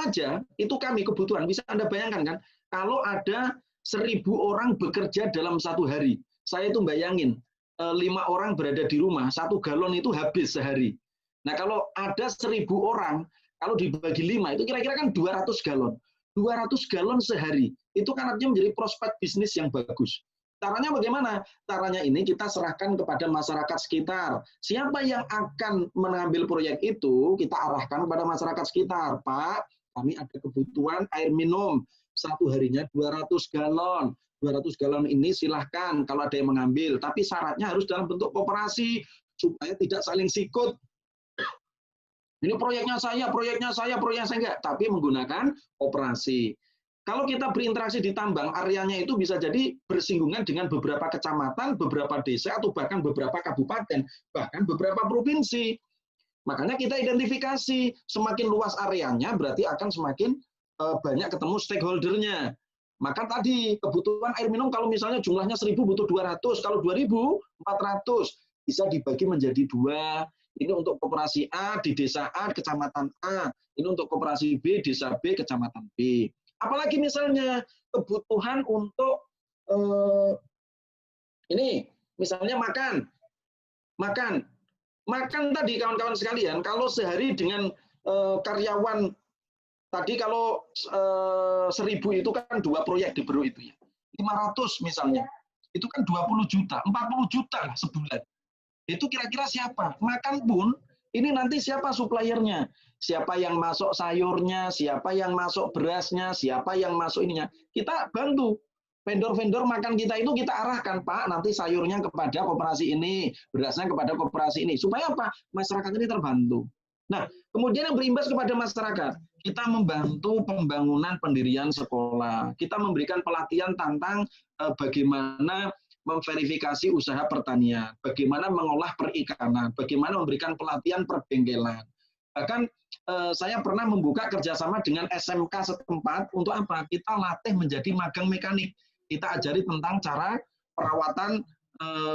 aja itu kami kebutuhan, bisa Anda bayangkan kan, kalau ada 1000 orang bekerja dalam satu hari, saya itu bayangin 5 orang berada di rumah, 1 galon itu habis sehari. Nah, kalau ada 1.000 orang, kalau dibagi 5, itu kira-kira kan 200 galon. 200 galon sehari. Itu kan artinya menjadi prospek bisnis yang bagus. Caranya bagaimana? Caranya ini kita serahkan kepada masyarakat sekitar. Siapa yang akan mengambil proyek itu, kita arahkan kepada masyarakat sekitar. Pak, kami ada kebutuhan air minum. 1 harinya 200 galon. 200 galon ini silahkan kalau ada yang mengambil. Tapi syaratnya harus dalam bentuk koperasi, supaya tidak saling sikut. Ini proyeknya saya enggak. Tapi menggunakan koperasi. Kalau kita berinteraksi di tambang, areanya itu bisa jadi bersinggungan dengan beberapa kecamatan, beberapa desa, atau bahkan beberapa kabupaten, bahkan beberapa provinsi. Makanya kita identifikasi, semakin luas areanya, berarti akan semakin banyak ketemu stakeholder-nya. Maka tadi, kebutuhan air minum kalau misalnya jumlahnya 1.000 butuh 200, kalau 2.000, 400. Bisa dibagi menjadi 2. Ini untuk koperasi A di desa A, kecamatan A. Ini untuk koperasi B, desa B, kecamatan B. Apalagi misalnya kebutuhan untuk ini, misalnya makan tadi kawan-kawan sekalian, kalau sehari dengan karyawan tadi kalau 1.000 itu kan 2 proyek di Bro itu ya, 500 misalnya, itu kan 20 juta, 40 juta lah sebulan. Itu kira-kira siapa? Makan pun ini nanti siapa suppliernya? Siapa yang masuk sayurnya, siapa yang masuk berasnya, siapa yang masuk ininya. Kita bantu. Vendor-vendor makan kita itu kita arahkan, Pak, nanti sayurnya kepada koperasi ini, berasnya kepada koperasi ini. Supaya apa? Masyarakat ini terbantu. Nah, kemudian yang berimbas kepada masyarakat, kita membantu pembangunan pendirian sekolah. Kita memberikan pelatihan tentang bagaimana memverifikasi usaha pertanian, bagaimana mengolah perikanan, bagaimana memberikan pelatihan perbengkelan. Bahkan saya pernah membuka kerjasama dengan SMK setempat untuk apa? Kita latih menjadi magang mekanik. Kita ajari tentang cara perawatan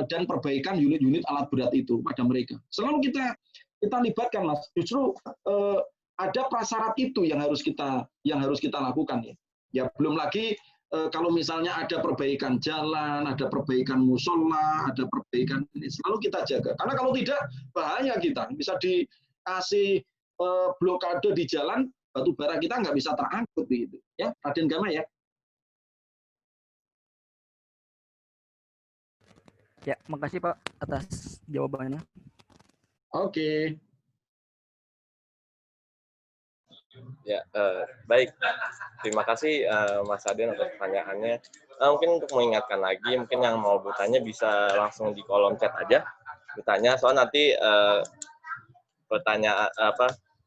dan perbaikan unit-unit alat berat itu pada mereka. Selalu kita libatkan, Mas. Justru ada prasyarat itu yang harus kita lakukan ya. Ya belum lagi kalau misalnya ada perbaikan jalan, ada perbaikan musola, ada perbaikan ini selalu kita jaga. Karena kalau tidak bahaya kita bisa dikasih blokade di jalan, batu bara kita nggak bisa terangkut begitu. Ya, Raden Gama ya. Ya, makasih Pak atas jawabannya. Oke. Ya, baik. Terima kasih Mas Aden atas pertanyaannya. Mungkin untuk mengingatkan lagi, mungkin yang mau bertanya bisa langsung di kolom chat aja bertanya. Soal nanti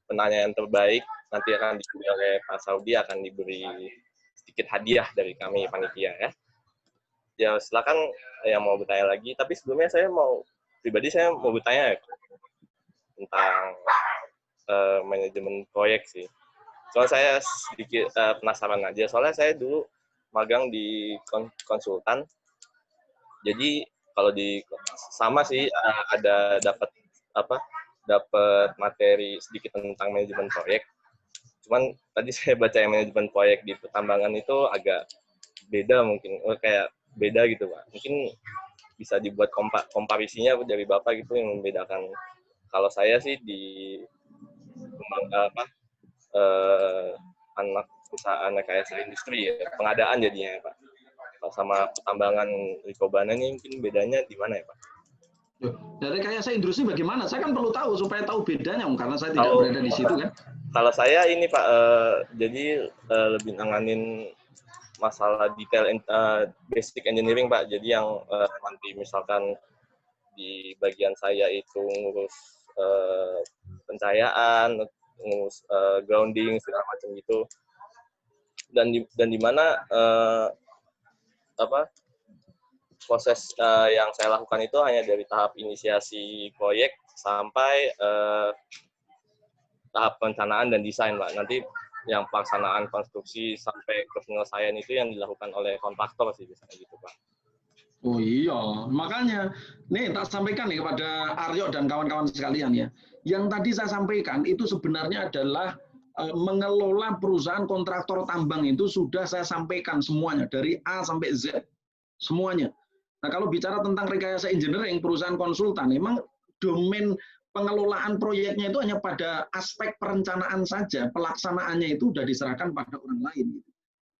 penanyaan terbaik nanti akan diberi oleh Pak Saudi, akan diberi sedikit hadiah dari kami panitia ya. Ya silakan yang mau bertanya lagi. Tapi sebelumnya saya mau bertanya tentang manajemen proyek sih. Soalnya saya sedikit penasaran aja. Soalnya saya dulu magang di konsultan. Jadi kalau sama sih ada dapat materi sedikit tentang manajemen proyek. Cuman tadi saya baca yang manajemen proyek di pertambangan itu agak beda mungkin, kayak beda gitu Pak. Mungkin bisa dibuat komparisinya dari Bapak gitu yang membedakan. Kalau saya sih di anak perusahaan kayak industri ya, pengadaan jadinya ya Pak. Sama pertambangan Rikobana ini mungkin bedanya di mana ya Pak? Dari kayak saya industri bagaimana? Saya kan perlu tahu supaya tahu bedanya, karena saya tidak berada di situ kan. Kalau saya ini Pak, jadi lebih nanganin masalah detail basic engineering Pak. Jadi yang nanti misalkan di bagian saya itu ngurus pencahayaan, ngurus grounding segala macam gitu. Dan di mana proses yang saya lakukan itu hanya dari tahap inisiasi proyek sampai tahap perencanaan dan desain, Pak. Nanti yang pelaksanaan konstruksi sampai ke penyelesaian itu yang dilakukan oleh kontraktor sih biasanya gitu, Pak. Oh iya, makanya nih tak sampaikan nih kepada Aryo dan kawan-kawan sekalian ya. Yang tadi saya sampaikan itu sebenarnya adalah mengelola perusahaan kontraktor tambang itu sudah saya sampaikan semuanya dari A sampai Z semuanya. Nah, kalau bicara tentang rekayasa engineering, perusahaan konsultan, memang domain pengelolaan proyeknya itu hanya pada aspek perencanaan saja, pelaksanaannya itu sudah diserahkan pada orang lain.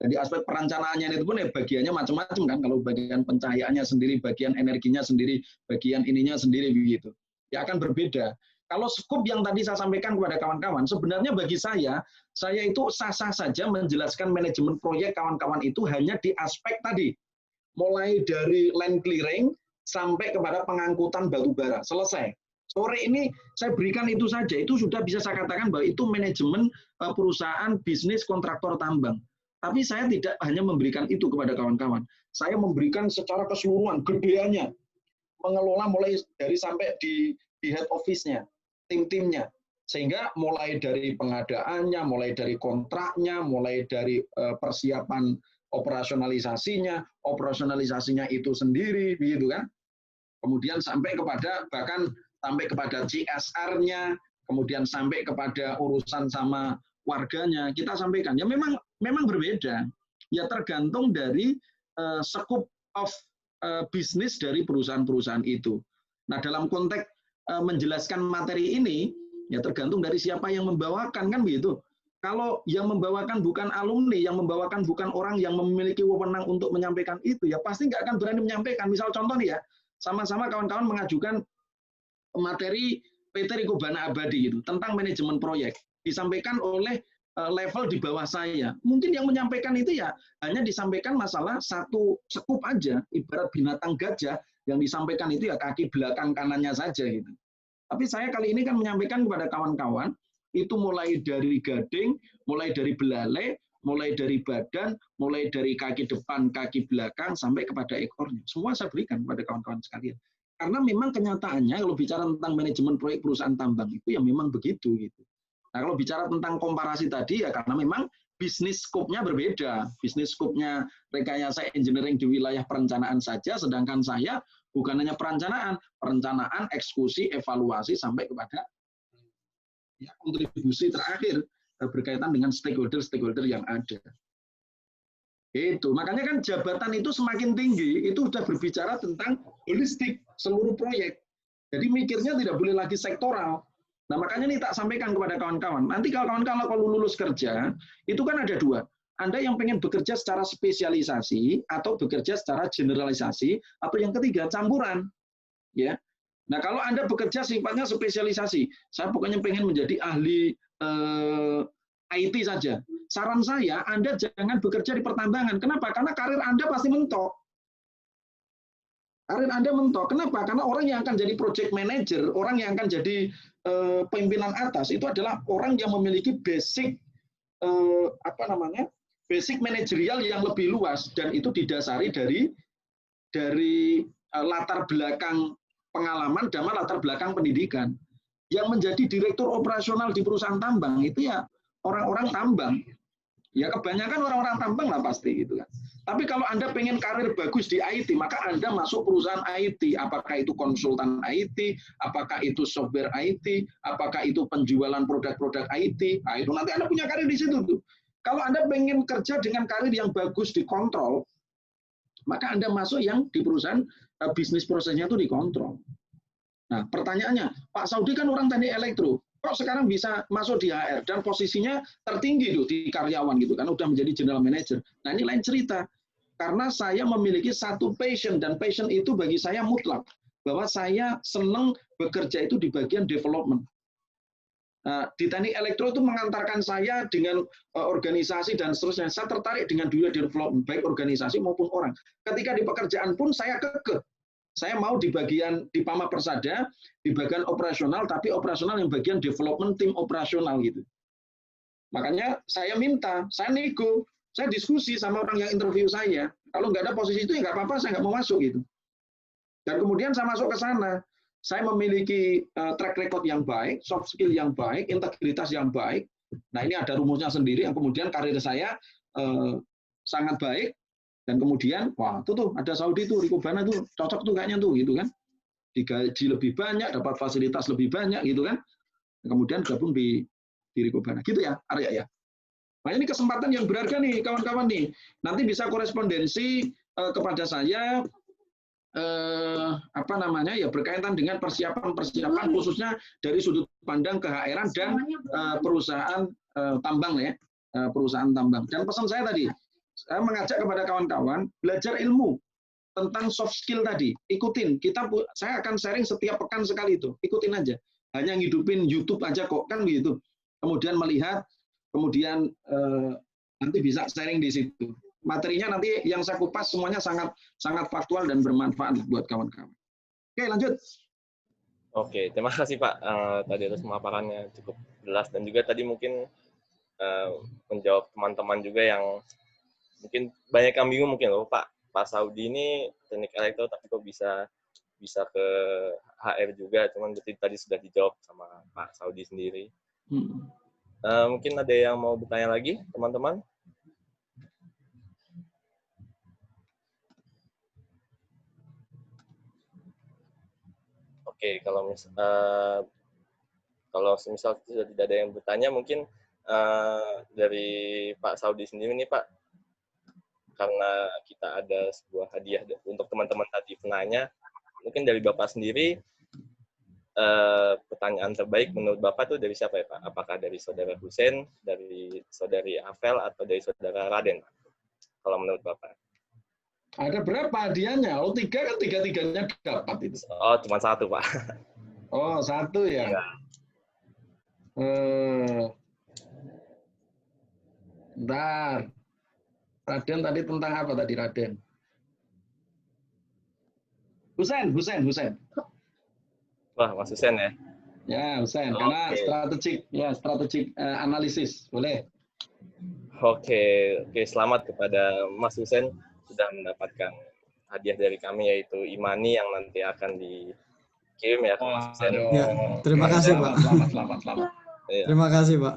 Jadi aspek perencanaannya itu pun ya bagiannya macam-macam kan, kalau bagian pencahayaannya sendiri, bagian energinya sendiri, bagian ininya sendiri begitu. Ya akan berbeda. Kalau skop yang tadi saya sampaikan kepada kawan-kawan, sebenarnya bagi saya itu sah-sah saja menjelaskan manajemen proyek kawan-kawan itu hanya di aspek tadi, mulai dari land clearing sampai kepada pengangkutan batu bara, selesai. Sore ini saya berikan itu saja, itu sudah bisa saya katakan bahwa itu manajemen perusahaan bisnis kontraktor tambang. Tapi saya tidak hanya memberikan itu kepada kawan-kawan. Saya memberikan secara keseluruhan, gedeannya, mengelola mulai dari sampai di head office-nya, tim-timnya. Sehingga mulai dari pengadaannya, mulai dari kontraknya, mulai dari persiapan operasionalisasinya itu sendiri, begitu kan? Kemudian sampai kepada bahkan sampai kepada CSR-nya, kemudian sampai kepada urusan sama warganya, kita sampaikan. Ya memang berbeda. Ya tergantung dari scope of bisnis dari perusahaan-perusahaan itu. Nah, dalam konteks menjelaskan materi ini, ya tergantung dari siapa yang membawakan, kan begitu. Kalau yang membawakan bukan alumni, yang membawakan bukan orang yang memiliki wewenang untuk menyampaikan itu, ya pasti nggak akan berani menyampaikan. Misal contoh nih ya, sama-sama kawan-kawan mengajukan materi PT Riko Bana Abadi gitu, tentang manajemen proyek. Disampaikan oleh level di bawah saya. Mungkin yang menyampaikan itu ya hanya disampaikan masalah satu sekup aja, ibarat binatang gajah, yang disampaikan itu ya kaki belakang kanannya saja gitu. Tapi saya kali ini kan menyampaikan kepada kawan-kawan, itu mulai dari gading, mulai dari belalai, mulai dari badan, mulai dari kaki depan, kaki belakang, sampai kepada ekornya. Semua saya berikan kepada kawan-kawan sekalian. Karena memang kenyataannya kalau bicara tentang manajemen proyek perusahaan tambang itu ya memang begitu gitu. Nah, kalau bicara tentang komparasi tadi ya karena memang bisnis skopnya berbeda. Bisnis skopnya rekayasa engineering di wilayah perencanaan saja, sedangkan saya bukan hanya perencanaan, eksekusi, evaluasi sampai kepada ya, kontribusi terakhir berkaitan dengan stakeholder yang ada. Itu makanya kan jabatan itu semakin tinggi itu sudah berbicara tentang holistik seluruh proyek. Jadi mikirnya tidak boleh lagi sektoral. Nah, makanya ini tak sampaikan kepada kawan-kawan. Nanti kalau kawan-kawan kalau lulus kerja, itu kan ada dua. Anda yang pengen bekerja secara spesialisasi atau bekerja secara generalisasi, atau yang ketiga campuran. Ya. Nah, kalau Anda bekerja sifatnya spesialisasi, saya pokoknya pengen menjadi ahli IT saja. Saran saya, Anda jangan bekerja di pertambangan. Kenapa? Karena karir Anda pasti mentok. Karir Anda mentok. Kenapa? Karena orang yang akan jadi project manager, orang yang akan jadi pimpinan atas itu adalah orang yang memiliki basic basic manajerial yang lebih luas, dan itu didasari dari latar belakang pengalaman dan latar belakang pendidikan. Yang menjadi direktur operasional di perusahaan tambang itu ya orang-orang tambang. Ya kebanyakan orang-orang tambang lah pasti gitu kan. Tapi kalau Anda pengen karir bagus di IT, maka Anda masuk perusahaan IT. Apakah itu konsultan IT, apakah itu software IT, apakah itu penjualan produk-produk IT. Nah, itu nanti Anda punya karir di situ tuh. Kalau Anda pengen kerja dengan karir yang bagus dikontrol, maka Anda masuk yang di perusahaan bisnis prosesnya itu dikontrol. Nah, pertanyaannya, Pak Saudi kan orang teknik elektro, kok sekarang bisa masuk di HR dan posisinya tertinggi tuh di karyawan gitu kan, udah menjadi general manager. Nah, ini lain cerita. Karena saya memiliki satu passion, dan passion itu bagi saya mutlak, bahwa saya senang bekerja itu di bagian development. Nah, di teknik elektro itu mengantarkan saya dengan organisasi dan seterusnya. Saya tertarik dengan dunia development, baik organisasi maupun orang. Ketika di pekerjaan pun saya kekeh. Saya mau di bagian di Pama Persada, di bagian operasional, tapi operasional yang bagian development tim operasional gitu. Makanya saya minta, saya nego, saya diskusi sama orang yang interview saya. Kalau nggak ada posisi itu ya nggak apa-apa, saya nggak mau masuk gitu. Dan kemudian saya masuk ke sana. Saya memiliki track record yang baik, soft skill yang baik, integritas yang baik. Nah, ini ada rumusnya sendiri yang kemudian karir saya sangat baik. Dan kemudian, wah itu tuh ada Saudi tuh, Riko Bana tuh, cocok tuh kayaknya tuh, gitu kan. Digaji lebih banyak, dapat fasilitas lebih banyak, gitu kan. Kemudian gabung di Riko Bana. Gitu ya, Arya ya. Nah, ini kesempatan yang berharga nih, kawan-kawan nih. Nanti bisa korespondensi kepada saya apa namanya ya berkaitan dengan persiapan khususnya dari sudut pandang ke-HR-an dan perusahaan tambang ya, perusahaan tambang. Dan pesan saya tadi, saya mengajak kepada kawan-kawan belajar ilmu tentang soft skill tadi. Ikutin, saya akan sharing setiap pekan sekali itu. Ikutin aja. Hanya ngidupin YouTube aja kok kan begitu. Kemudian melihat, kemudian nanti bisa sharing di situ. Materinya nanti yang saya kupas semuanya sangat faktual dan bermanfaat buat kawan-kawan. Oke, lanjut. Oke, terima kasih Pak. Tadi atas pemaparannya cukup jelas dan juga tadi mungkin menjawab teman-teman juga yang mungkin banyak yang bingung mungkin loh Pak Saudi ini teknik elektro tapi kok bisa ke HR juga, cuman tadi sudah dijawab sama Pak Saudi sendiri. Mungkin ada yang mau bertanya lagi teman-teman? Oke, kalau misal sudah tidak ada yang bertanya, mungkin dari Pak Saudi sendiri nih Pak, karena kita ada sebuah hadiah untuk teman-teman tadi penanya, mungkin dari Bapak sendiri, pertanyaan terbaik menurut Bapak itu dari siapa ya Pak? Apakah dari Saudara Husein, dari Saudari Afel, atau dari Saudara Raden Pak? Kalau menurut Bapak? Ada berapa hadiahnya? Oh, 3 kan tiga-tiganya dapat itu. Oh, cuma 1 Pak. Oh, 1 ya? Ya. Bentar. Raden tadi tentang apa tadi Raden? Husein. Wah, Mas Husein ya? Ya, Husein. Karena strategik analisis. Boleh. Oke, selamat kepada Mas Husein sudah mendapatkan hadiah dari kami yaitu Imani yang nanti akan dikirim ya ke Mas Husein. Ya, terima kasih Pak. Selamat. Ya. Terima kasih Pak.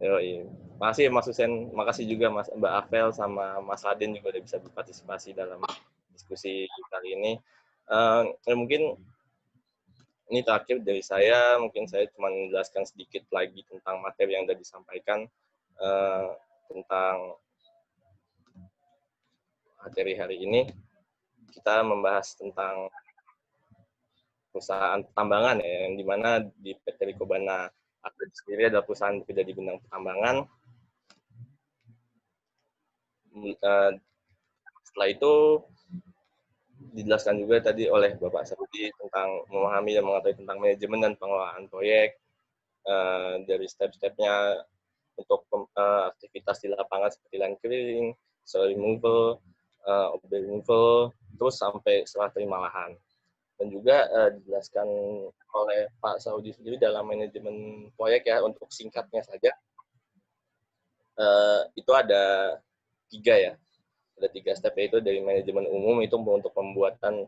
Yoi. Makasih Mas Husein, makasih juga Mbak Afel sama Mas Raden juga udah bisa berpartisipasi dalam diskusi kali ini. Mungkin ini terakhir dari saya, mungkin saya cuma menjelaskan sedikit lagi tentang materi yang sudah disampaikan tentang materi hari ini. Kita membahas tentang perusahaan pertambangan ya, yang dimana di PT Ricobana sendiri adalah perusahaan bekerja di bidang pertambangan. Setelah itu dijelaskan juga tadi oleh Bapak Saudi tentang memahami dan mengetahui tentang manajemen dan pengelolaan proyek, dari step-stepnya untuk aktivitas di lapangan seperti line clearing, soil removal, object removal, terus sampai serah terima lahan. Dan juga dijelaskan oleh Pak Saudi sendiri dalam manajemen proyek ya, untuk singkatnya saja, itu ada 3 ya. Ada 3 step, yaitu dari manajemen umum itu untuk pembuatan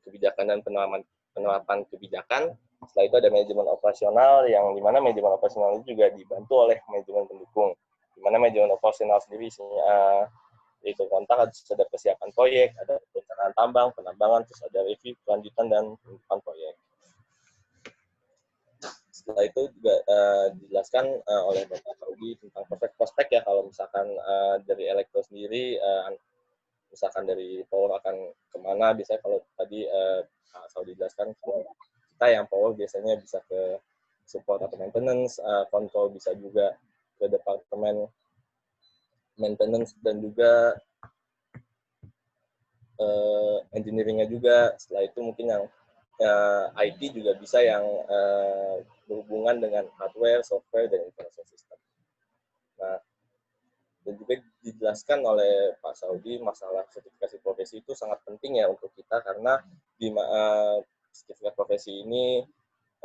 kebijakan dan penerapan kebijakan. Setelah itu ada manajemen operasional, yang dimana manajemen operasional itu juga dibantu oleh manajemen pendukung. Dimana manajemen operasional sendiri yaitu kontak, ada persiapan proyek, ada perencanaan tambang, penambangan, terus ada review, kelanjutan, dan penutupan proyek. Setelah itu juga dijelaskan oleh Bapak Saudi tentang prospek-prospek ya, kalau misalkan dari elektro sendiri, misalkan dari power akan kemana, biasanya kalau tadi Pak Saudi jelaskan, kalau kita yang power biasanya bisa ke support atau maintenance, kontrol bisa juga ke departemen maintenance, dan juga engineering-nya juga. Setelah itu mungkin yang IT juga bisa yang berhubungan dengan hardware, software, dan information system. Nah, dan juga dijelaskan oleh Pak Saudi masalah sertifikasi profesi itu sangat penting ya untuk kita, karena di sertifikat profesi ini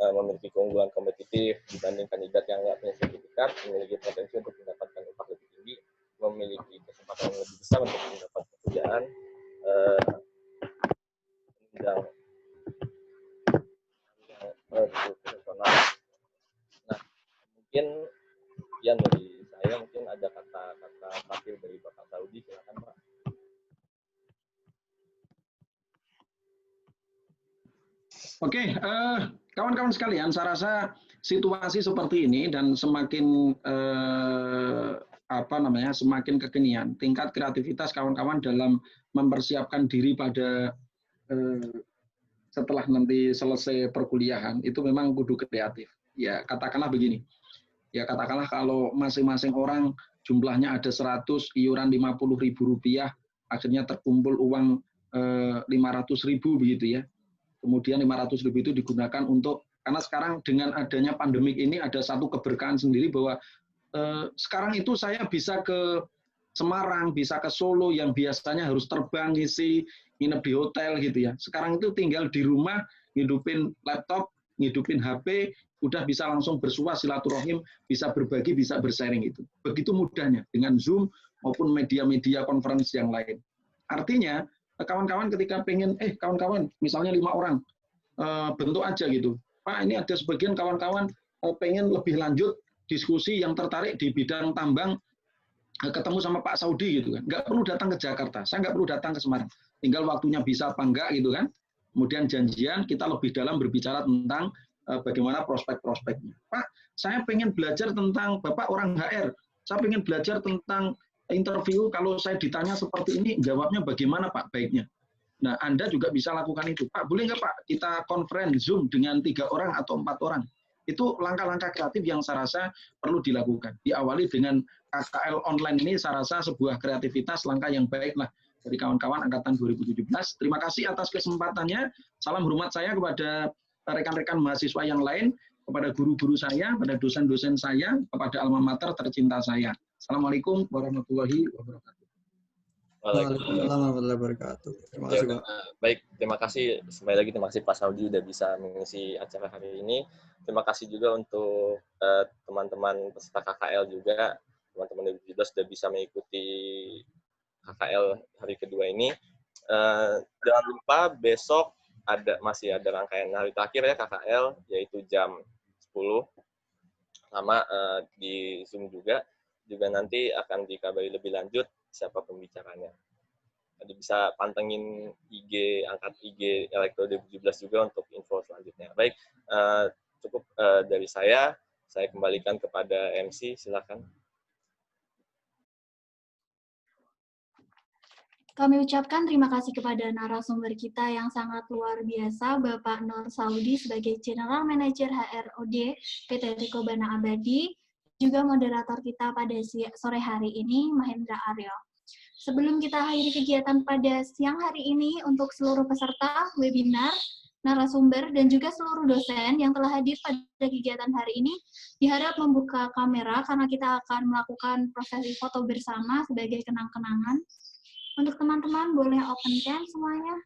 memiliki keunggulan kompetitif dibanding kandidat yang nggak punya sertifikat, memiliki potensi untuk mendapatkan upah lebih tinggi, memiliki kesempatan yang lebih besar untuk mendapat pekerjaan yang profesional. Nah, mungkin sekian dari saya, mungkin ada kata-kata terakhir dari Bapak Saudi, silakan Pak. Oke, kawan-kawan sekalian, saya rasa situasi seperti ini dan semakin semakin kekinian, tingkat kreativitas kawan-kawan dalam mempersiapkan diri pada setelah nanti selesai perkuliahan itu memang kudu kreatif. Ya katakanlah begini, ya katakanlah kalau masing-masing orang jumlahnya ada 100, iuran Rp50.000, akhirnya terkumpul uang 500.000 begitu ya. Kemudian 500.000 itu digunakan untuk, karena sekarang dengan adanya pandemik ini ada satu keberkahan sendiri bahwa sekarang itu saya bisa ke Semarang, bisa ke Solo yang biasanya harus terbang ngisi nginep di hotel gitu ya. Sekarang itu tinggal di rumah, ngidupin laptop, ngidupin HP, udah bisa langsung bersua silaturahim, bisa berbagi, bisa bersharing itu. Begitu mudahnya dengan Zoom maupun media-media conference yang lain. Artinya kawan-kawan ketika pengen, kawan-kawan misalnya 5 orang, bentuk aja gitu. Pak, ini ada sebagian kawan-kawan pengen lebih lanjut diskusi yang tertarik di bidang tambang, ketemu sama Pak Saudi gitu kan. Nggak perlu datang ke Jakarta, saya nggak perlu datang ke Semarang. Tinggal waktunya bisa apa enggak gitu kan. Kemudian janjian kita lebih dalam berbicara tentang bagaimana prospek-prospeknya. Pak, saya pengen belajar tentang, Bapak orang HR, saya pengen belajar tentang interview, kalau saya ditanya seperti ini, jawabnya bagaimana Pak baiknya. Nah, Anda juga bisa lakukan itu. Pak, boleh nggak Pak kita conference Zoom dengan 3 orang atau 4 orang? Itu langkah-langkah kreatif yang saya rasa perlu dilakukan. Diawali dengan KKL online ini saya rasa sebuah kreativitas, langkah yang baik lah dari kawan-kawan Angkatan 2017. Terima kasih atas kesempatannya. Salam hormat saya kepada rekan-rekan mahasiswa yang lain, kepada guru-guru saya, kepada dosen-dosen saya, kepada alma mater tercinta saya. Assalamualaikum warahmatullahi wabarakatuh. Waalaikumsalam warahmatullahi wabarakatuh. Terima kasih, Pak. Baik, terima kasih. Kembali lagi terima kasih Pak Saudi udah bisa mengisi acara hari ini. Terima kasih juga untuk teman-teman peserta KKL juga, teman-teman 2017 sudah bisa mengikuti KKL hari kedua ini. Jangan lupa besok masih ada rangkaian hari terakhir ya KKL, yaitu jam 10 sama di Zoom juga nanti akan dikabari lebih lanjut siapa pembicaranya. Jadi bisa pantengin angkat IG Elektro 2017 juga untuk info selanjutnya. Baik, cukup dari saya kembalikan kepada MC, silakan. Kami ucapkan terima kasih kepada narasumber kita yang sangat luar biasa, Bapak Nur Saudi sebagai General Manager HROD PT Riko Bana Abadi, juga moderator kita pada sore hari ini, Mahendra Aryo. Sebelum kita akhiri kegiatan pada siang hari ini, untuk seluruh peserta webinar, narasumber, dan juga seluruh dosen yang telah hadir pada kegiatan hari ini, diharap membuka kamera karena kita akan melakukan prosesi foto bersama sebagai kenang-kenangan. Untuk teman-teman, boleh open cam semuanya.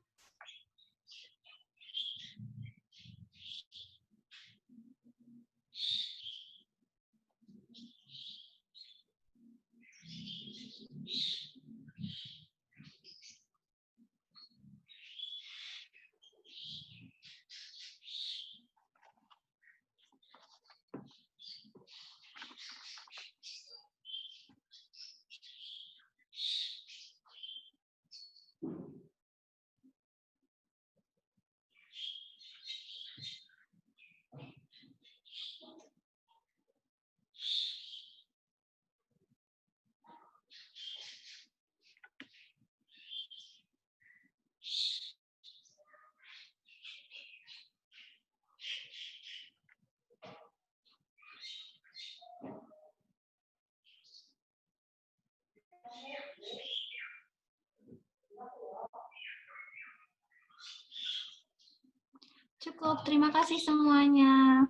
Cukup, terima kasih semuanya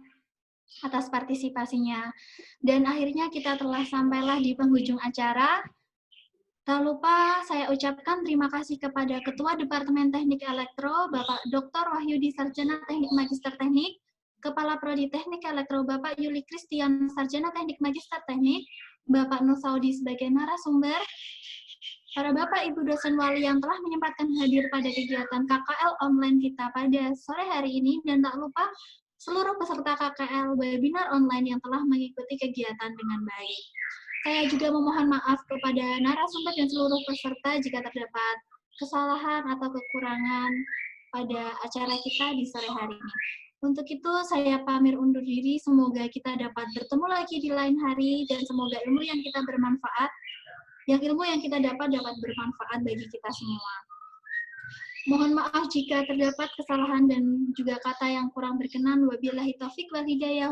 atas partisipasinya. Dan akhirnya kita telah sampailah di penghujung acara. Tak lupa saya ucapkan terima kasih kepada Ketua Departemen Teknik Elektro, Bapak Dr. Wahyudi Sarjana Teknik Magister Teknik, Kepala Prodi Teknik Elektro, Bapak Yuli Kristian Sarjana Teknik Magister Teknik, Bapak Nur Saudi sebagai narasumber, para Bapak Ibu dosen wali yang telah menyempatkan hadir pada kegiatan KKL online kita pada sore hari ini, dan tak lupa seluruh peserta KKL webinar online yang telah mengikuti kegiatan dengan baik. Saya juga memohon maaf kepada narasumber dan seluruh peserta jika terdapat kesalahan atau kekurangan pada acara kita di sore hari ini. Untuk itu saya pamit undur diri, semoga kita dapat bertemu lagi di lain hari, dan semoga ilmu yang kita bermanfaat, yang kita dapat bermanfaat bagi kita semua. Mohon maaf jika terdapat kesalahan dan juga kata yang kurang berkenan. Wabillahi taufik wal hidayah.